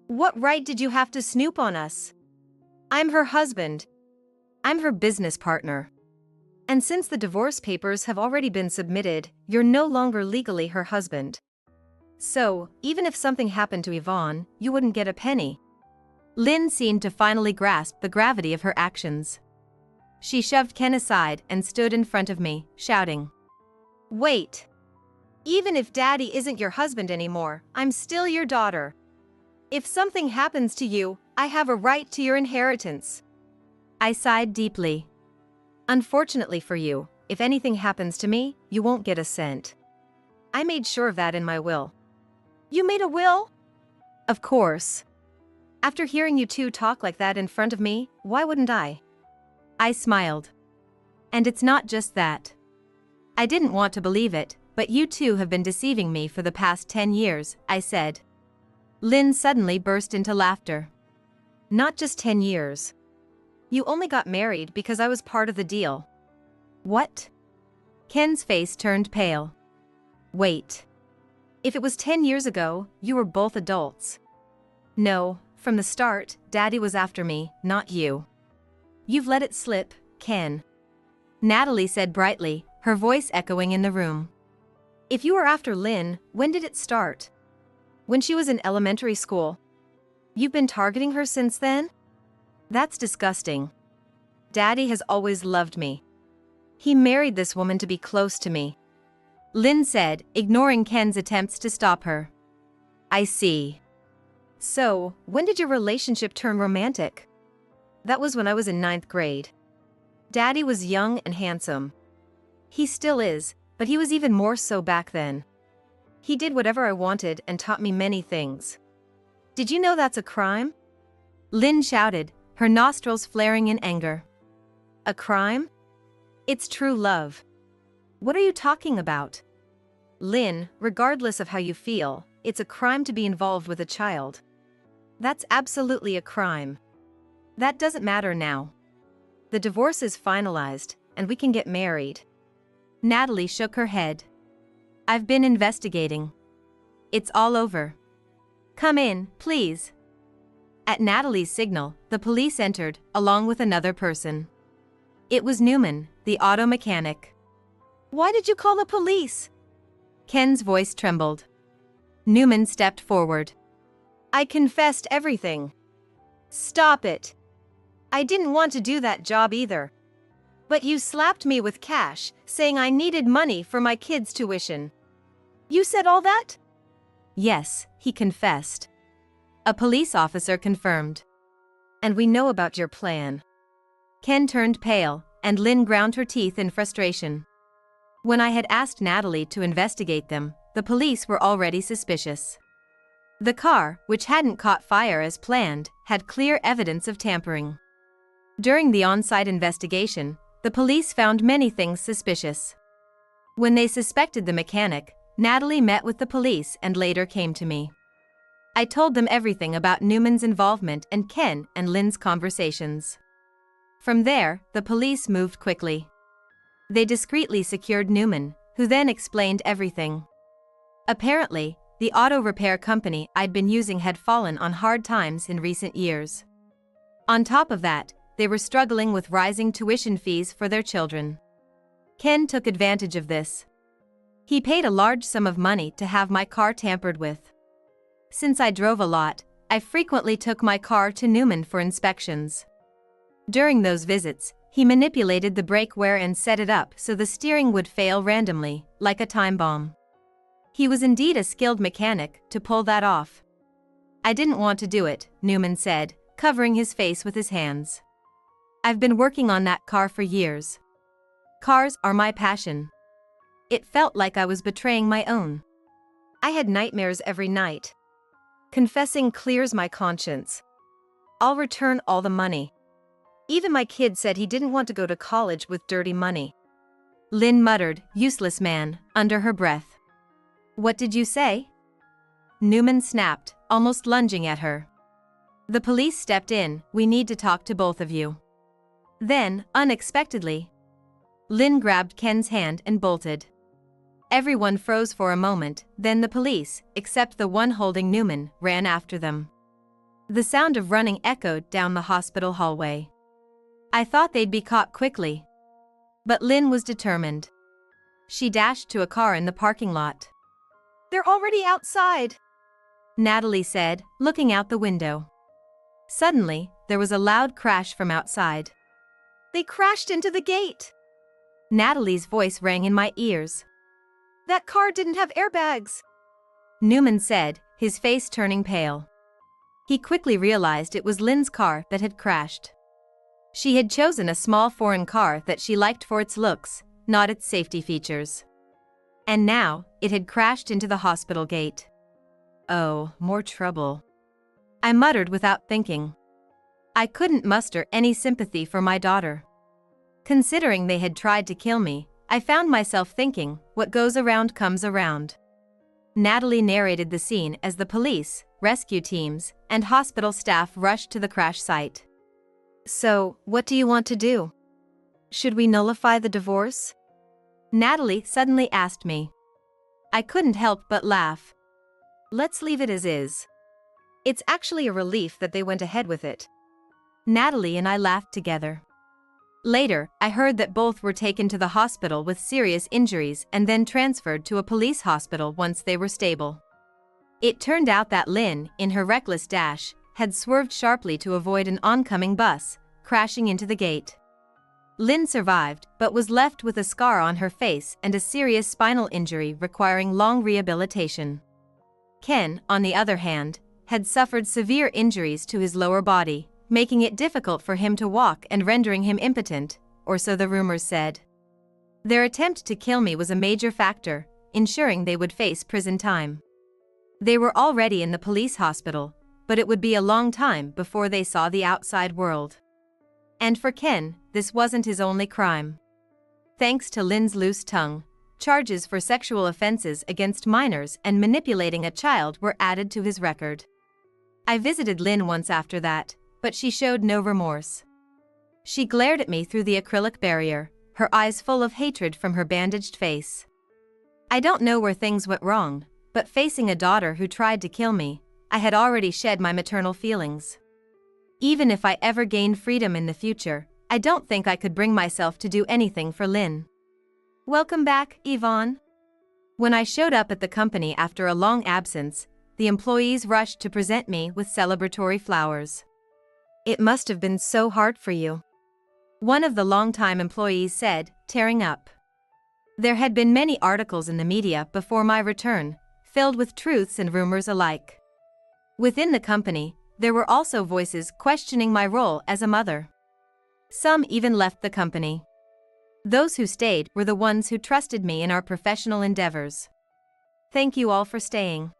What right did you have to snoop on us? I'm her husband. I'm her business partner. And since the divorce papers have already been submitted, you're no longer legally her husband. So, even if something happened to Yvonne, you wouldn't get a penny. Lynn seemed to finally grasp the gravity of her actions. She shoved Ken aside and stood in front of me, shouting. Wait. Even if Daddy isn't your husband anymore, I'm still your daughter. If something happens to you, I have a right to your inheritance. I sighed deeply. Unfortunately for you, if anything happens to me, you won't get a cent. I made sure of that in my will. You made a will? Of course. After hearing you two talk like that in front of me, why wouldn't I? I smiled. And it's not just that. I didn't want to believe it, but you two have been deceiving me for the past 10 years, I said. Lynn suddenly burst into laughter. Not just 10 years. You only got married because I was part of the deal. What? Ken's face turned pale. Wait. If it was 10 years ago, you were both adults. No, from the start, Daddy was after me, not you. You've let it slip, Ken. Natalie said brightly, her voice echoing in the room. If you were after Lynn, when did it start? When she was in elementary school. You've been targeting her since then? That's disgusting. Daddy has always loved me. He married this woman to be close to me. Lynn said, ignoring Ken's attempts to stop her. I see. So, when did your relationship turn romantic? That was when I was in 9th grade. Daddy was young and handsome. He still is, but he was even more so back then. He did whatever I wanted and taught me many things. Did you know that's a crime? Lynn shouted, her nostrils flaring in anger. A crime? It's true love. What are you talking about? Lynn, regardless of how you feel, it's a crime to be involved with a child. That's absolutely a crime. That doesn't matter now. The divorce is finalized, and we can get married. Natalie shook her head. I've been investigating. It's all over. Come in, please. At Natalie's signal, the police entered, along with another person. It was Newman, the auto mechanic. Why did you call the police? Ken's voice trembled. Newman stepped forward. I confessed everything. Stop it. I didn't want to do that job either. But you slapped me with cash, saying I needed money for my kids' tuition. You said all that? Yes, he confessed. A police officer confirmed. And we know about your plan. Ken turned pale, and Lynn ground her teeth in frustration. When I had asked Natalie to investigate them, the police were already suspicious. The car, which hadn't caught fire as planned, had clear evidence of tampering. During the on-site investigation, the police found many things suspicious. When they suspected the mechanic, Natalie met with the police and later came to me. I told them everything about Newman's involvement and Ken and Lynn's conversations. From there, the police moved quickly. They discreetly secured Newman, who then explained everything. Apparently, the auto repair company I'd been using had fallen on hard times in recent years. On top of that, they were struggling with rising tuition fees for their children. Ken took advantage of this. He paid a large sum of money to have my car tampered with. Since I drove a lot, I frequently took my car to Newman for inspections. During those visits, he manipulated the brake wear and set it up so the steering would fail randomly, like a time bomb. He was indeed a skilled mechanic to pull that off. I didn't want to do it, Newman said, covering his face with his hands. I've been working on that car for years. Cars are my passion. It felt like I was betraying my own. I had nightmares every night. Confessing clears my conscience. I'll return all the money. Even my kid said he didn't want to go to college with dirty money. Lynn muttered, useless man, under her breath. What did you say? Newman snapped, almost lunging at her. The police stepped in, we need to talk to both of you. Then, unexpectedly, Lynn grabbed Ken's hand and bolted. Everyone froze for a moment, then the police, except the one holding Newman, ran after them. The sound of running echoed down the hospital hallway. I thought they'd be caught quickly. But Lynn was determined. She dashed to a car in the parking lot. They're already outside, Natalie said, looking out the window. Suddenly, there was a loud crash from outside. They crashed into the gate. Natalie's voice rang in my ears. That car didn't have airbags, Newman said, his face turning pale. He quickly realized it was Lynn's car that had crashed. She had chosen a small foreign car that she liked for its looks, not its safety features. And now, it had crashed into the hospital gate. Oh, more trouble. I muttered without thinking. I couldn't muster any sympathy for my daughter. Considering they had tried to kill me, I found myself thinking, what goes around comes around. Natalie narrated the scene as the police, rescue teams, and hospital staff rushed to the crash site. So, what do you want to do? Should we nullify the divorce? Natalie suddenly asked me. I couldn't help but laugh. Let's leave it as is. It's actually a relief that they went ahead with it. Natalie and I laughed together. Later, I heard that both were taken to the hospital with serious injuries and then transferred to a police hospital once they were stable. It turned out that Lynn, in her reckless dash, had swerved sharply to avoid an oncoming bus, crashing into the gate. Lynn survived, but was left with a scar on her face and a serious spinal injury requiring long rehabilitation. Ken, on the other hand, had suffered severe injuries to his lower body, making it difficult for him to walk and rendering him impotent, or so the rumors said. Their attempt to kill me was a major factor, ensuring they would face prison time. They were already in the police hospital, but it would be a long time before they saw the outside world. And for Ken, this wasn't his only crime. Thanks to Lynn's loose tongue, charges for sexual offenses against minors and manipulating a child were added to his record. I visited Lynn once after that, but she showed no remorse. She glared at me through the acrylic barrier, her eyes full of hatred from her bandaged face. I don't know where things went wrong, but facing a daughter who tried to kill me, I had already shed my maternal feelings. Even if I ever gained freedom in the future, I don't think I could bring myself to do anything for Lynn. Welcome back, Yvonne. When I showed up at the company after a long absence, the employees rushed to present me with celebratory flowers. It must have been so hard for you, one of the longtime employees said, tearing up. There had been many articles in the media before my return, filled with truths and rumors alike. Within the company, there were also voices questioning my role as a mother. Some even left the company. Those who stayed were the ones who trusted me in our professional endeavors. Thank you all for staying.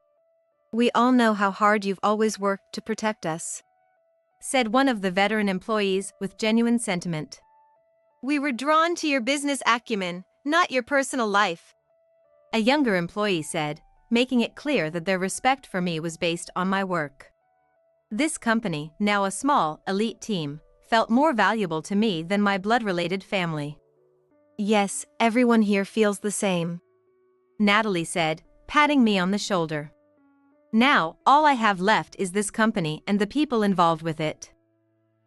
We all know how hard you've always worked to protect us, said one of the veteran employees with genuine sentiment. We were drawn to your business acumen, not your personal life, a younger employee said, making it clear that their respect for me was based on my work. This company, now a small, elite team, felt more valuable to me than my blood-related family. Yes, everyone here feels the same, Natalie said, patting me on the shoulder. Now, all I have left is this company and the people involved with it.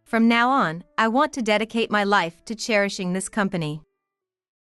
From now on, I want to dedicate my life to cherishing this company.